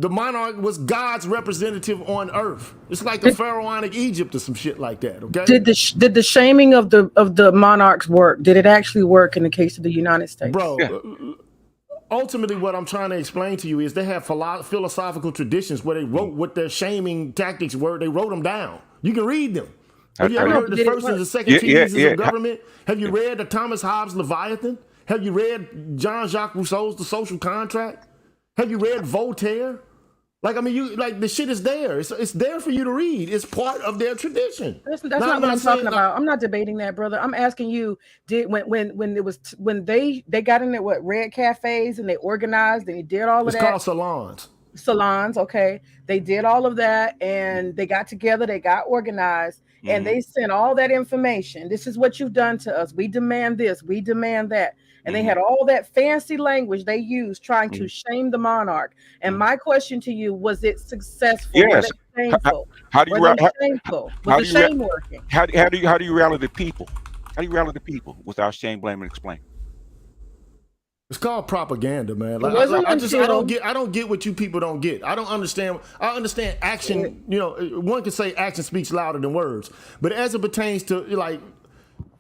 the monarch was God's representative on earth. It's like the pharaonic Egypt or some shit like that. Okay. Did the shaming of the monarchs work? Did it actually work in the case of the United States? Bro, ultimately what I'm trying to explain to you is they have philosophical traditions where they wrote what their shaming tactics were. They wrote them down. You can read them. Have you ever heard the first and the second treatises of government? Have you read the Thomas Hobbes Leviathan? Have you read Jean-Jacques Rousseau's The Social Contract? Have you read Voltaire? Like, I mean, you like the shit is there. It's there for you to read. It's part of their tradition. That's not what I'm talking about. I'm not debating that, brother. I'm asking you, did when they got in there red cafes and they organized and they did all of that? It's called salons. Salons, okay. They did all of that and they got together, they got organized, and they sent all that information. This is what you've done to us. We demand this, we demand that. And they had all that fancy language they used trying to shame the monarch. And my question to you, was it successful? Yes. Was it shameful? How do you Was it shameful? Was the shame working? How do you rally the people? How do you rally the people without shame, blame, and explain? It's called propaganda, man. Like, I don't get what you people don't get. I don't understand. I understand action. You know, one can say action speaks louder than words. But as it pertains to like,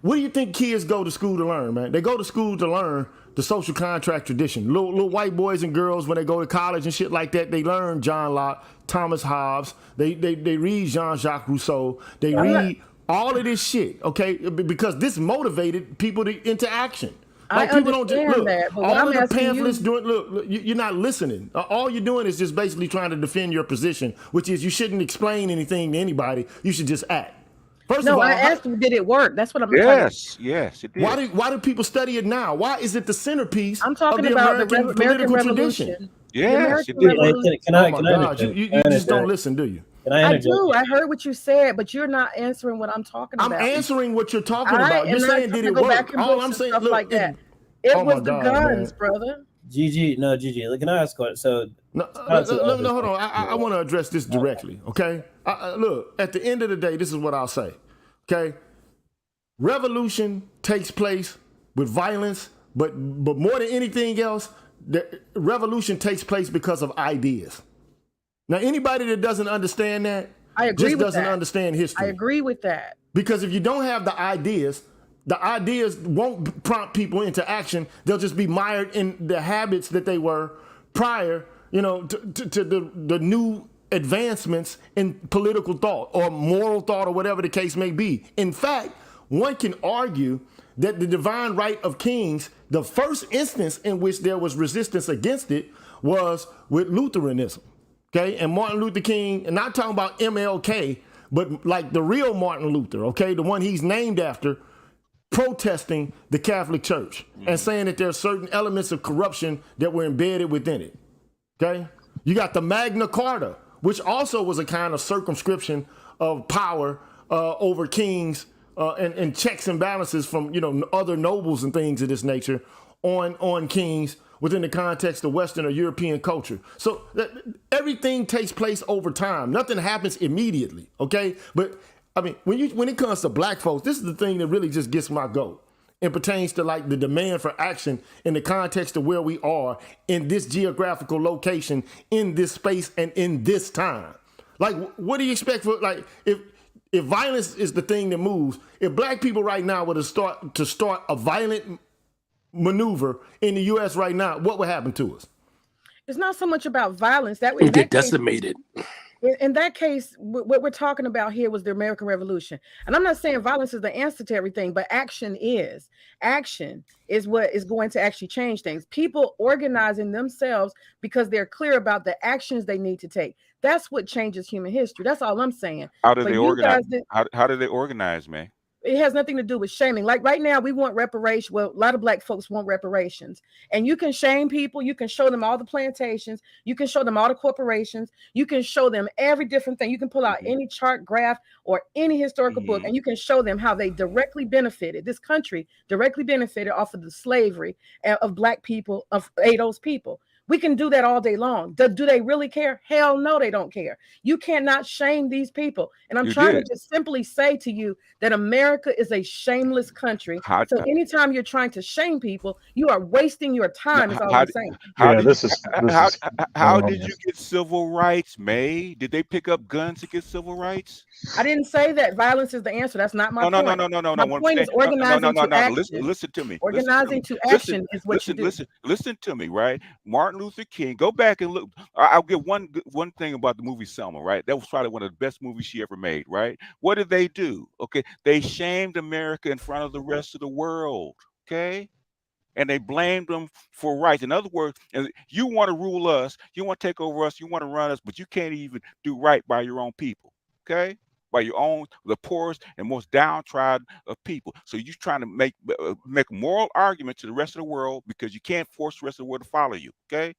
what do you think kids go to school to learn, man? They go to school to learn the social contract tradition. Little white boys and girls, when they go to college and shit like that, they learn John Locke, Thomas Hobbes. They read Jean-Jacques Rousseau. They read all of this shit, okay? Because this motivated people into action. Like, I people don't just understand look. that, but All what of I'm the asking pamphlets you, doing. Look, you're not listening. All you're doing is just basically trying to defend your position, which is you shouldn't explain anything to anybody. You should just act. First of all, I asked you, did it work? That's what I'm Yes, it did. Why do people study it now? Why is it the centerpiece I'm talking of the about American the political American tradition? Revolution. Yes, it The did. American Can I Oh my God, interject? you Can I just don't interject? listen, do you? Can I I interject? do. I heard what you said, but you're not answering what I'm talking I'm about. answering what you're talking All right, about. You're and saying let's did it go work? back and All books I'm and saying, stuff look, like that. It oh my was the God, guns, man. brother. GG. Look, can I ask one? So, No, hold on. I want to address this directly, okay? Look, at the end of the day, this is what I'll say, okay? Revolution takes place with violence, but more than anything else, the revolution takes place because of ideas. Now, anybody that doesn't understand that I agree just with doesn't that. understand history. I agree with that. Because if you don't have the ideas won't prompt people into action. They'll just be mired in the habits that they were prior, to the new advancements in political thought or moral thought or whatever the case may be. In fact, one can argue that the divine right of kings, the first instance in which there was resistance against it was with Lutheranism. Okay, and Martin Luther King, and not talking about MLK, but like the real Martin Luther, okay, the one he's named after, protesting the Catholic Church and saying that there are certain elements of corruption that were embedded within it. Okay, you got the Magna Carta, which also was a kind of circumscription of power over kings and checks and balances from other nobles and things of this nature on kings within the context of Western or European culture. So everything takes place over time. Nothing happens immediately, okay? But I mean, when it comes to black folks, this is the thing that really just gets my goat. It pertains to like the demand for action in the context of where we are in this geographical location, in this space, and in this time. Like, what do you expect for, like, if violence is the thing that moves, if black people right now were to start a violent maneuver in the U.S. right now, what would happen to us? It's not so much about violence. We get decimated. In that case, what we're talking about here was the American Revolution. And I'm not saying violence is the answer to everything, but action is. Action is what is going to actually change things. People organizing themselves because they're clear about the actions they need to take. That's what changes human history. That's all I'm saying. How do But they you organize? guys How do they organize, man? it has nothing to do with shaming. Like right now, we want reparations. Well, a lot of black folks want reparations. And you can shame people. You can show them all the plantations. You can show them all the corporations. You can show them every different thing. You can pull out any chart, graph, or any historical book, and you can show them how they directly benefited. This country directly benefited off of the slavery of black people, of those people. We can do that all day long. Do they really care? Hell no, they don't care. You cannot shame these people. And I'm You trying did. to just simply say to you that America is a shameless country. How So anytime you're trying to shame people, you are wasting your time, is all how I'm did saying. how Yeah, did this is how this is how going on. did you get civil rights, May? Did they pick up guns to get civil rights? I didn't say that violence is the answer. That's not my No, no, no, point. no, no, no, My no. What I'm point saying, is no, no, no, organizing no, to no. Listen, action. listen to me. Listen to me. Organizing to Listen, action is what you do. listen to me, right? Martin Luther King. Go back and look. I'll give one thing about the movie Selma, right? That was probably one of the best movies she ever made, right? What did they do? Okay, they shamed America in front of the rest of the world. Okay. And they blamed them for rights. In other words, you want to rule us, you want to take over us, you want to run us, but you can't even do right by your own people. Okay, by your own, the poorest and most downtrodden of people. So you're trying to make a moral argument to the rest of the world because you can't force the rest of the world to follow you. Okay.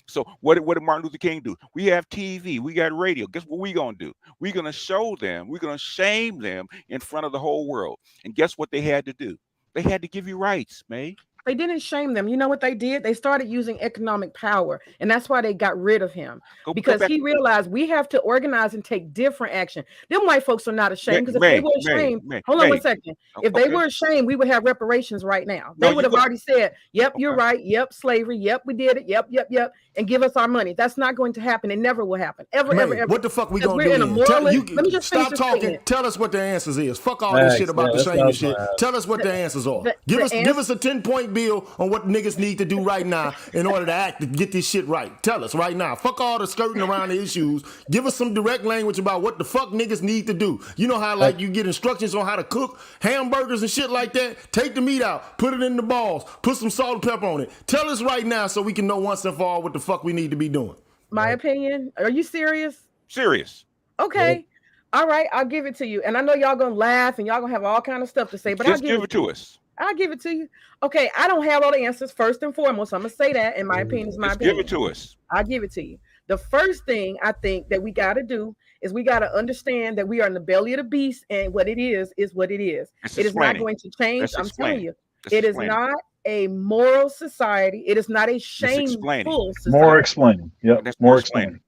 So what did Martin Luther King do? We have TV, we got radio. Guess what we're gonna do? We're gonna show them, we're gonna shame them in front of the whole world. And guess what they had to do? They had to give you rights, May. They didn't shame them. You know what they did? They started using economic power, and that's why they got rid of him. Go Because back. he realized we have to organize and take different action. Them white folks are not ashamed, because if May, they were ashamed, hold on one second. If they Okay. were ashamed, we would have reparations right now. No, They would you have go- already said, "Yep, you're Okay. right. Yep, slavery. Yep, we did it. Yep, yep, yep," and give us our money. That's not going to happen. It never will happen. Ever, Man, ever, ever. what the fuck we Because gonna we're do in a then? moralist. Let me just finish Stop this talking. statement. Tell us what the answers is. Fuck all this shit about the shaming shit. Tell us what the answers are. Give us a 10-point bill on what niggas need to do right now in order to act to get this shit right. Tell us right now. Fuck all the skirting around the issues. Give us some direct language about what the fuck niggas need to do. You know how like you get instructions on how to cook hamburgers and shit like that? Take the meat out, put it in the balls, put some salt and pepper on it. Tell us right now so we can know once and for all what the fuck we need to be doing. My opinion. Are you serious? Serious. Okay. All right, I'll give it to you. And I know y'all gonna laugh and y'all gonna have all kind of stuff to say, but Just I'll give it to us. I'll give it to you. Okay, I don't have all the answers first and foremost. I'm gonna say that, in my opinion, is my Just opinion. give it to us. I'll give it to you. The first thing I think that we got to do is we got to understand that we are in the belly of the beast, and what it is what it is. Let's It is not explain it. going to change. Let's I'm explain telling it. you, Let's it is explain it. not a moral society. It is not a explain it. shameful society. More explaining. Yep. That's More more explaining.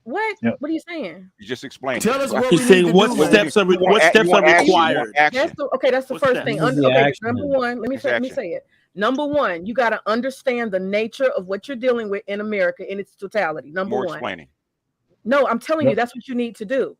What? Yep. What are you saying? You just explained. Tell us what He's we saying need to what do. man. steps are what steps are required. That's the What first steps? thing. This is the Okay, action. number one, let me say it. Number one, you got to understand the nature of what you're dealing with in America in its totality. Number More one. explaining. No, I'm telling you, Yep. that's what you need to do.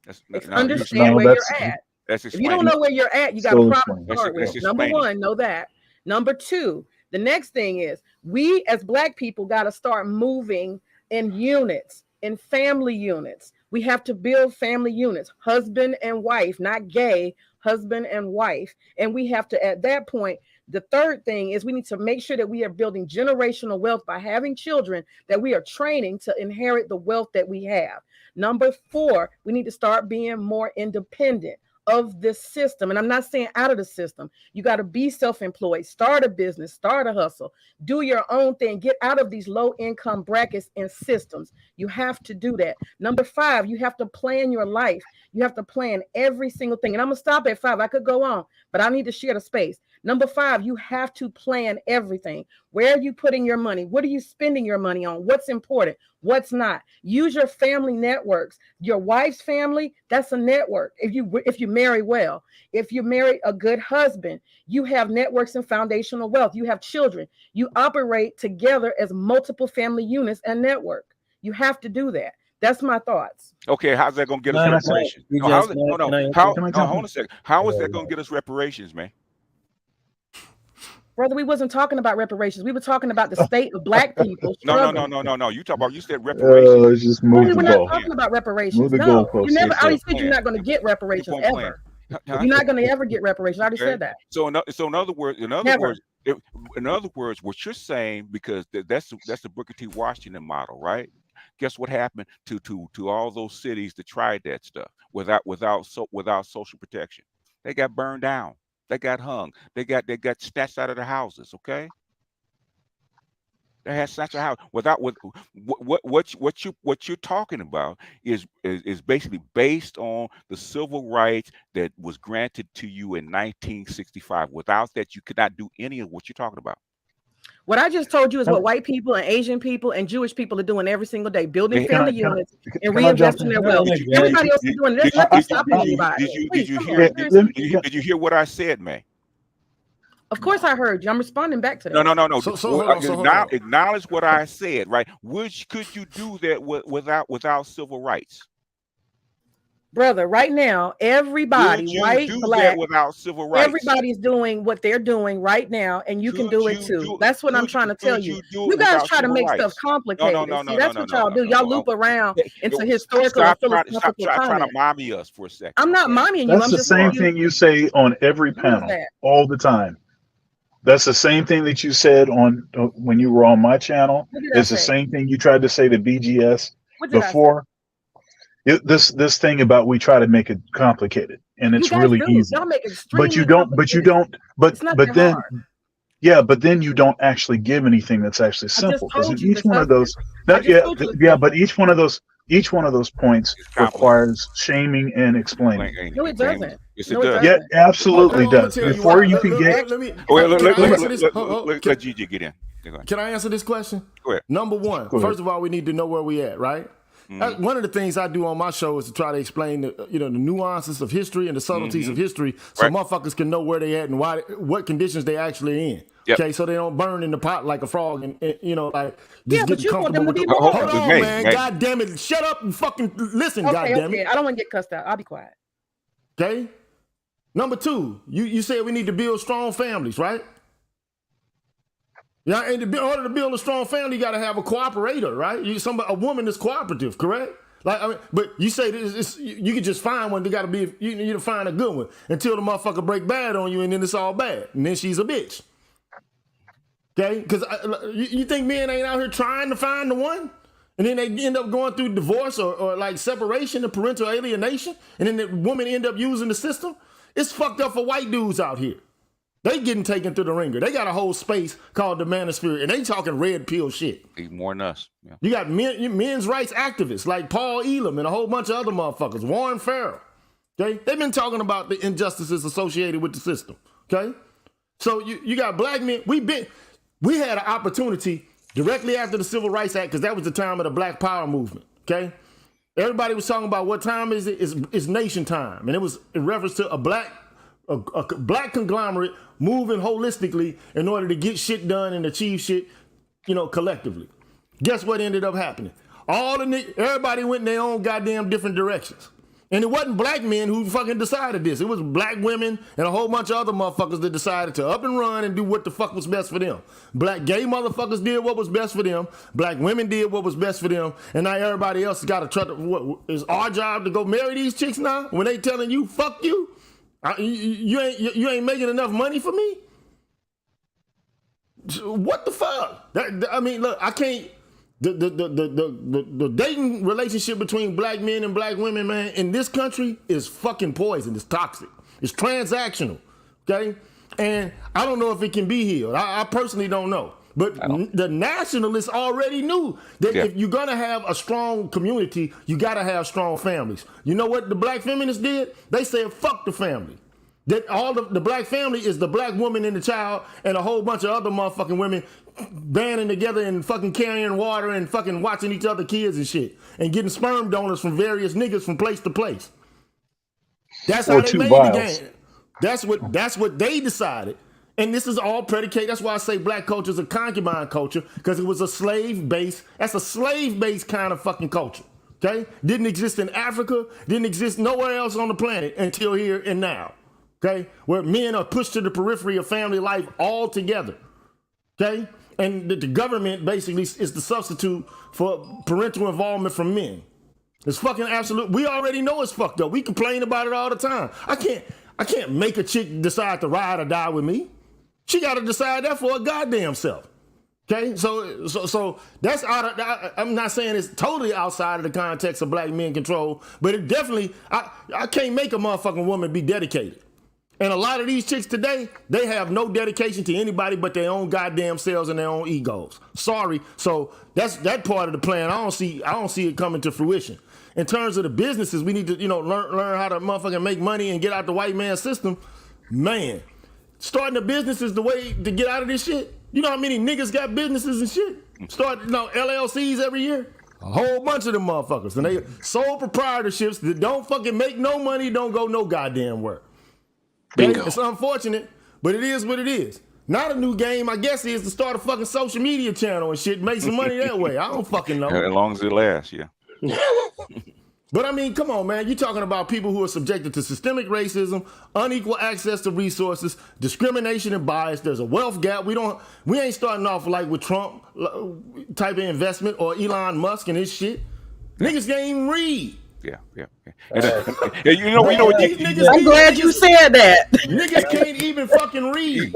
That's, It's no, understand No, where that's you're at. That's If you don't explaining. know where you're at, you got Still a problem to explaining. start That's with. Number explaining. one, know that. Number two, the next thing is we as Black people got to start moving in units, in family units. We have to build family units, husband and wife, not gay, husband and wife. And we have to, at that point, the third thing is we need to make sure that we are building generational wealth by having children that we are training to inherit the wealth that we have. Number four, we need to start being more independent of this system. And I'm not saying out of the system. You got to be self-employed, start a business, start a hustle, do your own thing, get out of these low income brackets and systems. You have to do that. Number five, you have to plan your life. You have to plan every single thing. And I'm going to stop at five. I could go on, but I need to share the space. Number five, you have to plan everything. Where are you putting your money? What are you spending your money on? What's important? What's not? Use your family networks. Your wife's family, that's a network. If you marry well, if you marry a good husband, you have networks and foundational wealth. You have children. You operate together as multiple family units and network. You have to do that. That's my thoughts. Okay, how's that gonna get Can I us say- reparations? you No, how's just- it, no, can I no. answer? How? Can I No, jump hold in? on a second. How is that gonna get us reparations, man? Brother, we wasn't talking about reparations. We were talking about the state of Black people No, no, struggling. no. You talk about. You said reparations. Let's just No, move we the were not ball. talking about reparations. Move the No, goalposts. you never. I already Keep said you're on not going to get reparations Keep on playing. ever. Huh? You're not going to ever get reparations. I already Okay. said that. So in other words, Never. in other words, what you're saying, because that's the Booker T. Washington model, right? Guess what happened to all those cities that tried that stuff without social protection? They got burned down. They got hung. They got snatched out of their houses. Okay. They had snatched a house what you're talking about is basically based on the civil rights that was granted to you in 1965. Without that, you could not do any of what you're talking about. What I just told you is Now, what white people and Asian people and Jewish people are doing every single day, building Hey, family can I units and can I jump reinvesting in? their Oh wealth. my did God. Everybody else is doing this. you Let me did stop you anybody. did Please, you come hear on. Yeah, Seriously. did you hear what I said, man? Of course I heard you. I'm responding back to No, that. no. So hold on. So hold on. Acknowledge what I said, right? Could you do that without civil rights? Brother, right now, Could everybody, you white, do that black, without civil rights? everybody's doing what they're doing right now, and you can Could do it you too. do That's what I'm trying to tell could you. you do You it guys without try to civil make stuff rights? No, complicated. And see, that's what no. y'all do. Y'all loop around into historical Stop and trying to philosophical try to comments. mommy us for a second. I'm not Okay. mommying you. that's I'm the just same telling you. thing you say on every Who is panel that? all the time. That's the same thing that you said on when you were on my channel. What did I It's the say? same thing you tried to say to BGS What did I say? before. This thing about we try to make it complicated, and You it's guys really do. easy. Y'all make it But you extremely don't. complicated. It's not But that then, hard. yeah. But then you don't actually give anything that's actually I just simple, because told you each it's one of husband. those. I That, just yeah, told you it's yeah. simple. But each one of those points It's complicated. requires shaming and explaining. No, it doesn't. Yes, No, it it does. Yeah, doesn't. absolutely Hold on, I'm gonna does. tell you Before why. you can get. Let me. Wait, Can I answer this? let Gigi get in. Go ahead. Can I answer this question? Go ahead. Number one, Go ahead. first of all, we need to know where we at, right? One of the things I do on my show is to try to explain the nuances of history and the subtleties of history, so Right. motherfuckers can know where they at and what conditions they actually in. Yep. Okay, so they don't burn in the pot like a frog and like Yeah, just but get you want comfortable them to with be the. wrong. Hold on, May, man. May. God damn it! Shut up and fucking listen. Okay, God damn okay. it. I don't want to get cussed out. I'll be quiet. Okay. Number two, you said we need to build strong families, right? Yeah, and in order to build a strong family, you got to have a cooperator, right? A woman that's cooperative, correct? But you say you can just find one. They got to be you need to find a good one until the motherfucker break bad on you, and then it's all bad, and then she's a bitch. Okay, because you think men ain't out here trying to find the one, and then they end up going through divorce or like separation and parental alienation, and then the woman end up using the system. It's fucked up for white dudes out here. They getting taken through the ringer. They got a whole space called the manosphere, and they talking red pill shit. Even more than us. Yeah. You got men's rights activists like Paul Elam and a whole bunch of other motherfuckers, Warren Farrell. Okay, they've been talking about the injustices associated with the system. Okay, so you got black men. We had an opportunity directly after the Civil Rights Act, because that was the time of the Black Power movement. Okay, everybody was talking about what time is it? It's nation time, and it was in reference to a black conglomerate moving holistically in order to get shit done and achieve shit, collectively. Guess what ended up happening? Everybody went in their own goddamn different directions. And it wasn't black men who fucking decided this. It was black women and a whole bunch of other motherfuckers that decided to up and run and do what the fuck was best for them. Black gay motherfuckers did what was best for them. Black women did what was best for them. And now everybody else has got to try to, what is our job to go marry these chicks now when they telling you, fuck you? You ain't making enough money for me? What the fuck? Look, I can't. The dating relationship between black men and black women, man, in this country is fucking poison. It's toxic. It's transactional. Okay, and I don't know if it can be healed. I personally don't know. But the nationalists already knew that if you're gonna have a strong community, you gotta have strong families. You know what the black feminists did? They said, fuck the family. That all the black family is the black woman and the child and a whole bunch of other motherfucking women banding together and fucking carrying water and fucking watching each other kids and shit and getting sperm donors from various niggas from place to place. That's how they made the game. That's what they decided. And this is all predicated. That's why I say black culture is a concubine culture, because it was a slave-based. That's a slave-based kind of fucking culture. Okay, didn't exist in Africa. Didn't exist nowhere else on the planet until here and now. Okay, where men are pushed to the periphery of family life altogether. Okay, and the government basically is the substitute for parental involvement from men. It's fucking absolute. We already know it's fucked up. We complain about it all the time. I can't make a chick decide to ride or die with me. She got to decide that for her goddamn self. Okay, so that's out of. I'm not saying it's totally outside of the context of black men control, but it definitely. I can't make a motherfucking woman be dedicated. And a lot of these chicks today, they have no dedication to anybody but their own goddamn selves and their own egos. Sorry. So that's that part of the plan. I don't see it coming to fruition. In terms of the businesses, we need to, learn how to motherfucking make money and get out the white man system. Man, starting a business is the way to get out of this shit. You know how many niggas got businesses and shit? Start, LLCs every year? A whole bunch of them motherfuckers. And they sole proprietorships that don't fucking make no money, don't go no goddamn work. Okay? Bingo. It's unfortunate, but it is what it is. Not a new game, I guess, is to start a fucking social media channel and shit, make some money that way. I don't fucking know. As long as it lasts, yeah. But I mean, come on, man. You're talking about people who are subjected to systemic racism, unequal access to resources, discrimination and bias. There's a wealth gap. We ain't starting off like with Trump type of investment or Elon Musk and his shit. Niggas can't even read. Yeah. And, you know what? I'm glad you said that. Niggas can't even fucking read.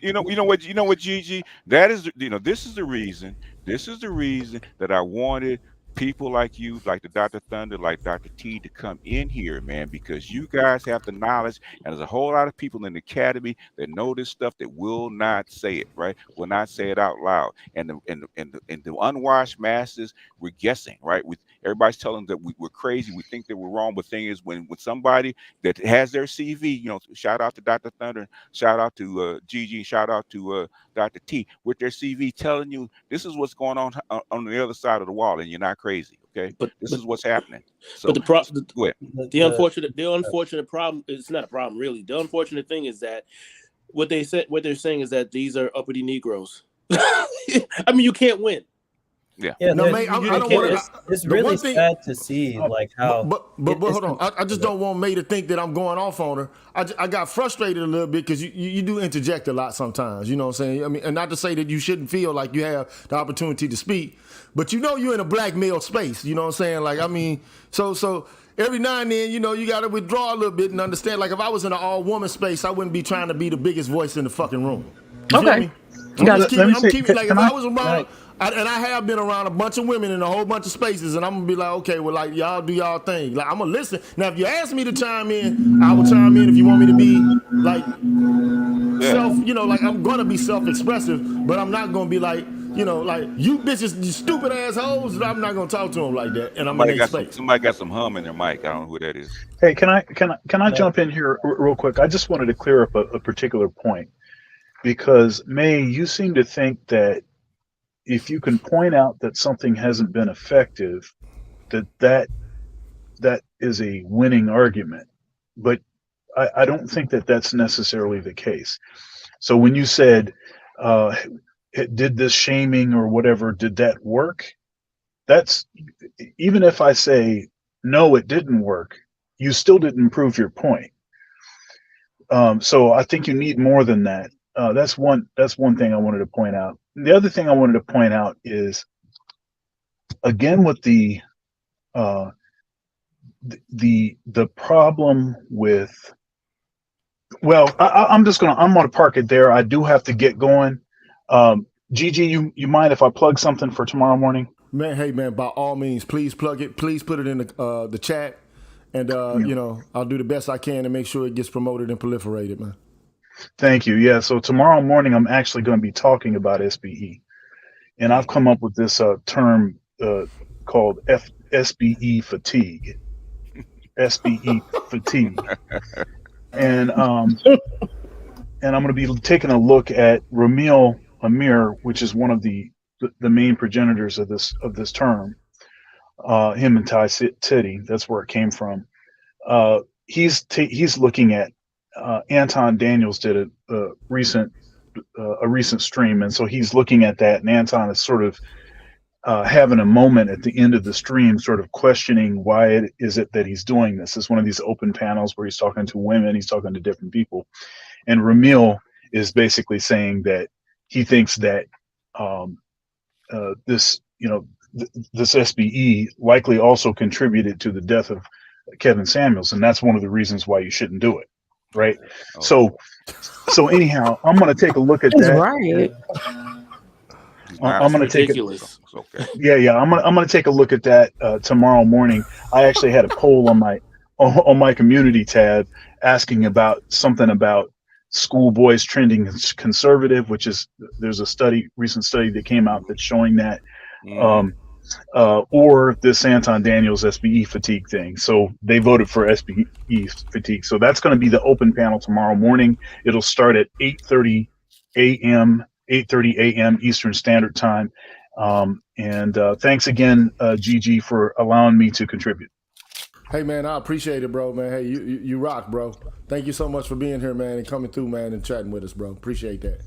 You know what, Gigi? That is, this is the reason. This is the reason that I wanted people like you, like the Dr. Thunder, like Dr. T, to come in here, man, because you guys have the knowledge, and there's a whole lot of people in the academy that know this stuff that will not say it, right? Will not say it out loud. And the unwashed masses, we're guessing, right? Everybody's telling them that we're crazy, we think that we're wrong. But the thing is, when somebody that has their CV, shout out to Dr. Thunder, shout out to Gigi, shout out to Dr. T, with their CV telling you this is what's going on the other side of the wall, and you're not crazy, okay? But this is what's happening. So, but the unfortunate problem, it's not a problem really. The unfortunate thing is that what they're saying is that these are uppity Negroes. I mean, you can't win. Yeah, no, mate, I don't want to. It's really sad to see like how. But hold on, I just don't want May to think that I'm going off on her. I got frustrated a little bit because you do interject a lot sometimes. You know what I'm saying? I mean, and not to say that you shouldn't feel like you have the opportunity to speak, but you're in a black male space. You know what I'm saying? Like, I mean, so every now and then, you got to withdraw a little bit and understand. Like, if I was in an all woman space, I wouldn't be trying to be the biggest voice in the fucking room. You feel me? I'm keeping like if I was around. And I have been around a bunch of women in a whole bunch of spaces, and I'm gonna be like, okay, well, like, y'all do y'all thing. Like, I'm gonna listen. Now, if you ask me to chime in, I will chime in. If you want me to be like like I'm gonna be self-expressive, but I'm not gonna be like, like you bitches, you stupid assholes. I'm not gonna talk to them like that. And I'm in their space. Somebody got some hum in their mic. I don't know who that is. Hey, can I jump in here real quick? I just wanted to clear up a particular point, because May, you seem to think that if you can point out that something hasn't been effective, that is a winning argument. But I don't think that that's necessarily the case. So when you said, did this shaming or whatever, did that work? That's, even if I say, no, it didn't work, you still didn't prove your point. So I think you need more than that. That's one thing I wanted to point out. The other thing I wanted to point out is, again, with the problem with, well, I'm gonna park it there. I do have to get going. Gigi, you mind if I plug something for tomorrow morning? Man, hey man, by all means, please plug it. Please put it in the chat, and I'll do the best I can to make sure it gets promoted and proliferated, man. Thank you. Yeah, so tomorrow morning I'm actually going to be talking about SBE, and I've come up with this term called SBE fatigue. SBE fatigue, and I'm going to be taking a look at Ramil Amir, which is one of the main progenitors of this term. Him and Ty Titty, that's where it came from. He's looking at. Anton Daniels did a recent stream, and so he's looking at that, and Anton is sort of having a moment at the end of the stream, sort of questioning why it is that he's doing this. It's one of these open panels where he's talking to women, he's talking to different people, and Ramil is basically saying that he thinks that this SBE likely also contributed to the death of Kevin Samuels, and that's one of the reasons why you shouldn't do it. Right. So anyhow, I'm going to take a look at that. Right. I'm going to take ridiculous. Yeah. I'm going to take a look at that tomorrow morning. I actually had a poll on my community tab asking about something about schoolboys trending conservative, which is, there's a recent study that came out that's showing that. Or this Anton Daniels SBE fatigue thing. So they voted for SBE fatigue. So that's going to be the open panel tomorrow morning. It'll start at 8:30 a.m. 8:30 a.m. Eastern Standard Time. And thanks again, Gigi, for allowing me to contribute. Hey man, I appreciate it, bro. Man, hey, you rock, bro. Thank you so much for being here, man, and coming through, man, and chatting with us, bro. Appreciate that.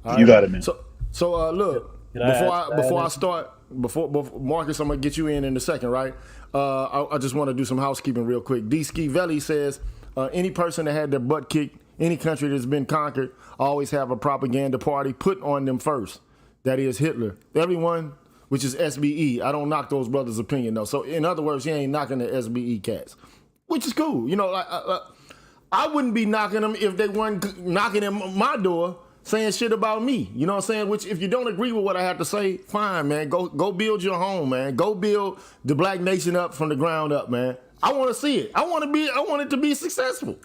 All You right? got it, man. So look, Can I before I add- start, before Marcus, I'm gonna get you in a second, right? I just want to do some housekeeping real quick. D. Skivelli says any person that had their butt kicked, any country that's been conquered, always have a propaganda party put on them first. That is Hitler. Everyone, which is SBE. I don't knock those brothers' opinion though. So in other words, he ain't knocking the SBE cats, which is cool. You know, I wouldn't be knocking them if they weren't knocking at my door saying shit about me. You know what I'm saying? Which, if you don't agree with what I have to say, fine, man. Go build your home, man. Go build the black nation up from the ground up, man. I want to see it. I want it to be successful.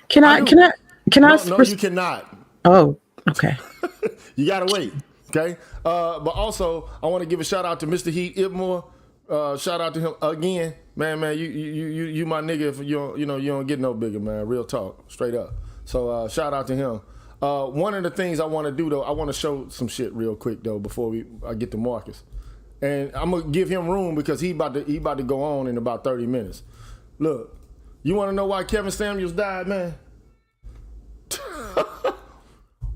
Can I? No, you cannot. Oh, okay. You gotta wait. Okay. But also, I want to give a shout out to Mr. Heat Ibmore. Shout out to him again, man. You my nigga. If you don't get no bigger, man. Real talk, straight up. So shout out to him. One of the things I want to do though, I want to show some shit real quick though before I get to Marcus, and I'm gonna give him room because he about to go on in about 30 minutes. Look, you want to know why Kevin Samuels died, man?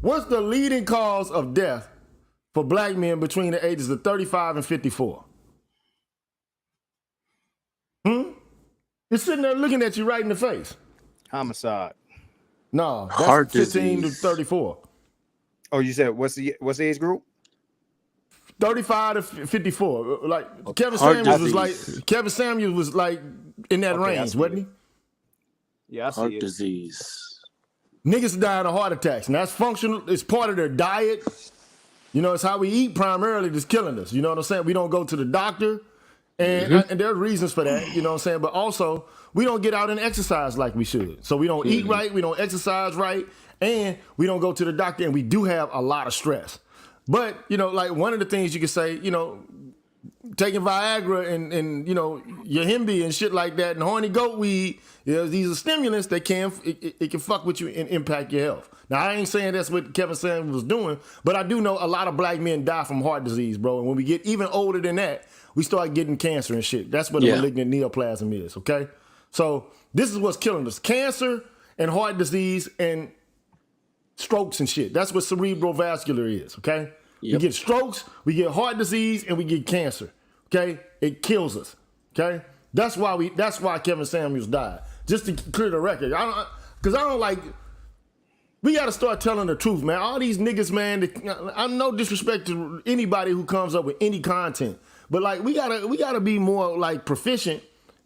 What's the leading cause of death for black men between the ages of 35 and 54? He's sitting there looking at you right in the face. Homicide. No, that's Heart 15 disease. to 34. Oh, you said what's the age group? 35 to 54. Like Kevin Heart Samuels was like in that Okay, I range, see wasn't he? Yeah, I see Heart it. disease. Niggas dying of heart attacks, and that's functional. It's part of their diet. You know, it's how we eat primarily that's killing us. You know what I'm saying? We don't go to the doctor, and there are reasons for that. You know what I'm saying? But also, we don't get out and exercise like we should. So we don't eat right, we don't exercise right, and we don't go to the doctor, and we do have a lot of stress. But, you know, like one of the things you could say, you know, taking Viagra and you know, Yahimbi and shit like that and horny goat weed, you know, these are stimulants that can fuck with you and impact your health. Now, I ain't saying that's what Kevin Samuels was doing, but I do know a lot of black men die from heart disease, bro. And when we get even older than that, we start getting cancer and shit. That's what a malignant neoplasm is, okay? So this is what's killing us. Cancer and heart disease and strokes and shit. That's what cerebral vascular is, okay? We get strokes, we get heart disease, and we get cancer, okay? It kills us, okay? That's why Kevin Samuels died. Just to clear the record. We got to start telling the truth, man. All these niggas, man, I'm no disrespect to anybody who comes up with any content, but like we gotta be more like proficient,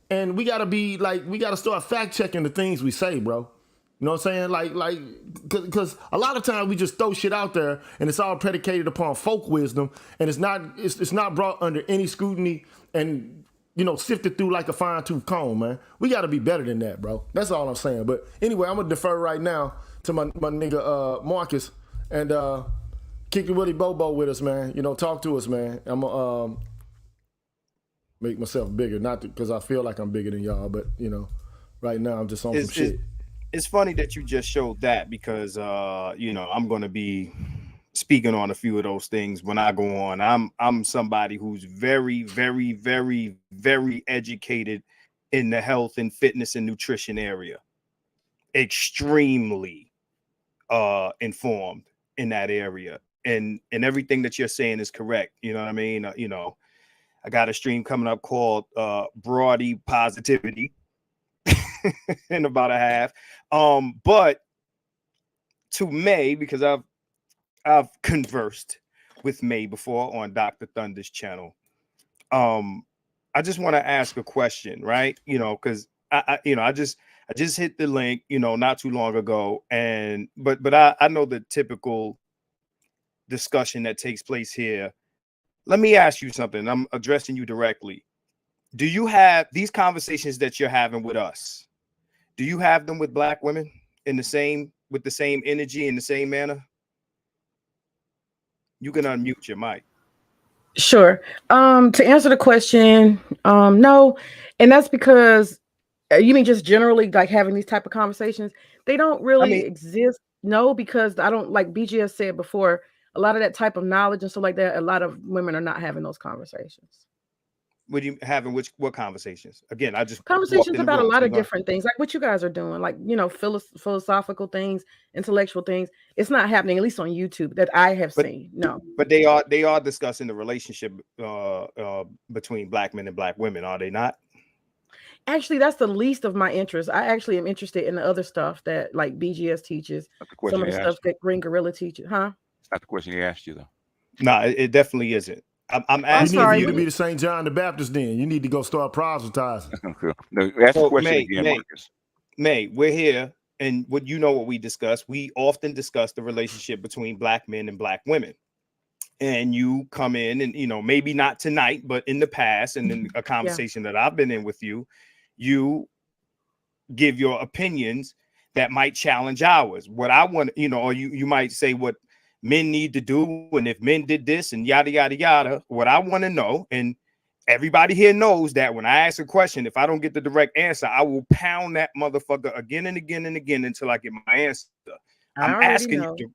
and we gotta start fact checking the things we say, bro. You know what I'm saying? Because a lot of times we just throw shit out there, and it's all predicated upon folk wisdom, and it's not brought under any scrutiny and, you know, sifted through like a fine-tooth comb, man. We got to be better than that, bro. That's all I'm saying. But anyway, I'm gonna defer right now to my nigga Marcus and kick the Willie Bobo with us, man. You know, talk to us, man. I'm gonna make myself bigger, not because I feel like I'm bigger than y'all, but you know, right now I'm just on some shit. It's funny that you just showed that because you know, I'm going to be speaking on a few of those things when I go on. I'm somebody who's very, very, very, very educated in the health and fitness and nutrition area. Extremely informed in that area. And everything that you're saying is correct. You know what I mean? You know, I got a stream coming up called Broady Positivity in about a half. But to May, because I've conversed with May before on Dr. Thunder's channel. I just want to ask a question, right? You know, because I just hit the link, you know, not too long ago, and but I know the typical discussion that takes place here. Let me ask you something. I'm addressing you directly. Do you have these conversations that you're having with us? Do you have them with black women with the same energy in the same manner? You can unmute your mic. Sure. To answer the question, no. And that's because you mean just generally like having these type of conversations? They don't really exist. No, because I don't, like BGS said before, a lot of that type of knowledge and stuff like that, a lot of women are not having those conversations. What you having? What conversations? Again, I just walked Conversations in the about a room. lot So of different things, like what you guys are doing, like, you know, philosophical things, intellectual things. It's not happening, at least on YouTube, that I have seen. No. But they are discussing the relationship between black men and black women, are they not? Actually, that's the least of my interest. I actually am interested in the other stuff that like BGS teaches, That's the question some of he the asked stuff that Green Gorilla teaches, huh? That's not the question he asked you, though. No, it definitely isn't. I'm You asking need for sorry. you to be the St. John the Baptist then. You need to go start proselytizing. No, ask the So, question May, again, May, Marcus. May, we're here, and what you know what we discuss. We often discuss the relationship between black men and black women. And you come in, and you know, maybe not tonight, but in the past, and in a conversation that I've been in with you, you give your opinions that might challenge ours. What I want, you know, or you might say what men need to do, and if men did this and yada yada yada. What I want to know, and everybody here knows that when I ask a question, if I don't get the direct answer, I will pound that motherfucker again and again and again until I get my answer. I I'm already asking know. you.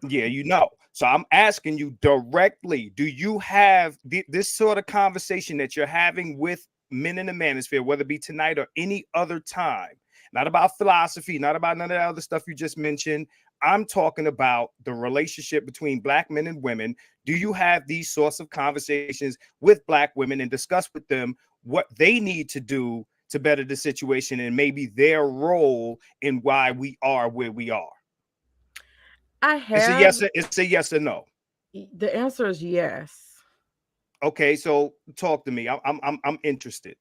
Yeah, you know. So I'm asking you directly, do you have this sort of conversation that you're having with men in the manosphere, whether it be tonight or any other time? Not about philosophy, not about none of that other stuff you just mentioned. I'm talking about the relationship between black men and women. Do you have these sorts of conversations with black women and discuss with them what they need to do to better the situation and maybe their role in why we are where we are? I It's a have. yes. It's a yes or no. The answer is yes. Okay, so talk to me. I'm interested.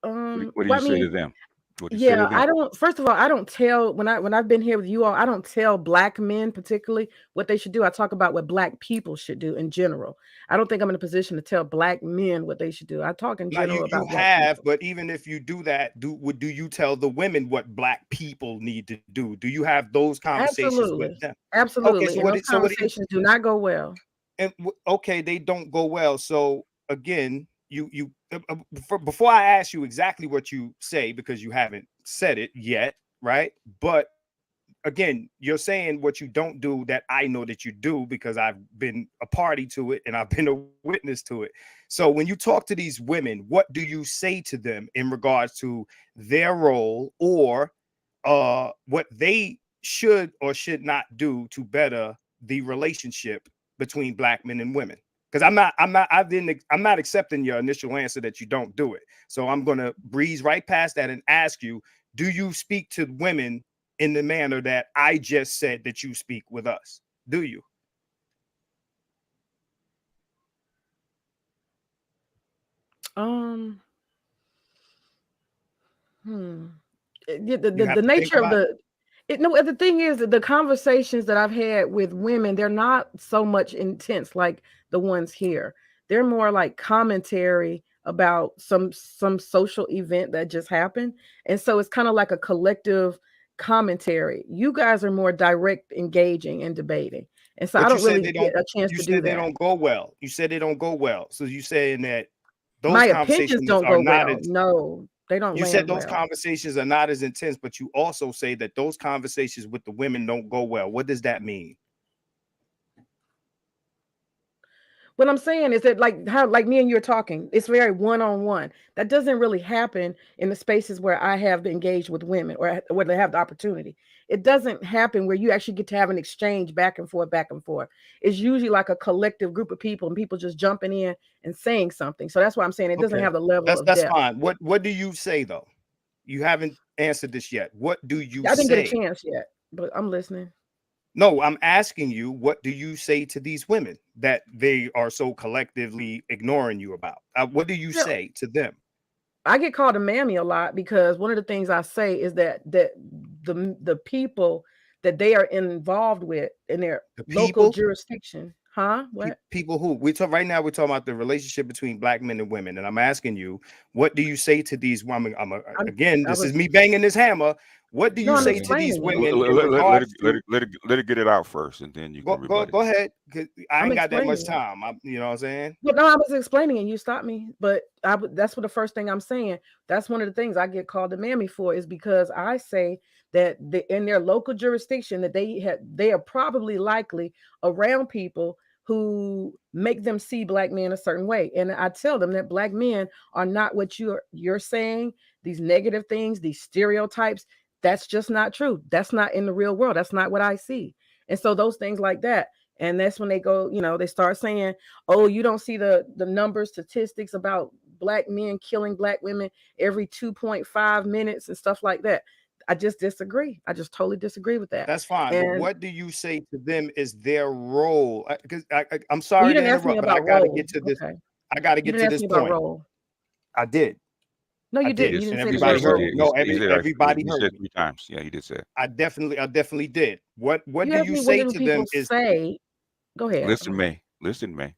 What do Well, you I say to mean, them? What do you say to yeah, them? I don't. First of all, I don't tell when I've been here with you all. I don't tell black men particularly what they should do. I talk about what black people should do in general. I don't think I'm in a position to tell black men what they should do. I talk in Now general you about black have, people. but even if you do that, do you tell the women what black people need to do? Do you have those conversations with Absolutely, them? Okay, absolutely. so And those so what do you? conversations do not go well. And okay, they don't go well. So again, before I ask you exactly what you say, because you haven't said it yet, right? But again, you're saying what you don't do that I know that you do because I've been a party to it and I've been a witness to it. So when you talk to these women, what do you say to them in regards to their role or what they should or should not do to better the relationship between black men and women? Because I'm not accepting your initial answer that you don't do it. So I'm gonna breeze right past that and ask you, do you speak to women in the manner that I just said that you speak with us? Do you? The You have the to think nature of about it. the thing is that the conversations that I've had with women, they're not so much intense like the ones here. They're more like commentary about some social event that just happened. And so it's kind of like a collective commentary. You guys are more direct, engaging, and debating. And so I But you don't said really they get don't. a chance You to do said they that. don't go well. You said they don't go well. So you saying that My those opinions conversations don't are go not well. as No, they don't you said land those well. conversations are not as intense, but you also say that those conversations with the women don't go well. What does that mean? What I'm saying is that like how like me and you're talking, it's very one-on-one. That doesn't really happen in the spaces where I have engaged with women or where they have the opportunity. It doesn't happen where you actually get to have an exchange back and forth, back and forth. It's usually like a collective group of people and people just jumping in and saying something. So that's why I'm saying it doesn't Okay, have the level of that's depth. fine. What do you say though? You haven't answered this yet. What do you I didn't get a say? chance yet, but I'm listening. No, I'm asking you, what do you say to these women that they are so collectively ignoring you about? What do you Yeah. say to them? I get called a mammy a lot because one of the things I say is that the people that they are involved with in their The local people? jurisdiction, huh? What? People who we talk right now, we're talking about the relationship between black men and women, and I'm asking you, what do you say to these women? Again, I this was is me banging this hammer. What do no, you I'm say to these explaining it. women in regards to? Let it get it out first, and then you can rebut it. Go ahead. 'Cause I I'm ain't got that much explaining it. time. You know what I'm saying? Well, no, I was explaining and you stopped me. But that's what the first thing I'm saying. That's one of the things I get called a mammy for is because I say that in their local jurisdiction that they are probably likely around people who make them see black men a certain way. And I tell them that black men are not what you're saying, these negative things, these stereotypes. That's just not true. That's not in the real world. That's not what I see. And so those things like that. And that's when they go, they start saying, oh, you don't see the numbers, statistics about black men killing black women every 2.5 minutes and stuff like that. I just disagree. I just totally disagree with that. That's fine. And But what do you say to them is their role? Because I'm sorry to didn't ask me interrupt, but I about got to role. get to this. Okay. I got to You get didn't to ask this me about point. role. I did. No, you I didn't. did. You And didn't say the everybody word heard role. me. No, He said everybody he heard said me. 3 times. Yeah, he did say it. I definitely did. What You do asked you me what say do to people them is say. Go ahead. Listen, May. Listen, May.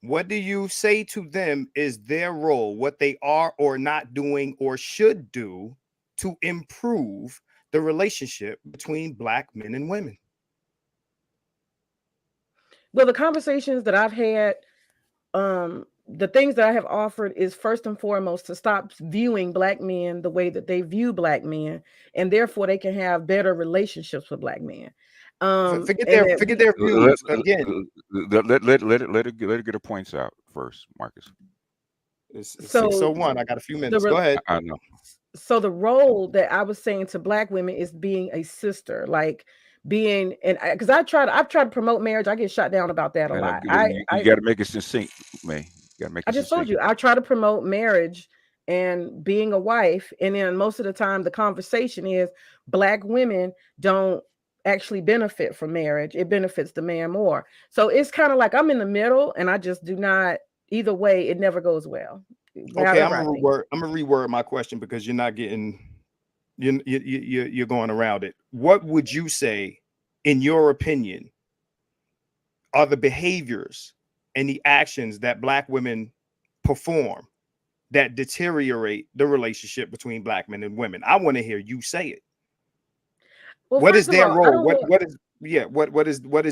what do you say to them is their role, what they are or not doing or should do to improve the relationship between black men and women? Well, the conversations that I've had, the things that I have offered is first and foremost to stop viewing black men the way that they view black men, and therefore they can have better relationships with black men. Forget And their that forget their views again. Let her get her points out first, Marcus. It's So 6:01. I got a few minutes. the Go ahead. I know. so the role that I was saying to black women is being a sister, like being, and because I've tried to promote marriage. I get shot down about that a And lot. you got to make it succinct, May. You got to make I it just told succinct. you I try to promote marriage and being a wife, and then most of the time the conversation is black women don't actually benefit from marriage. It benefits the man more. So it's kind of like I'm in the middle, and I just do not. Either way, it never goes well. Okay, I'm However I gonna think. reword my question because you're not getting you're going around it. What would you say, in your opinion, are the behaviors and the actions that black women perform that deteriorate the relationship between black men and women? I want to hear you say it. Well, What is first of their all, I role? don't want. What is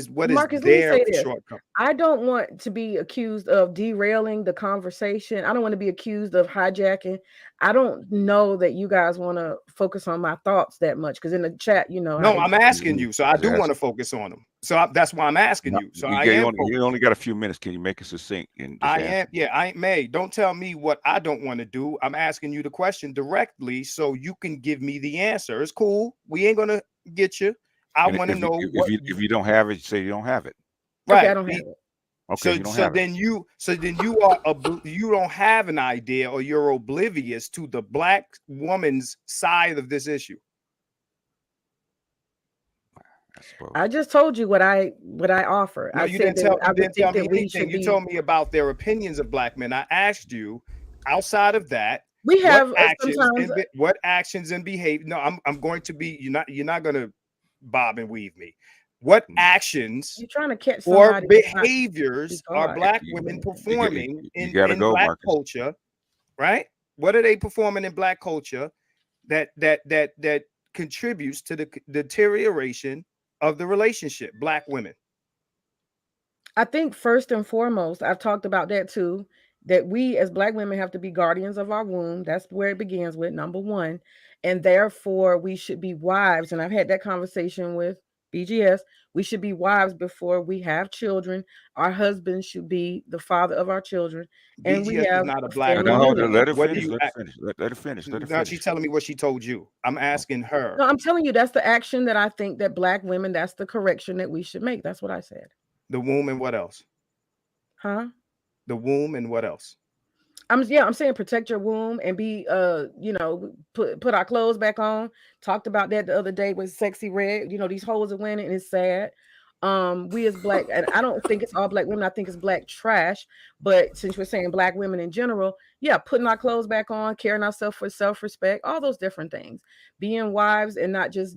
Marcus, let me their say this. shortcoming? I don't want to be accused of derailing the conversation. I don't want to be accused of hijacking. I don't know that you guys want to focus on my thoughts that much because in the chat, you know how No, they I'm asking you. So I do want to focus on them. So that's why I'm asking No, you. So you only got a few minutes. Can you make it succinct? And just answer? I may. Don't tell me what I don't want to do. I'm asking you the question directly so you can give me the answer. It's cool. We ain't gonna get you. I And want to if know what if you don't have it, say you don't have it. right. Okay, I don't have it. Okay, you don't So have it. then you you don't have an idea or you're oblivious to the black woman's side of this issue. I just told you what I offer. No, I you said didn't tell that I would think me that we anything. should You be. told me about their opinions of black men. I asked you, outside of that, We have sometimes sometimes. what actions and behavior. No, I'm going to be. You're not going to bob and weave me. What actions You're trying to catch or somebody that's not behaviors are God. black women performing You gotta in go, black Marcus. culture? Right? What are they performing in black culture that contributes to the deterioration of the relationship? Black women. I think first and foremost, I've talked about that too, that we as black women have to be guardians of our womb. That's where it begins with, number one. And therefore we should be wives. And I've had that conversation with BGS. We should be wives before we have children. Our husband should be the father of our children. And we BGS is have not a a black family woman. unit. Let her What do finish. you Let her finish. Let her finish. Let her now finish. she's telling me what she told you. I'm asking her. No, I'm telling you, that's the action that I think that black women, that's the correction that we should make. That's what I said. The womb and what else? Huh? The womb and what else? I'm saying protect your womb and be put our clothes back on. Talked about that the other day with Sexy Red. These hoes are winning and it's sad. We as black, and I don't think it's all black women, I think it's black trash. But since we're saying black women in general, yeah, putting our clothes back on, carrying ourselves for self-respect, all those different things. Being wives and not just,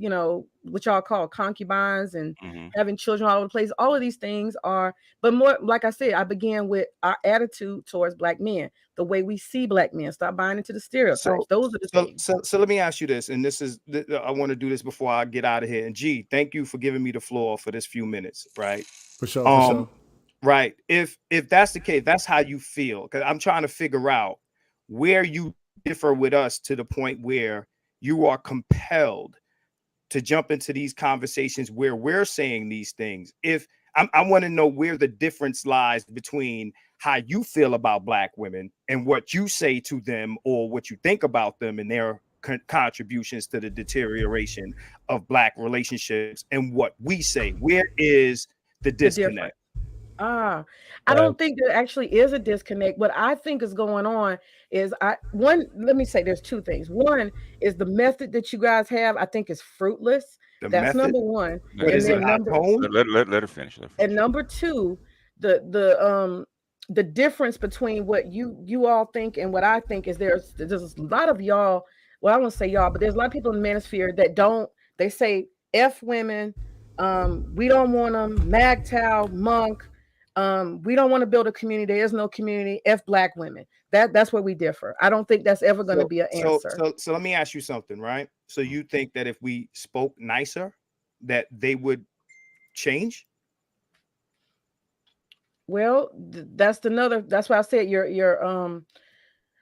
what y'all call concubines and having children all over the place. All of these things are, but more, like I said, I began with our attitude towards black men, the way we see black men. Stop buying into the stereotypes. Those are the things. So let me ask you this, and this is I want to do this before I get out of here. And G, thank you for giving me the floor for this few minutes, right? For sure. Right. If that's the case, that's how you feel. Because I'm trying to figure out where you differ with us to the point where you are compelled to jump into these conversations where we're saying these things. If I want to know where the difference lies between how you feel about Black women and what you say to them or what you think about them and their contributions to the deterioration of Black relationships and what we say. Where is the disconnect? I don't think there actually is a disconnect. What I think is going on is let me say there's two things. One is the method that you guys have, I think, is fruitless. That's number one. Let her finish. And number two, the difference between what you all think and what I think is there's a lot of y'all. Well, I won't say y'all, but there's a lot of people in the manosphere that they say F women, we don't want them, MGTOW, Monk, we don't want to build a community. There's no community. F Black women. That's where we differ. I don't think that's ever going to be an answer. So let me ask you something, right? So you think that if we spoke nicer, that they would change? Well, that's why I said you're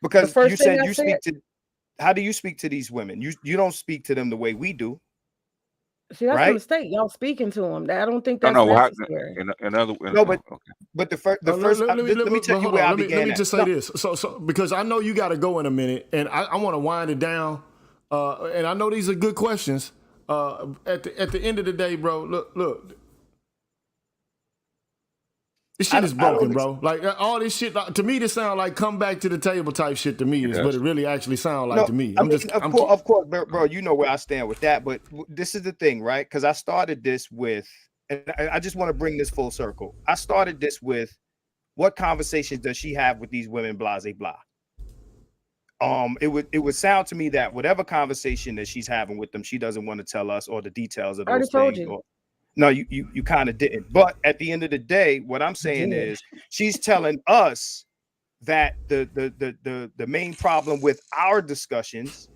because you said you speak to. How do you speak to these women? You don't speak to them the way we do. See, that's a mistake. Y'all speaking to them. I don't think that's necessary. But the first. Let me tell you where I began. Let me just say this. So because I know you got to go in a minute, and I want to wind it down. And I know these are good questions. At the end of the day, bro. Look. This shit is broken, bro. Like all this shit. To me, this sound like come back to the table type shit. To me, is what it really actually sound like to me. Of course, bro. You know where I stand with that. But this is the thing, right? Because I started this with, and I just want to bring this full circle. I started this with, what conversations does she have with these women? Blah, blah. It would sound to me that whatever conversation that she's having with them, she doesn't want to tell us or the details of those things. I already told you. No, you kind of didn't. But at the end of the day, what I'm saying is she's telling us that the main problem with our discussions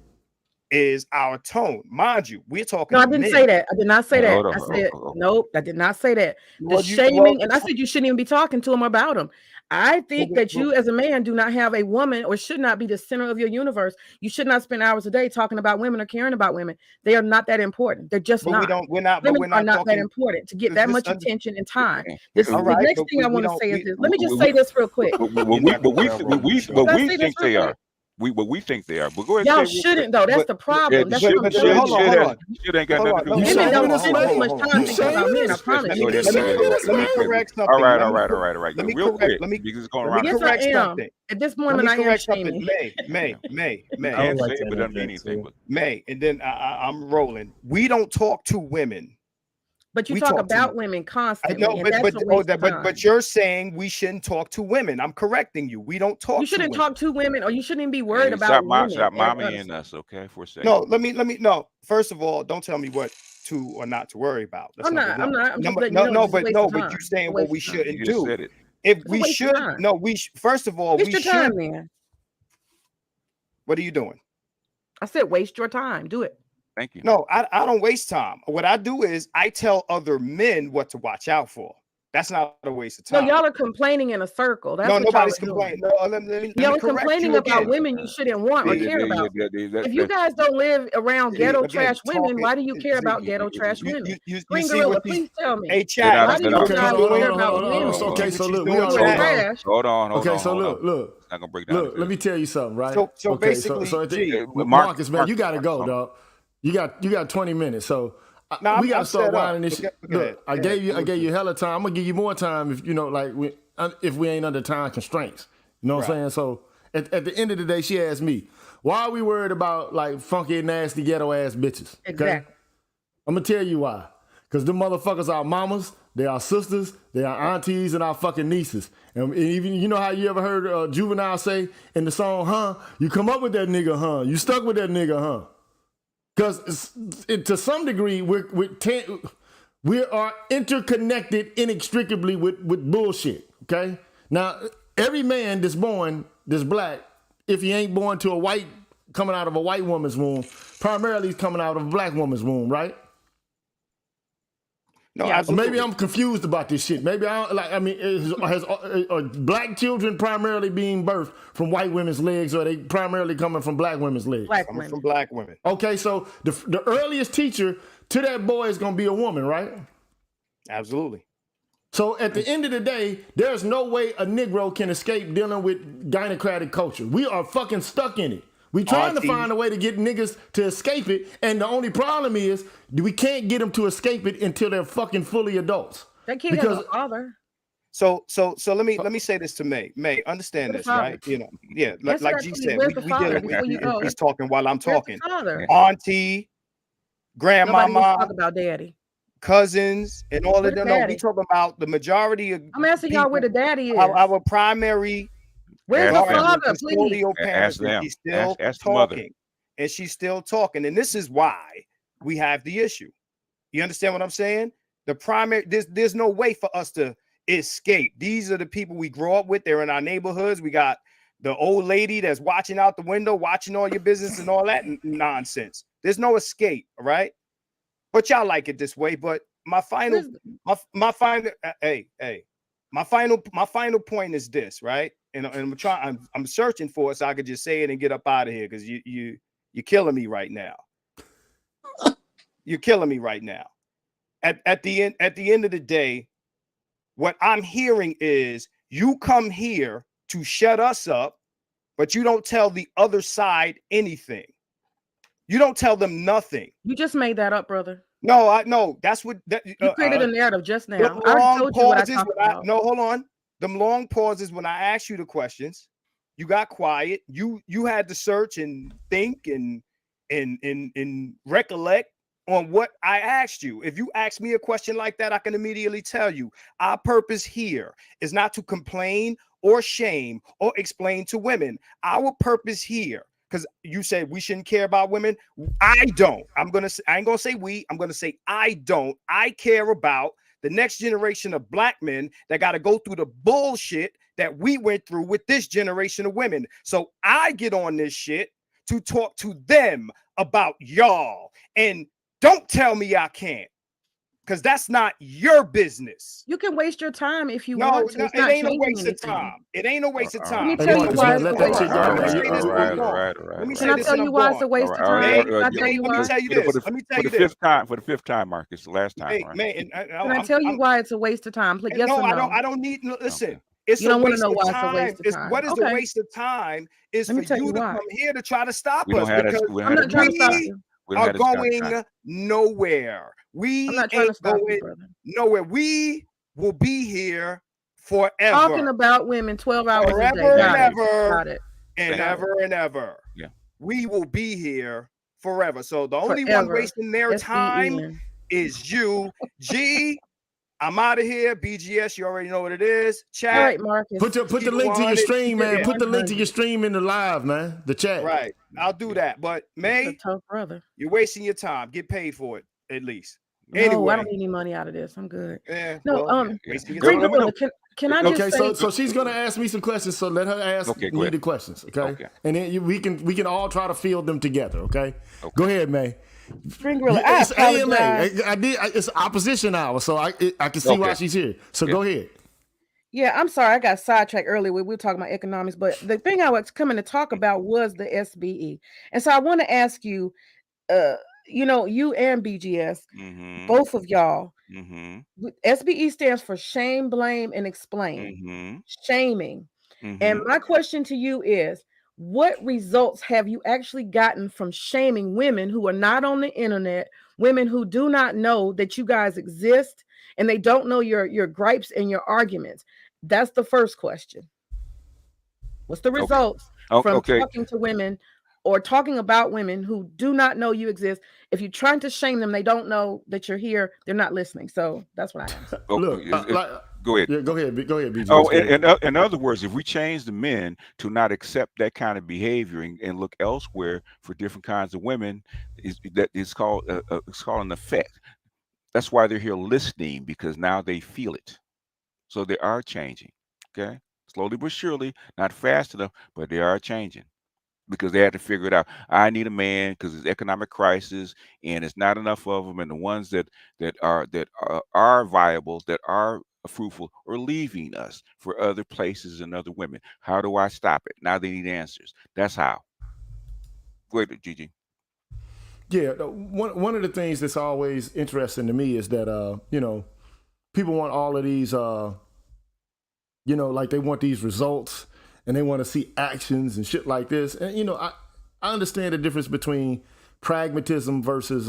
is our tone. Mind you, we're talking. No, I didn't say that. I did not say that. I said nope. I did not say that. The shaming, and I said you shouldn't even be talking to him about him. I think that you, as a man, do not have a woman, or should not be the center of your universe. You should not spend hours a day talking about women or caring about women. They are not that important. They're just not. Women are not that important to get that much attention and time. The next thing I want to say is this. Let me just say this real quick. But we think they are. We think they are, but go ahead. Y'all shouldn't though. That's the problem. That's the problem. Shit ain't got nothing to do with women. Don't spend too much time thinking about men. I promise you. Let me correct something. All right. Real quick, because it's going around. Yes, I am. At this moment, I am shaming. May. I don't like that. Doesn't mean anything. May, and then I'm rolling. We don't talk to women. But you talk about women constantly. I know, but you're saying we shouldn't talk to women. I'm correcting you. We don't talk. You shouldn't to talk to women, or you shouldn't even be worried about women. Stop mommy and us, okay? For a second. No, let me. No, first of all, don't tell me what to or not to worry about. I'm not. But you're saying what we shouldn't do. If we should, first of all, we should. What are you doing? I said, waste your time. Do it. Thank you. No, I don't waste time. What I do is I tell other men what to watch out for. That's not a waste of time. No, y'all are complaining in a circle. That's no, what nobody's complaining. No, let me y'all are complaining about women you shouldn't want or care about. If you guys don't live around ghetto trash women, why do you care about ghetto trash women? Green Gorilla, please tell me. Hey, Chad, why do you not care about women? Okay, so look, we hold on. Okay, so look. Not gonna break down. Look, let me tell you something, right? So basically, Marcus, man, you gotta go, dog. You got 20 minutes, so we gotta start winding this shit. Look, I gave you hella time. I'm gonna give you more time if if we ain't under time constraints. You know what I'm saying? So at the end of the day, she asked me, why are we worried about like funky, nasty, ghetto ass bitches? Okay? Exactly. I'm gonna tell you why. Cause them motherfuckers are mamas, they are sisters, they are aunties, and our fucking nieces. And even you know how you ever heard Juvenile say in the song, "Huh? You come up with that nigga, huh? You stuck with that nigga, huh?" Because to some degree, we are interconnected inextricably with bullshit, okay? Now, every man that's born, that's black, if he ain't born to coming out of a white woman's womb, primarily he's coming out of a black woman's womb, right? No, maybe I'm confused about this shit. Maybe has black children primarily being birthed from white women's legs, or are they primarily coming from black women's legs? Black women. From black women. Okay, so the earliest teacher to that boy is gonna be a woman, right? Absolutely. So at the end of the day, there's no way a Negro can escape dealing with gynocratic culture. We are fucking stuck in it. We trying to find a way to get niggas to escape it, and the only problem is we can't get them to escape it until they're fucking fully adults. That kid has a father. So let me say this to May. May, understand this, right? You know, yeah, like G said, he's talking while I'm talking. Auntie, grandmama, talk about daddy, cousins, and all of them. No, we talking about the majority of. I'm asking y'all where the daddy is. Our primary. Where's the father? Please. Parents, she's still talking, and she's still talking, and this is why we have the issue. You understand what I'm saying? The primary, there's no way for us to escape. These are the people we grow up with. They're in our neighborhoods. We got the old lady that's watching out the window, watching all your business and all that nonsense. There's no escape, all right? But y'all like it this way. But my final point is this, right? And I'm searching for it so I could just say it and get up out of here because you're killing me right now. You're killing me right now. At the end of the day, what I'm hearing is you come here to shut us up, but you don't tell the other side anything. You don't tell them nothing. You just made that up, brother. No, I know. That's what you created a narrative just now. I already told you what I talked about. No, hold on. Them long pauses when I asked you the questions, you got quiet. You had to search and think and recollect on what I asked you. If you ask me a question like that, I can immediately tell you our purpose here is not to complain or shame or explain to women. Our purpose here, because you said we shouldn't care about women. I don't. I ain't gonna say we. I'm gonna say I don't. I care about the next generation of black men that got to go through the bullshit that we went through with this generation of women. So I get on this shit to talk to them about y'all. And don't tell me I can't, because that's not your business. You can waste your time if you want to. No, it ain't a waste of time. It ain't a waste of time. Let me tell you why it's a waste of time. Can I tell you why it's a waste of time? Let me tell you this. For the fifth time, Marcus, the last time. Hey, man, can I tell you why it's a waste of time? Yes or no? I don't need. Listen. It's you don't want to know why it's a waste of time. What is the waste of time is for you to come here to try to stop us. Because I'm not trying to stop you. Are going nowhere. We ain't going nowhere. We will be here forever. Talking about women 12 hours a day. And ever and ever. Yeah. We will be here forever. So the only one wasting their time is you. G, I'm out of here. BGS, you already know what it is. Chat. All right, Marcus. Put the link to your stream, man. Put the link to your stream in the live, man. The chat. Right. I'll do that. But May, brother, you're wasting your time. Get paid for it, at least. No, anyway. I don't need any money out of this. I'm good. Yeah, no, can I just say, so she's gonna ask me some questions, so let her ask me the questions, okay? And then we can all try to field them together, okay? Go ahead, May. It's AMA. It's opposition hour, so I can see why she's here. So go ahead. Yeah, I'm sorry. I got sidetracked earlier. We were talking about economics, but the thing I was coming to talk about was the SBE. And so I want to ask you, you and BGS, both of y'all, SBE stands for shame, blame, and explain. Shaming. And my question to you is, what results have you actually gotten from shaming women who are not on the internet, women who do not know that you guys exist, and they don't know your gripes and your arguments? That's the first question. What's the results from talking to women or talking about women who do not know you exist? If you're trying to shame them, they don't know that you're here. They're not listening. So that's what I am. Look, go ahead. Yeah, go ahead, BJ. Oh, in other words, if we change the men to not accept that kind of behavior and look elsewhere for different kinds of women, it's called an effect. That's why they're here listening, because now they feel it. So they are changing, okay? Slowly but surely, not fast enough, but they are changing because they had to figure it out. I need a man because it's economic crisis and it's not enough of them. And the ones that are viable, that are fruitful, are leaving us for other places and other women. How do I stop it? Now they need answers. That's how. Go ahead, Gigi. Yeah, one of the things that's always interesting to me is that you know, people want all of these you know, like they want these results and they want to see actions and shit like this. And you know, I understand the difference between pragmatism versus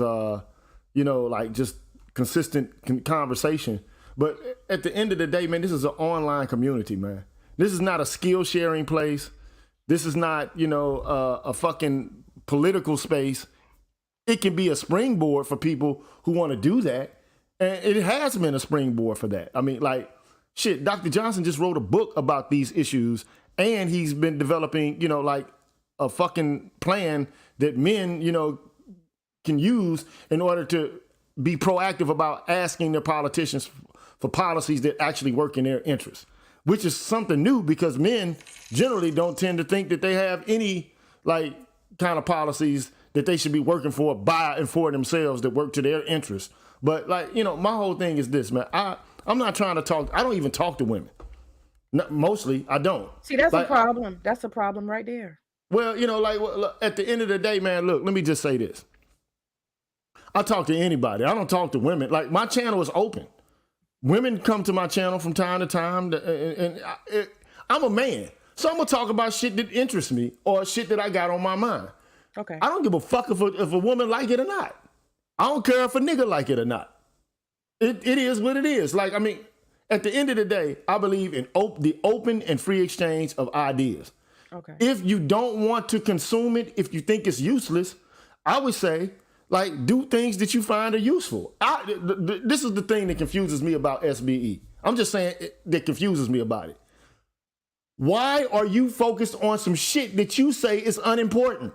you know, like just consistent conversation. But at the end of the day, man, this is an online community, man. This is not a skill sharing place. This is not, you know, a fucking political space. It can be a springboard for people who want to do that. And it has been a springboard for that. I mean, like, shit, Dr. Johnson just wrote a book about these issues, and he's been developing, you know, like a fucking plan that men, you know, can use in order to be proactive about asking their politicians for policies that actually work in their interests, which is something new because men generally don't tend to think that they have any like kind of policies that they should be working for by and for themselves that work to their interests. But like, you know, my whole thing is this, man. I'm not trying to talk. I don't even talk to women. No, mostly, I don't. See, that's like, a problem. That's a problem right there. Well, you know, like look, at the end of the day, man, look, let me just say this. I talk to anybody. I don't talk to women. Like, my channel is open. Women come to my channel from time to time, and I'm a man. So I'm going to talk about shit that interests me or shit that I got on my mind. Okay. I don't give a fuck if a woman like it or not. I don't care if a nigga like it or not. It is what it is. Like, I mean, at the end of the day, I believe in the open and free exchange of ideas. Okay. If you don't want to consume it, if you think it's useless, I would say, like, do things that you find are useful. This is the thing that confuses me about SBE. I'm just saying that confuses me about it. Why are you focused on some shit that you say is unimportant?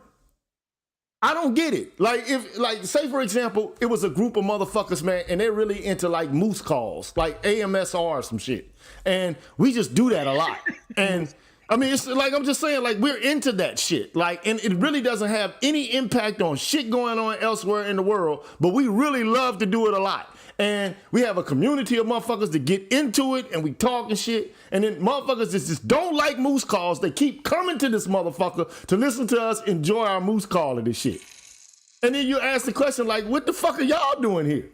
I don't get it. Like, if, like, say for example, it was a group of motherfuckers, man, and they're really into like moose calls, like AMSR or some shit. And we just do that a lot. And I mean, it's like, I'm just saying, like, we're into that shit. Like, and it really doesn't have any impact on shit going on elsewhere in the world, but we really love to do it a lot. And we have a community of motherfuckers that get into it, and we talk and shit. And then motherfuckers that just don't like moose calls, they keep coming to this motherfucker to listen to us enjoy our moose call of this shit. And then you ask the question, like, what the fuck are y'all doing here?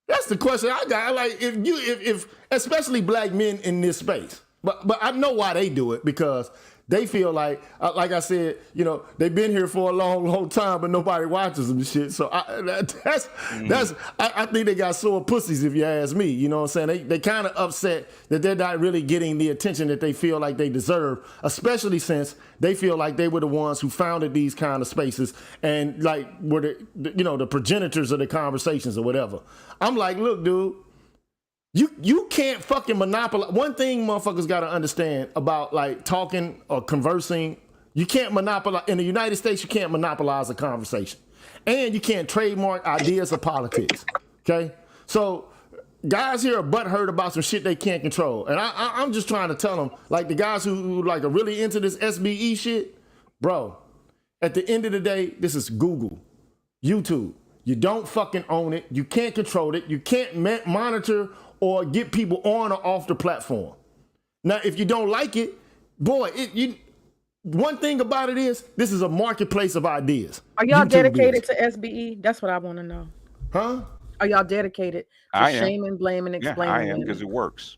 That's the question I got. Like, if especially black men in this space. But I know why they do it, because they feel like I said, you know, they've been here for a long, long time, but nobody watches them and shit. So I think they got sore pussies, if you ask me. You know what I'm saying? They kind of upset that they're not really getting the attention that they feel like they deserve, especially since they feel like they were the ones who founded these kind of spaces and like were the progenitors of the conversations or whatever. I'm like, look, dude. You can't fucking monopolize. One thing motherfuckers got to understand about like talking or conversing, you can't monopolize. In the United States, you can't monopolize a conversation. And you can't trademark ideas of politics, okay? So guys here are butthurt about some shit they can't control. And I'm just trying to tell them, like the guys who like are really into this SBE shit, bro, at the end of the day, this is Google, YouTube. You don't fucking own it. You can't control it. You can't monitor or get people on or off the platform. Now, if you don't like it, boy, one thing about it is this is a marketplace of ideas. Are y'all YouTube dedicated is. to SBE? That's what I want to know. Huh? Are y'all dedicated to I am. shaming, blaming, explaining? Yeah, I am, women? because it works.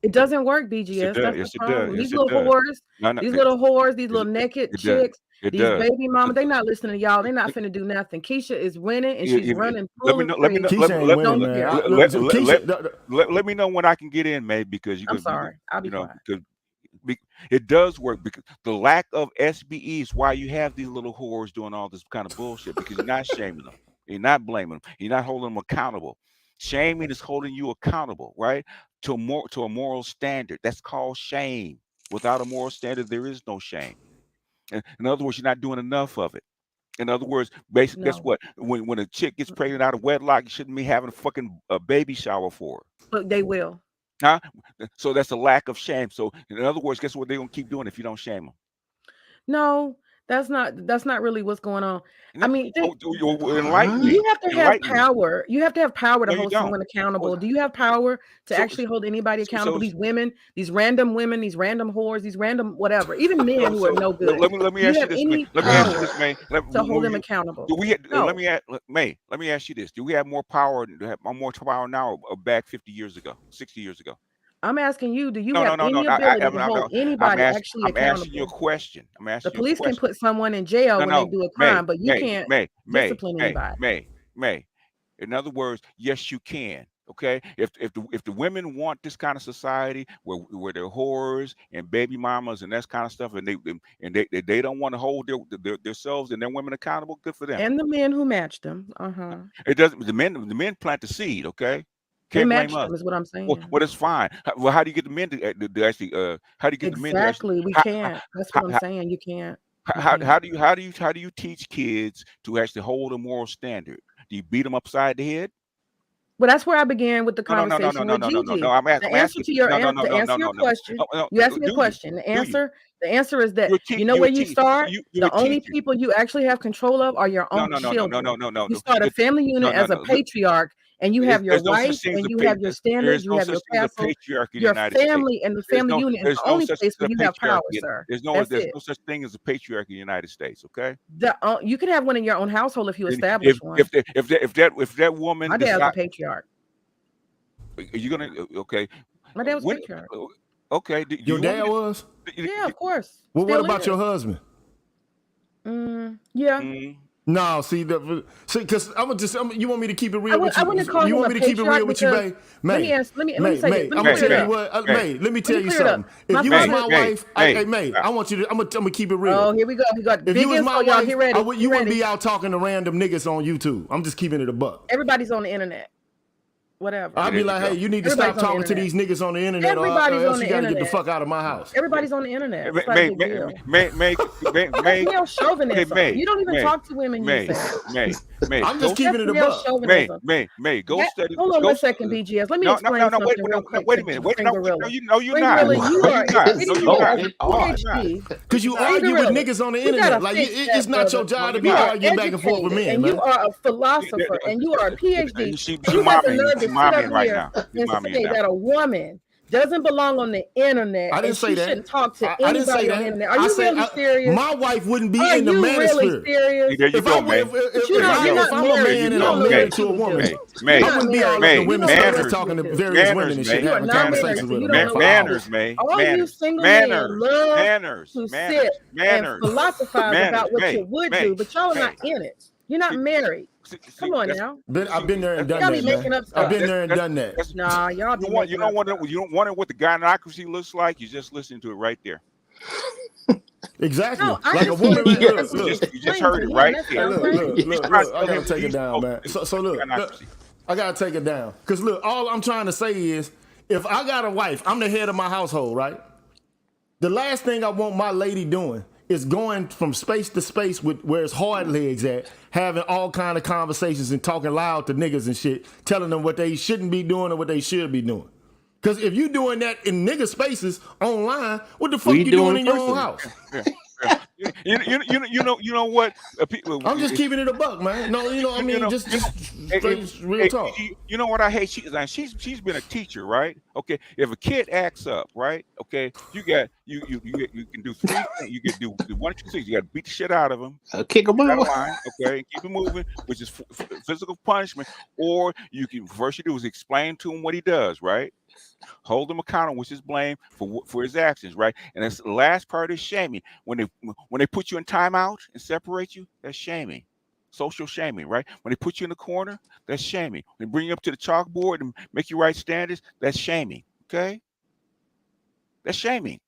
It doesn't work, BGS. Yes, it does. That's Yes, the it problem. does. These Yes, it little does. whores, No, no, these little whores, these little naked it does. chicks, It these does. baby mamas, they not listening to y'all. They're not finna do nothing. Keisha is winning and she's running full of Let me know. free. Keisha ain't winning, man. Let me know when I can get in, man, because I'm sorry. I'll be quiet. It does work, because the lack of SBE is why you have these little whores doing all this kind of bullshit, because you're not shaming them, you're not blaming them, you're not holding them accountable. Shaming is holding you accountable, right? To a moral standard. That's called shame. Without a moral standard, there is no shame. In other words, you're not doing enough of it. In other words, basically, guess what? When a chick gets pregnant out of wedlock, you shouldn't be having a baby shower for her. But they will. Huh? So that's a lack of shame. So in other words, guess what they're gonna keep doing if you don't shame them? No, That's not really what's going on. I mean, Enlighten me. you have to have Enlighten me. power. You have to have power to No, you hold don't. someone accountable. Do you have power to So- actually hold anybody so- accountable? so- These women, these random women, these random whores, these random whatever, even men who are no good. Let me Do ask you you have this, any May. Let me ask you power this, May. to hold them accountable? Do we? No. Let me ask you this: do we have more power? More power now or back 50 years ago, 60 years ago? I'm asking you, do you No, have no, any ability to hold anybody actually I'm asking you a accountable? question. I'm The asking you a police can question. put someone in jail when they do a crime, but you can't discipline anybody. May. In other words, yes, you can. Okay, if the women want this kind of society where they're whores and baby mamas and that kind of stuff, and they don't want to hold themselves and their women accountable, good for them. And the men who match them. It doesn't. The men plant the seed. Okay, They can't match blame us. them is what I'm saying. Well, it's fine. Well, how do you get the men to actually? How do you get the men to Exactly. We how- can't. That's what I'm saying. You can't. how do you teach kids to actually hold a moral standard? Do you beat them upside the head? Well, that's where I began with the No. conversation with Gigi. I'm The answer asking. to your No. answer your question. You asked me a question. The answer is that you know you're where a you teacher. start. You're The a only teacher. people you actually have control of are your own children. No. You start a family unit as a patriarch, and you have your There's no such wife, thing as and a you pa- have your standards, you no have your such thing as a castle. patriarchy in the Your United States. family and the family unit is the only place where you have power, sir. There's That's no it. such thing as a patriarchy in the United States. Okay. You can have one in your own household if you And establish one. if that woman My dad's a decide, patriarch. are you gonna okay? My dad was When- patriarch. Okay. Do Your you dad want me was? Yeah, of course. Well, what Still about is. your husband? Yeah. No, see, because you want me to keep it real with I you. wouldn't call You him want a me to keep it patriarch real with you, because May? let me say this. Let me I'm gonna clear tell it you up. what, May. Let me tell you clear it up. something. If My you was father- my wife, May, I want you to. I'm gonna keep it real. Oh, here we go. We got If big you was info, my y'all. wife, Get ready. you Get wouldn't ready. be out talking to random niggas on YouTube. I'm just keeping it a buck. Everybody's on the internet. Whatever. I'd be like, hey, you need to Everybody's stop on the talking to these internet. niggas on the internet, or Everybody's on else the you gotta get the internet. fuck out of my house. Everybody's on the internet. It's not a big deal. May That's male chauvinism. You don't even talk to women, you May, say. May. I'm just keeping it a male buck. chauvinism. May. Go study. Hold on go one second, BGS. Let me No, explain no, something wait, real quick. wait a minute. Wait, Spring no, Gorilla. you're Spring not. Gorilla, you No, are you're not. you No, you're are not. a PhD. Because you Spring argue with Gorilla. niggas on the We gotta internet. Like fix it's that, not your brother. job to be You are arguing back and forth with educated, men, and man. you are a philosopher, and you are a PhD. She You have the momming. nerve to She sit momming up right here now. She's and momming say now. that a woman doesn't belong on the internet, I didn't and say she that. shouldn't talk to I didn't say anybody on that. the internet. Are I you said really serious? my wife wouldn't be Are in the you really manosphere. serious? There you go, May. If You're not I'm a man married. and You I'm don't know married what to a you would woman, do. May. You're I not wouldn't be all married. up in You women's don't know stuff what you talking to would do. various women and shit, You are having not conversations married. with You them. don't know Manners, what May. you do. All you Manners. single men Manners. love Manners. to Manners. sit and Manners. philosophize Manners. about what May. you would May. do, but y'all are May. not in it. You're not married. Come on that's- now. I've been there and done Y'all be that, making man. up stuff. I've been there and done that. Nah, y'all be making up stuff. You don't want what the gynocracy looks like. You just listen to it right there. Exactly. No, I Like a just woman. want you to Look, You just heard it right there. look, I gotta take it down, man. So look, I gotta take it down. Cause look, all I'm trying to say is, if I got a wife, I'm the head of my household, right? The last thing I want my lady doing is going from space to space with where it's hard legs at, having all kind of conversations and talking loud to niggas and shit, telling them what they shouldn't be doing or what they should be doing. Cause if you doing that in nigga spaces online, what the fuck you doing in your own house? You know what? I'm just keeping it a buck, man. No, I mean, just straight, real talk. You know what I hate? She's been a teacher, right? Okay, if a kid acts up, right? Okay, you can do three things. You can do 1, 2, 3. You got to beat the shit out of him, kick him out, okay, and keep it moving, which is physical punishment. Or you can first you do is explain to him what he does, right? Hold him accountable, which is blame for his actions, right? And that's the last part is shaming. When they put you in timeout and separate you, that's shaming. Social shaming, right? When they put you in the corner, that's shaming. When they bring you up to the chalkboard and make you write standards, that's shaming. Okay? That's shaming.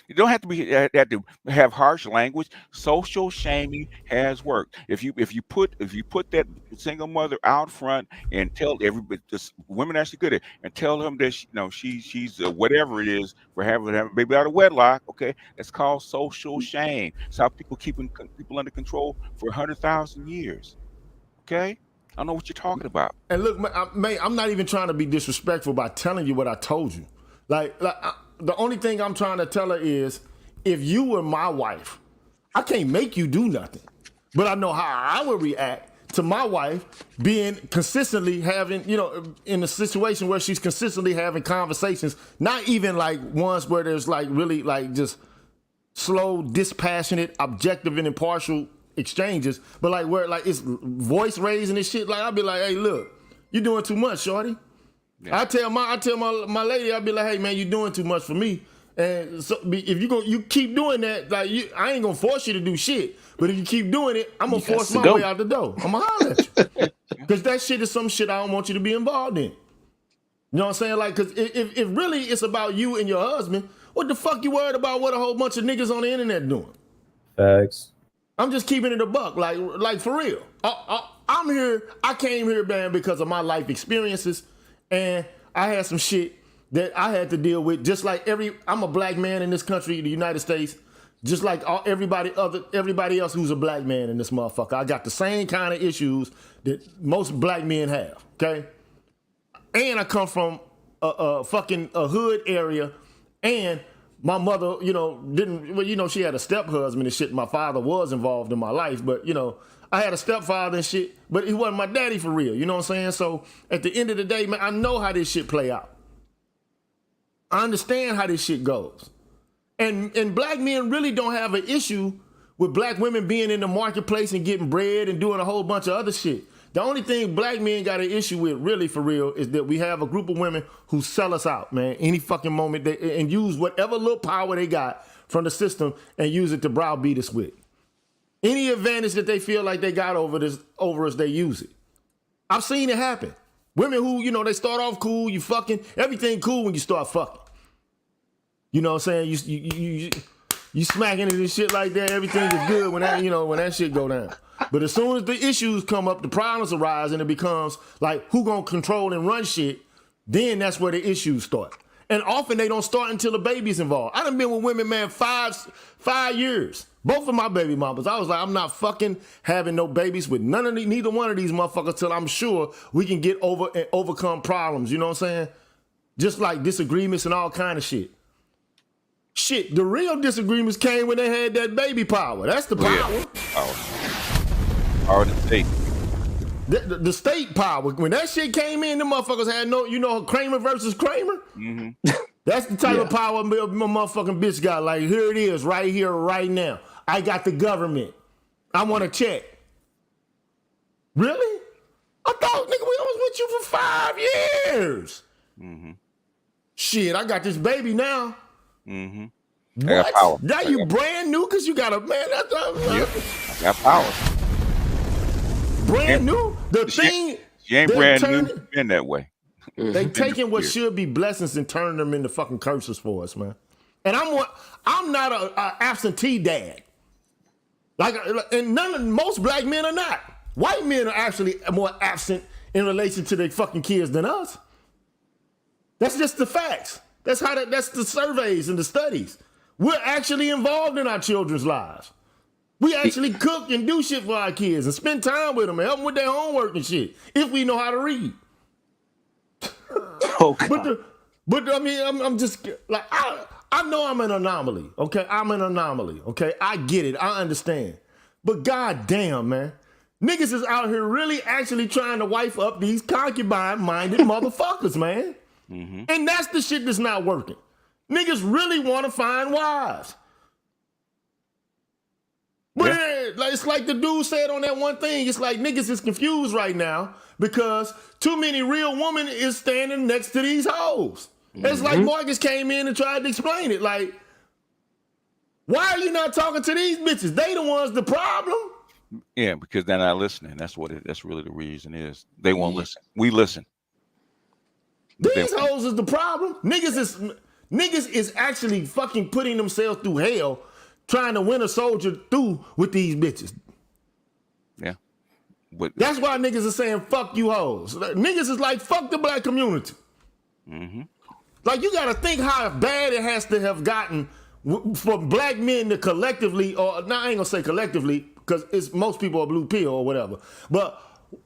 You don't have to have harsh language. Social shaming has worked. If you put that single mother out front and tell everybody, women actually good at it, and tell them that she's whatever it is for having a baby out of wedlock. Okay, that's called social shame. It's how people keeping people under control for 100,000 years. Okay. I don't know what you're talking about. And look, man, I'm not even trying to be disrespectful by telling you what I told you. The only thing I'm trying to tell her is, if you were my wife, I can't make you do nothing, but I know how I would react to my wife being consistently having, in a situation where she's consistently having conversations, not even like ones where there's like really like just slow, dispassionate, objective, and impartial exchanges, but like where like it's voice raising and shit. Like I'll be like, hey, look, you doing too much, shorty. Yeah. I tell my lady, I'll be like, hey man, you doing too much for me. And so if you keep doing that, like I ain't gonna force you to do shit. But if you keep doing it, I'm gonna force my way out the door. I'm gonna holler at you. Because that shit is some shit I don't want you to be involved in. You know what I'm saying? Like, because if really it's about you and your husband, what the fuck you worried about what a whole bunch of niggas on the internet doing? Facts. I'm just keeping it a buck, like for real. I'm here. I came here, man, because of my life experiences, and I had some shit that I had to deal with. Just like I'm a black man in this country, the United States. Just like everybody else who's a black man in this motherfucker. I got the same kind of issues that most black men have, okay? And I come from a fucking hood area, and my mother, she had a step-husband and shit. My father was involved in my life, but, I had a stepfather and shit, but he wasn't my daddy for real, you know what I'm saying? So at the end of the day, man, I know how this shit play out. I understand how this shit goes. And black men really don't have an issue with black women being in the marketplace and getting bread and doing a whole bunch of other shit. The only thing black men got an issue with, really for real, is that we have a group of women who sell us out, man, any fucking moment, and use whatever little power they got from the system and use it to browbeat us with. Any advantage that they feel like they got over us, they use it. I've seen it happen. Women who, they start off cool, you fucking, everything cool when you start fucking. You know what I'm saying? You smacking it and shit like that, everything is good when that shit go down. But as soon as the issues come up, the problems arise, and it becomes like who gonna control and run shit, then that's where the issues start. And often they don't start until the baby's involved. I done been with women, man, 5 years. Both of my baby mamas. I was like, I'm not fucking having no babies with neither one of these motherfuckers till I'm sure we can get over and overcome problems. You know what I'm saying? Just like disagreements and all kind of shit. Shit, the real disagreements came when they had that baby power. That's the power. Yeah. Power of the state. The state power. When that shit came in, the motherfuckers had Kramer versus Kramer. Mm-hmm. That's the type of power my motherfucking bitch got. Like, here it is, right here, right now. I got the government. I want a check. Really? I thought, nigga, we was with you for 5 years. Mm-hmm. Shit, I got this baby now. Mm-hmm. What? Now you brand new because you got a man. I got power. Brand new. You ain't brand new. Been that way. They taking what should be blessings and turning them into fucking curses for us, man. And I'm not a absentee dad. And most black men are not. White men are actually more absent in relation to their fucking kids than us. That's just the facts. That's the surveys and the studies. We're actually involved in our children's lives. We actually cook and do shit for our kids and spend time with them and help them with their homework and shit, if we know how to read. Oh, God. But I mean, I'm just like, I know I'm an anomaly, okay? I'm an anomaly, okay? I get it. I understand. But goddamn, man. Niggas is out here really actually trying to wife up these concubine-minded motherfuckers, man. Mm-hmm. And that's the shit that's not working. Niggas really want to find wives. But it's like the dude said on that one thing. It's like niggas is confused right now because too many real women is standing next to these hoes. Mm-hmm. It's like Marcus came in and tried to explain it. Like, why are you not talking to these bitches? They the ones the problem. Yeah, because they're not listening. That's really the reason is. They won't listen. We listen. These hoes is the problem. Niggas is actually fucking putting themselves through hell trying to win a soldier through with these bitches. Yeah. That's why niggas are saying fuck you hoes. Niggas is like fuck the black community. Mm-hmm. Like you gotta think how bad it has to have gotten for black men to collectively, or now I ain't gonna say collectively because it's most people are blue pill or whatever, but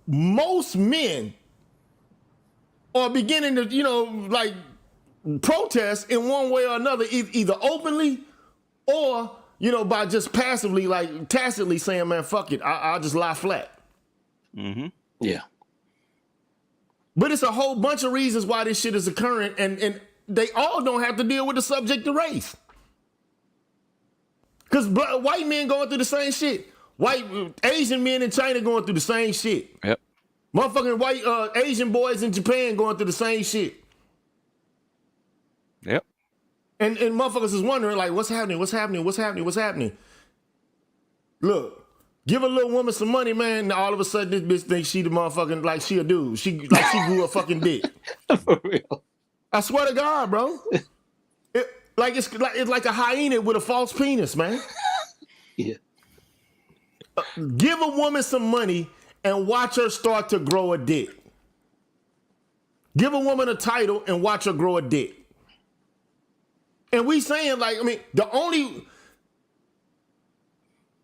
most men are beginning to, protest in one way or another, either openly or, you know, by just passively, like tacitly saying, man, fuck it, I'll just lie flat. Mm-hmm. Yeah. But it's a whole bunch of reasons why this shit is occurring, and they all don't have to deal with the subject of race. Because white men going through the same shit. Asian men in China going through the same shit. Yep. Motherfucking white Asian boys in Japan going through the same shit. Yep. And motherfuckers is wondering, like, what's happening? Look, give a little woman some money, man, and all of a sudden this bitch thinks she the motherfucking, like she a dude. She grew a fucking dick. For real. I swear to God, bro. It's like a hyena with a false penis, man. Yeah. Give a woman some money and watch her start to grow a dick. Give a woman a title and watch her grow a dick. And we saying, like, I mean, the only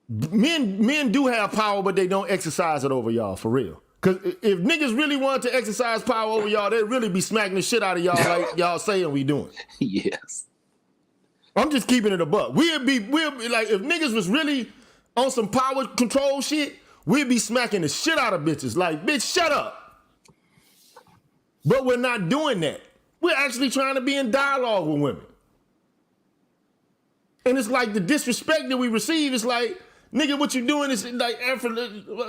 men do have power, but they don't exercise it over y'all, for real. Because if niggas really wanted to exercise power over y'all, they'd really be smacking the shit out of y'all like y'all saying we doing. Yes. I'm just keeping it a buck. We'll be like, if niggas was really on some power control shit, we'd be smacking the shit out of bitches. Like, bitch, shut up. But we're not doing that. We're actually trying to be in dialogue with women. And it's like the disrespect that we receive is like, nigga, what you doing is like,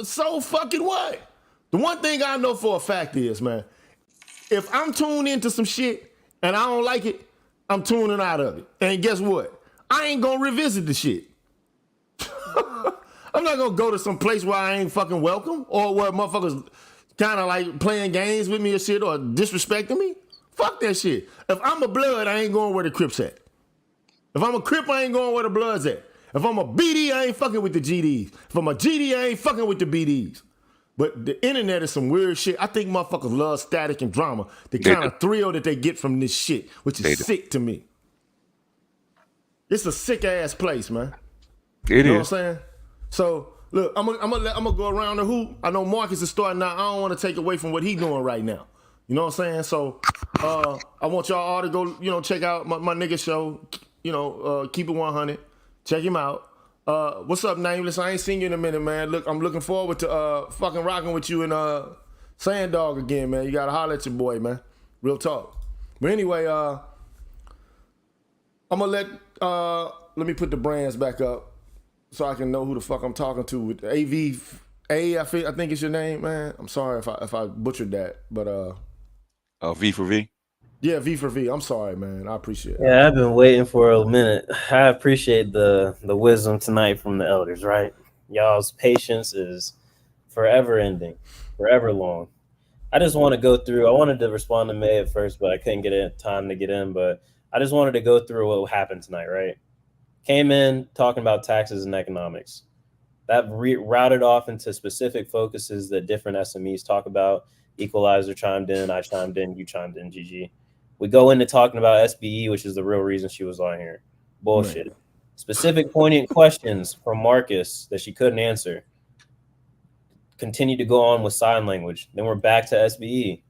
so fucking what? The one thing I know for a fact is, man, if I'm tuned into some shit and I don't like it, I'm tuning out of it. And guess what? I ain't gonna revisit the shit. I'm not gonna go to some place where I ain't fucking welcome or where motherfuckers kind of like playing games with me or shit or disrespecting me. Fuck that shit. If I'm a blood, I ain't going where the Crips at. If I'm a Crip, I ain't going where the Bloods at. If I'm a BD, I ain't fucking with the GDs. If I'm a GD, I ain't fucking with the BDs. But the internet is some weird shit. I think motherfuckers love static and drama. The kind of thrill that they get from this shit, which is sick to me. It's a sick ass place, man. You know what I'm saying? So look, I'm gonna go around the hoop. I know Marcus is starting now. I don't want to take away from what he's doing right now. You know what I'm saying? So I want y'all all to go, you know, check out my nigga show. You know, Keep It 100. Check him out. What's up, Nameless? I ain't seen you in a minute, man. Look, I'm looking forward to fucking rocking with you in Sand Dog again, man. You gotta holler at your boy, man. Real talk. But anyway, I'm gonna let me put the brands back up so I can know who the fuck I'm talking to with I think it's your name, man. I'm sorry if I butchered that, but V for V. Yeah, V for V. I'm sorry, man. I appreciate it. Yeah, I've been waiting for a minute. I appreciate the wisdom tonight from the elders, right? Y'all's patience is forever ending, forever long. I just want to go through. I wanted to respond to May at first, but I couldn't get time to get in. But I just wanted to go through what happened tonight, right? Came in talking about taxes and economics. That routed off into specific focuses that different SMEs talk about. Equalizer chimed in, I chimed in, you chimed in, GG. We go into talking about SBE, which is the real reason she was on here. Bullshit. Right. Specific poignant questions from Marcus that she couldn't answer. Continue to go on with sign language. Then we're back to SBE.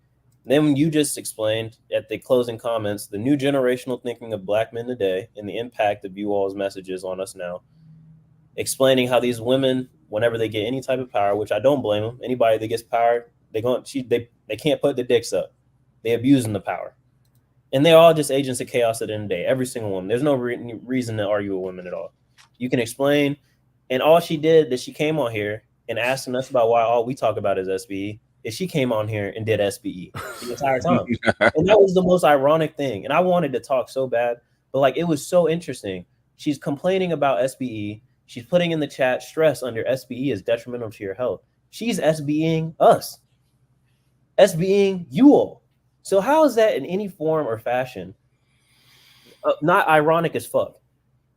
Then when you just explained at the closing comments, the new generational thinking of Black men today and the impact of you all's messages on us now. Explaining how these women, whenever they get any type of power, which I don't blame them, anybody that gets power, they can't put the dicks up. They abusing the power. And they're all just agents of chaos at the end of the day. Every single one. There's no reason to argue with women at all. You can explain. And all she did, that she came on here and asking us about why all we talk about is SBE, is she came on here and did SBE the entire time. And that was the most ironic thing. And I wanted to talk so bad, but like it was so interesting. She's complaining about SBE. She's putting in the chat, stress under SBE is detrimental to your health. She's SBEing us. SBEing you all. So how is that in any form or fashion not ironic as fuck?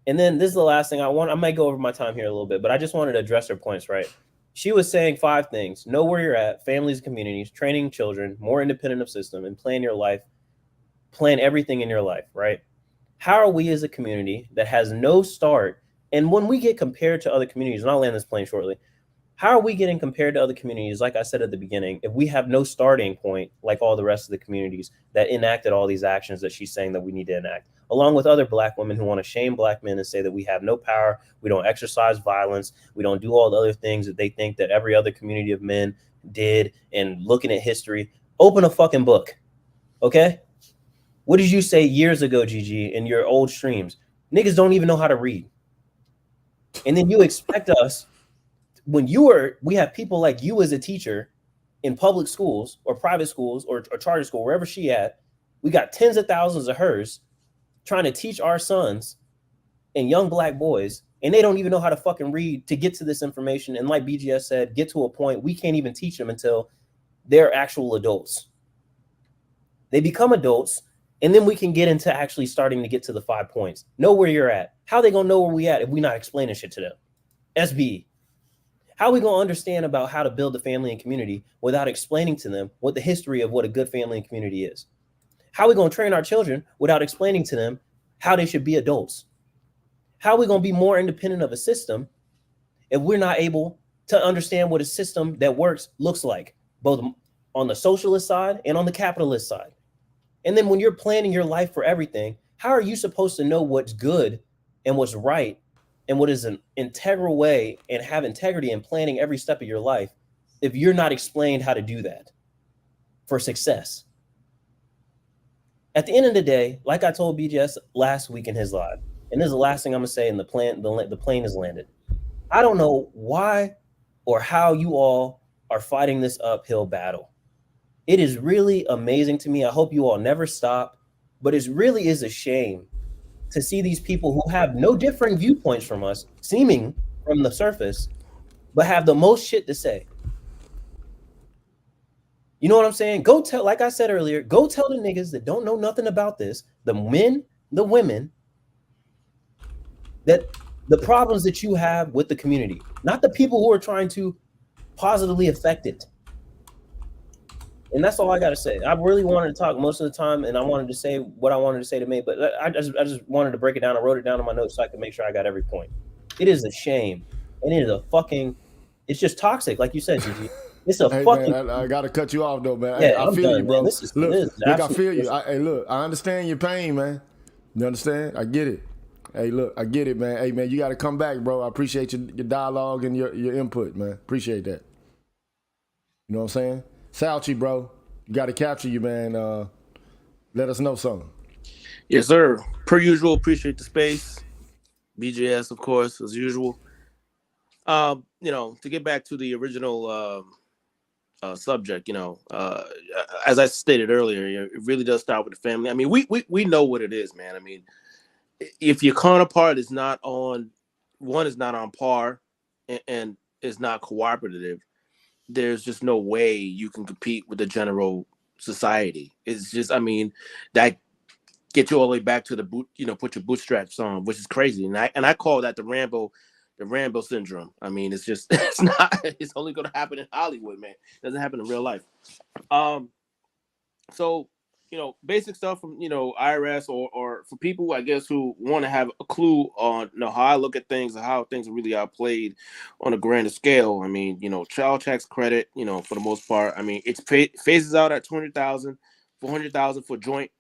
And then this is the last thing I might go over my time here a little bit, but I just wanted to address her points, right? She was saying 5 things: know where you're at, families, communities, training children, more independent of system, and plan your life, plan everything in your life, right? How are we as a community that has no start? And when we get compared to other communities, and I'll land this plane shortly, How are we getting compared to other communities, like I said at the beginning, if we have no starting point like all the rest of the communities that enacted all these actions that she's saying that we need to enact, along with other Black women who want to shame Black men and say that we have no power, we don't exercise violence, we don't do all the other things that they think that every other community of men did, and looking at history. Open a fucking book, okay? What did you say years ago, Gigi, in your old streams? Niggas don't even know how to read. And then you expect us, when we have people like you as a teacher in public schools or private schools or charter school, wherever she at, we got tens of thousands of hers trying to teach our sons and young Black boys, and they don't even know how to fucking read to get to this information. And like BGS said, get to a point we can't even teach them until they're actual adults. They become adults, and then we can get into actually starting to get to the 5 points. Know where you're at. How they gonna know where we at if we not explaining shit to them? SB. How are we gonna understand about how to build a family and community without explaining to them what the history of what a good family and community is? How are we gonna train our children without explaining to them how they should be adults? How are we gonna be more independent of a system if we're not able to understand what a system that works looks like, both on the socialist side and on the capitalist side? And then when you're planning your life for everything, how are you supposed to know what's good and what's right and what is an integral way and have integrity in planning every step of your life if you're not explained how to do that for success? At the end of the day, like I told BGS last week in his live, and this is the last thing I'm gonna say, and the plane has landed. I don't know why or how you all are fighting this uphill battle. It is really amazing to me. I hope you all never stop, but it really is a shame to see these people who have no differing viewpoints from us, seeming from the surface, but have the most shit to say. You know what I'm saying? Go tell, like I said earlier, go tell the niggas that don't know nothing about this, the men, the women, that the problems that you have with the community, not the people who are trying to positively affect it. And that's all I got to say. I really wanted to talk most of the time, and I wanted to say what I wanted to say to me, but I just wanted to break it down. I wrote it down on my notes so I could make sure I got every point. It is a shame, and it is a fucking, it's just toxic, like you said, Gigi. It's a Hey fucking. man, I gotta cut you off though, man. Yeah, Hey, I I'm feel done, you, bro. man. This is Look, I absolute- feel you. Hey, look, I understand your pain, man. You understand? I get it. Hey, look, I get it, man. Hey, man, you got to come back, bro. I appreciate your dialogue and your input, man. Appreciate that. You know what I'm saying? Salchi, bro, you got to capture you, man. Let us know something. Yes, sir. Per usual, appreciate the space. BJS, of course, as usual. To get back to the original subject, as I stated earlier, it really does start with the family. I mean, we know what it is, man. I mean, if your counterpart is not on par and is not cooperative, there's just no way you can compete with the general society. It's just, I mean, that gets you all the way back to the boot, put your bootstraps on, which is crazy. And I call that the Rambo syndrome. I mean, it's just, it's only going to happen in Hollywood, man. It doesn't happen in real life. So, basic stuff from, IRS or for people, I guess, who want to have a clue on, how I look at things and how things really are played on a grander scale. I mean, child tax credit, for the most part, I mean, it's phases out at $200,000, $400,000 for joint.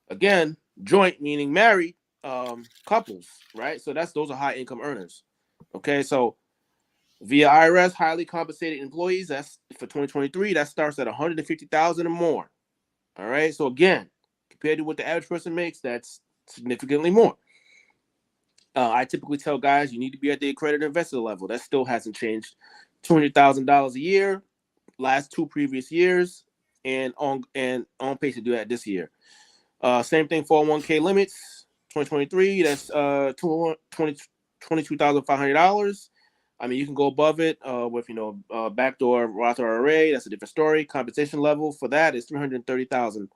Again, joint meaning married couples, right? So those are high income earners. Okay, so via IRS, highly compensated employees, that's for 2023, that starts at $150,000 or more. All right, so again, compared to what the average person makes, that's significantly more. I typically tell guys you need to be at the accredited investor level. That still hasn't changed. $200,000 a year, last 2 previous years, and on pace to do that this year. Same thing, 401k limits, 2023, that's $22,500. I mean, you can go above it with, backdoor Roth IRA. That's a different story. Compensation level for that is $330,000.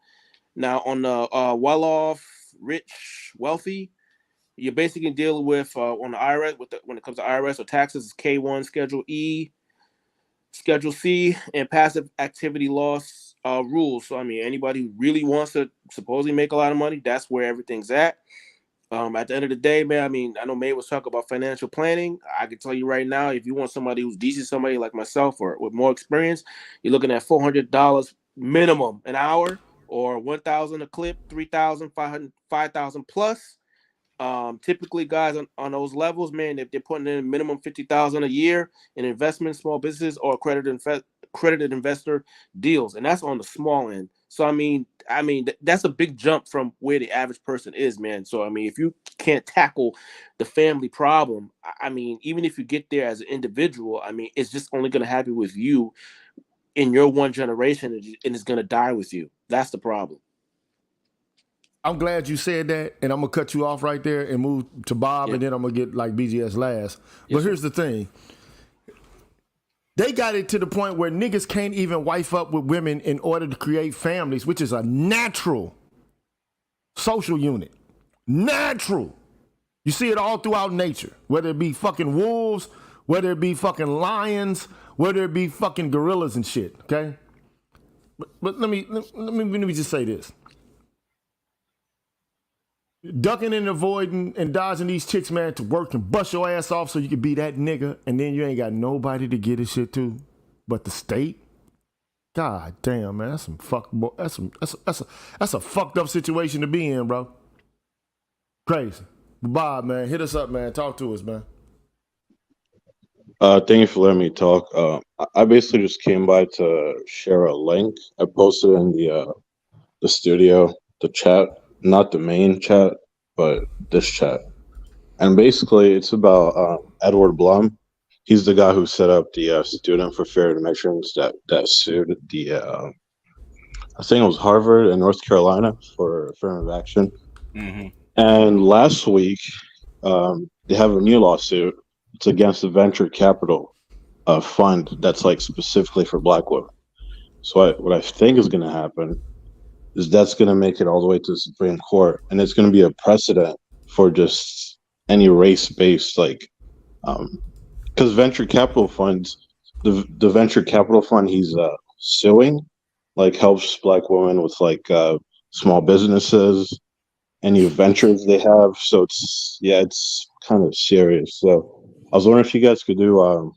Now, on the well-off, rich, wealthy, you're basically dealing with on the IRS when it comes to IRS or taxes, is K1, Schedule E, Schedule C, and passive activity loss rules. So, I mean, anybody who really wants to supposedly make a lot of money, that's where everything's at. At the end of the day, man, I mean, I know May was talking about financial planning. I can tell you right now, if you want somebody who's decent, somebody like myself or with more experience, you're looking at $400 minimum an hour, or 1,000 a clip, 3,000, 5,000 plus. Typically, guys on those levels, man, if they're putting in minimum 50,000 a year in investment, small business, or accredited investor deals, and that's on the small end. So that's a big jump from where the average person is, man. So I mean, if you can't tackle the family problem, I mean, even if you get there as an individual, I mean, it's just only going to happen with you in your one generation, and it's going to die with you. That's the problem. I'm glad you said that, and I'm gonna cut you off right there and move to Bob, and then I'm gonna get like BGS last. But here's the thing. They got it to the point where niggas can't even wife up with women in order to create families, which is a natural social unit. Natural. You see it all throughout nature, whether it be fucking wolves, whether it be fucking lions, whether it be fucking gorillas and shit, okay? But let me just say this. Ducking and avoiding and dodging these chicks, man, to work and bust your ass off so you can be that nigga, and then you ain't got nobody to get his shit to but the state. God damn, man, that's some that's a fucked up situation to be in, bro. Crazy. Bob, man, hit us up, man. Talk to us, man. Thank you for letting me talk. I basically just came by to share a link. I posted in the studio, the chat, not the main chat, but this chat. And basically, it's about Edward Blum. He's the guy who set up the Student for Fair Admissions that sued the I think it was Harvard and North Carolina for affirmative action. Mm-hmm. And last week, they have a new lawsuit. It's against the venture capital fund that's like specifically for Black women. So what I think is going to happen is that's going to make it all the way to the Supreme Court, and it's going to be a precedent for just any race-based, like, because venture capital funds, the venture capital fund he's suing, like, helps Black women with like small businesses, any ventures they have. So it's kind of serious. So I was wondering if you guys could do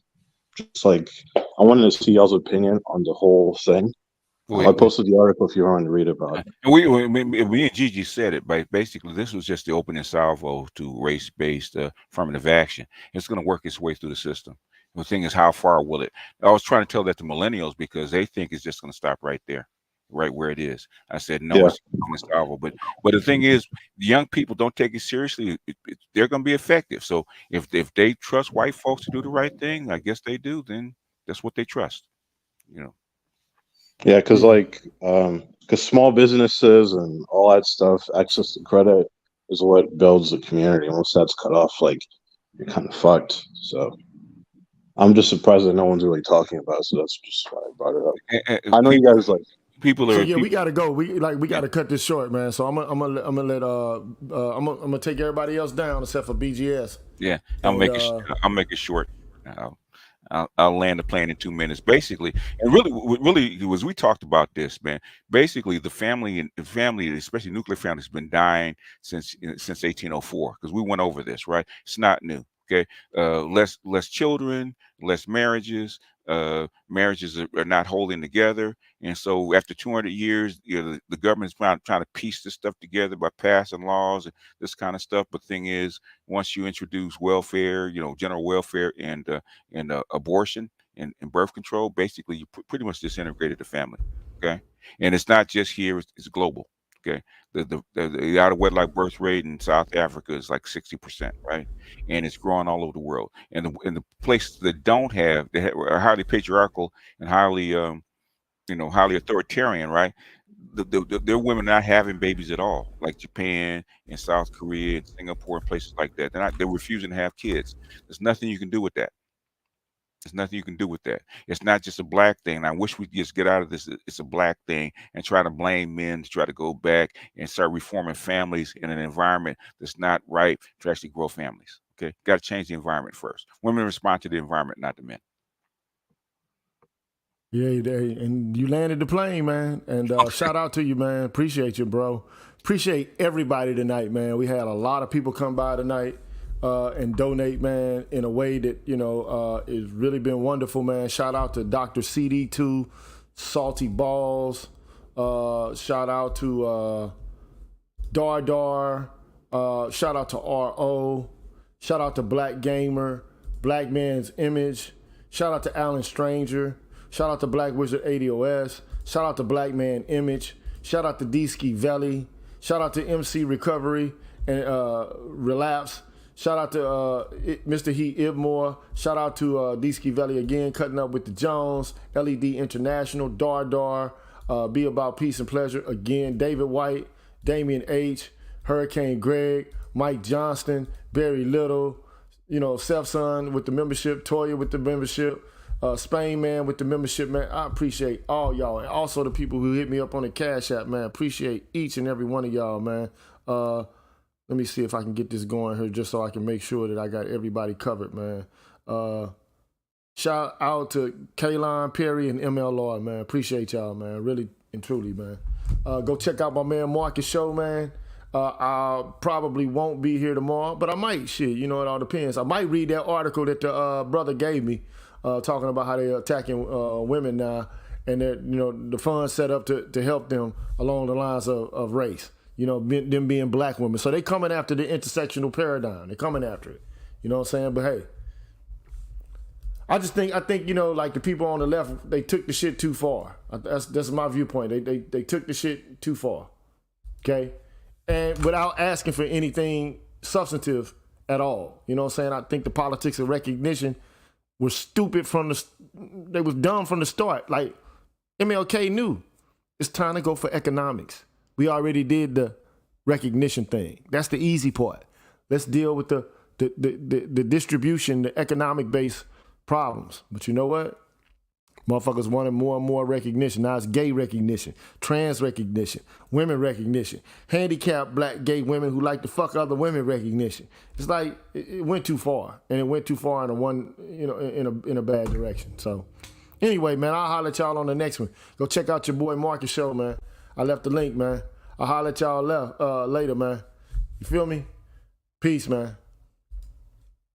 just like, I wanted to see y'all's opinion on the whole thing. I posted the article if you want to read about it. And we and Gigi said it, but basically this was just the opening salvo to race-based affirmative action. It's going to work its way through the system. The thing is, how far will it? I was trying to tell that to millennials because they think it's just going to stop right there, right where it is. I said, no, it's opening salvo. But the thing is, the young people don't take it seriously. They're going to be effective. So if they trust white folks to do the right thing, I guess they do, then that's what they trust, you know. Yeah, because small businesses and all that stuff, access to credit is what builds the community. Once that's cut off, like, you're kind of fucked. So I'm just surprised that no one's really talking about it. So that's just why I brought it up. I know you guys like people are. So yeah, we gotta go. We gotta cut this short, man. So I'm gonna take everybody else down except for BGS. Yeah, I'll make it short. I'll land the plane in 2 minutes, basically. And really, was we talked about this, man. Basically, the family, especially nuclear family, has been dying since 1804 because we went over this, right? It's not new. Okay, less children, less marriages. Marriages are not holding together, and so after 200 years, you know, the government's trying to piece this stuff together by passing laws and this kind of stuff. But the thing is, once you introduce welfare, you know, general welfare and abortion and birth control, basically you pretty much disintegrated the family. Okay, and it's not just here; it's global. Okay, the out of wedlock birth rate in South Africa is like 60%, right? And it's growing all over the world. And the places that don't have, are highly patriarchal and highly, highly authoritarian, right? Their women not having babies at all, like Japan and South Korea and Singapore and places like that. They're refusing to have kids. There's nothing you can do with that. There's nothing you can do with that. It's not just a Black thing. I wish we'd just get out of this. It's a Black thing and try to blame men to try to go back and start reforming families in an environment that's not right to actually grow families. Okay, got to change the environment first. Women respond to the environment, not the men. Yeah, and you landed the plane, man. And shout out to you, man. Appreciate you, bro. appreciate everybody tonight, man. We had a lot of people come by tonight and donate, man, in a way that, you know, it's really been wonderful, man. Shout out to Dr. CD2, Salty Balls. Shout out to Dar. Shout out to RO. Shout out to Black Gamer, Black Man's Image. Shout out to Alan Stranger. Shout out to Black Wizard ADOS. Shout out to Black Man Image. Shout out to D-Ski Valley. Shout out to MC Recovery and Relapse. Shout out to Mr. Heat Ibmore. Shout out to D-Ski Valley again, cutting up with the Jones, LED International, Dar, Be About Peace and Pleasure again, David White, Damian H., Hurricane Greg, Mike Johnston, Barry Little, you know, Self-Son with the membership, Toya with the membership, Spain Man with the membership, man. I appreciate all y'all. And also the people who hit me up on the Cash App, man. Appreciate each and every one of y'all, man. Let me see if I can get this going here just so I can make sure that I got everybody covered, man. Shout out to Kaylon Perry and ML Lloyd, man. Appreciate y'all, man. Really and truly, man. Go check out my man Marcus show, man. I probably won't be here tomorrow, but I might. Shit, you know, it all depends. I might read that article that the brother gave me, talking about how they're attacking women now, and that, you know, the funds set up to help them along the lines of race. You know, them being black women. So they coming after the intersectional paradigm. They're coming after it. You know what I'm saying? But hey, I think, you know, like the people on the left, they took the shit too far. That's my viewpoint. They took the shit too far. Okay? And without asking for anything substantive at all. You know what I'm saying? I think the politics of recognition was stupid they was dumb from the start. Like MLK knew it's time to go for economics. We already did the recognition thing. That's the easy part. Let's deal with the distribution, the economic based problems. But you know what? Motherfuckers wanted more and more recognition. Now it's gay recognition, trans recognition, women recognition, handicapped black gay women who like to fuck other women recognition. It's like it went too far, and it went too far in a bad direction. So anyway, man, I'll holler at y'all on the next one. Go check out your boy Marcus show, man. I left the link, man. I'll holler at y'all later, man. You feel me? Peace, man.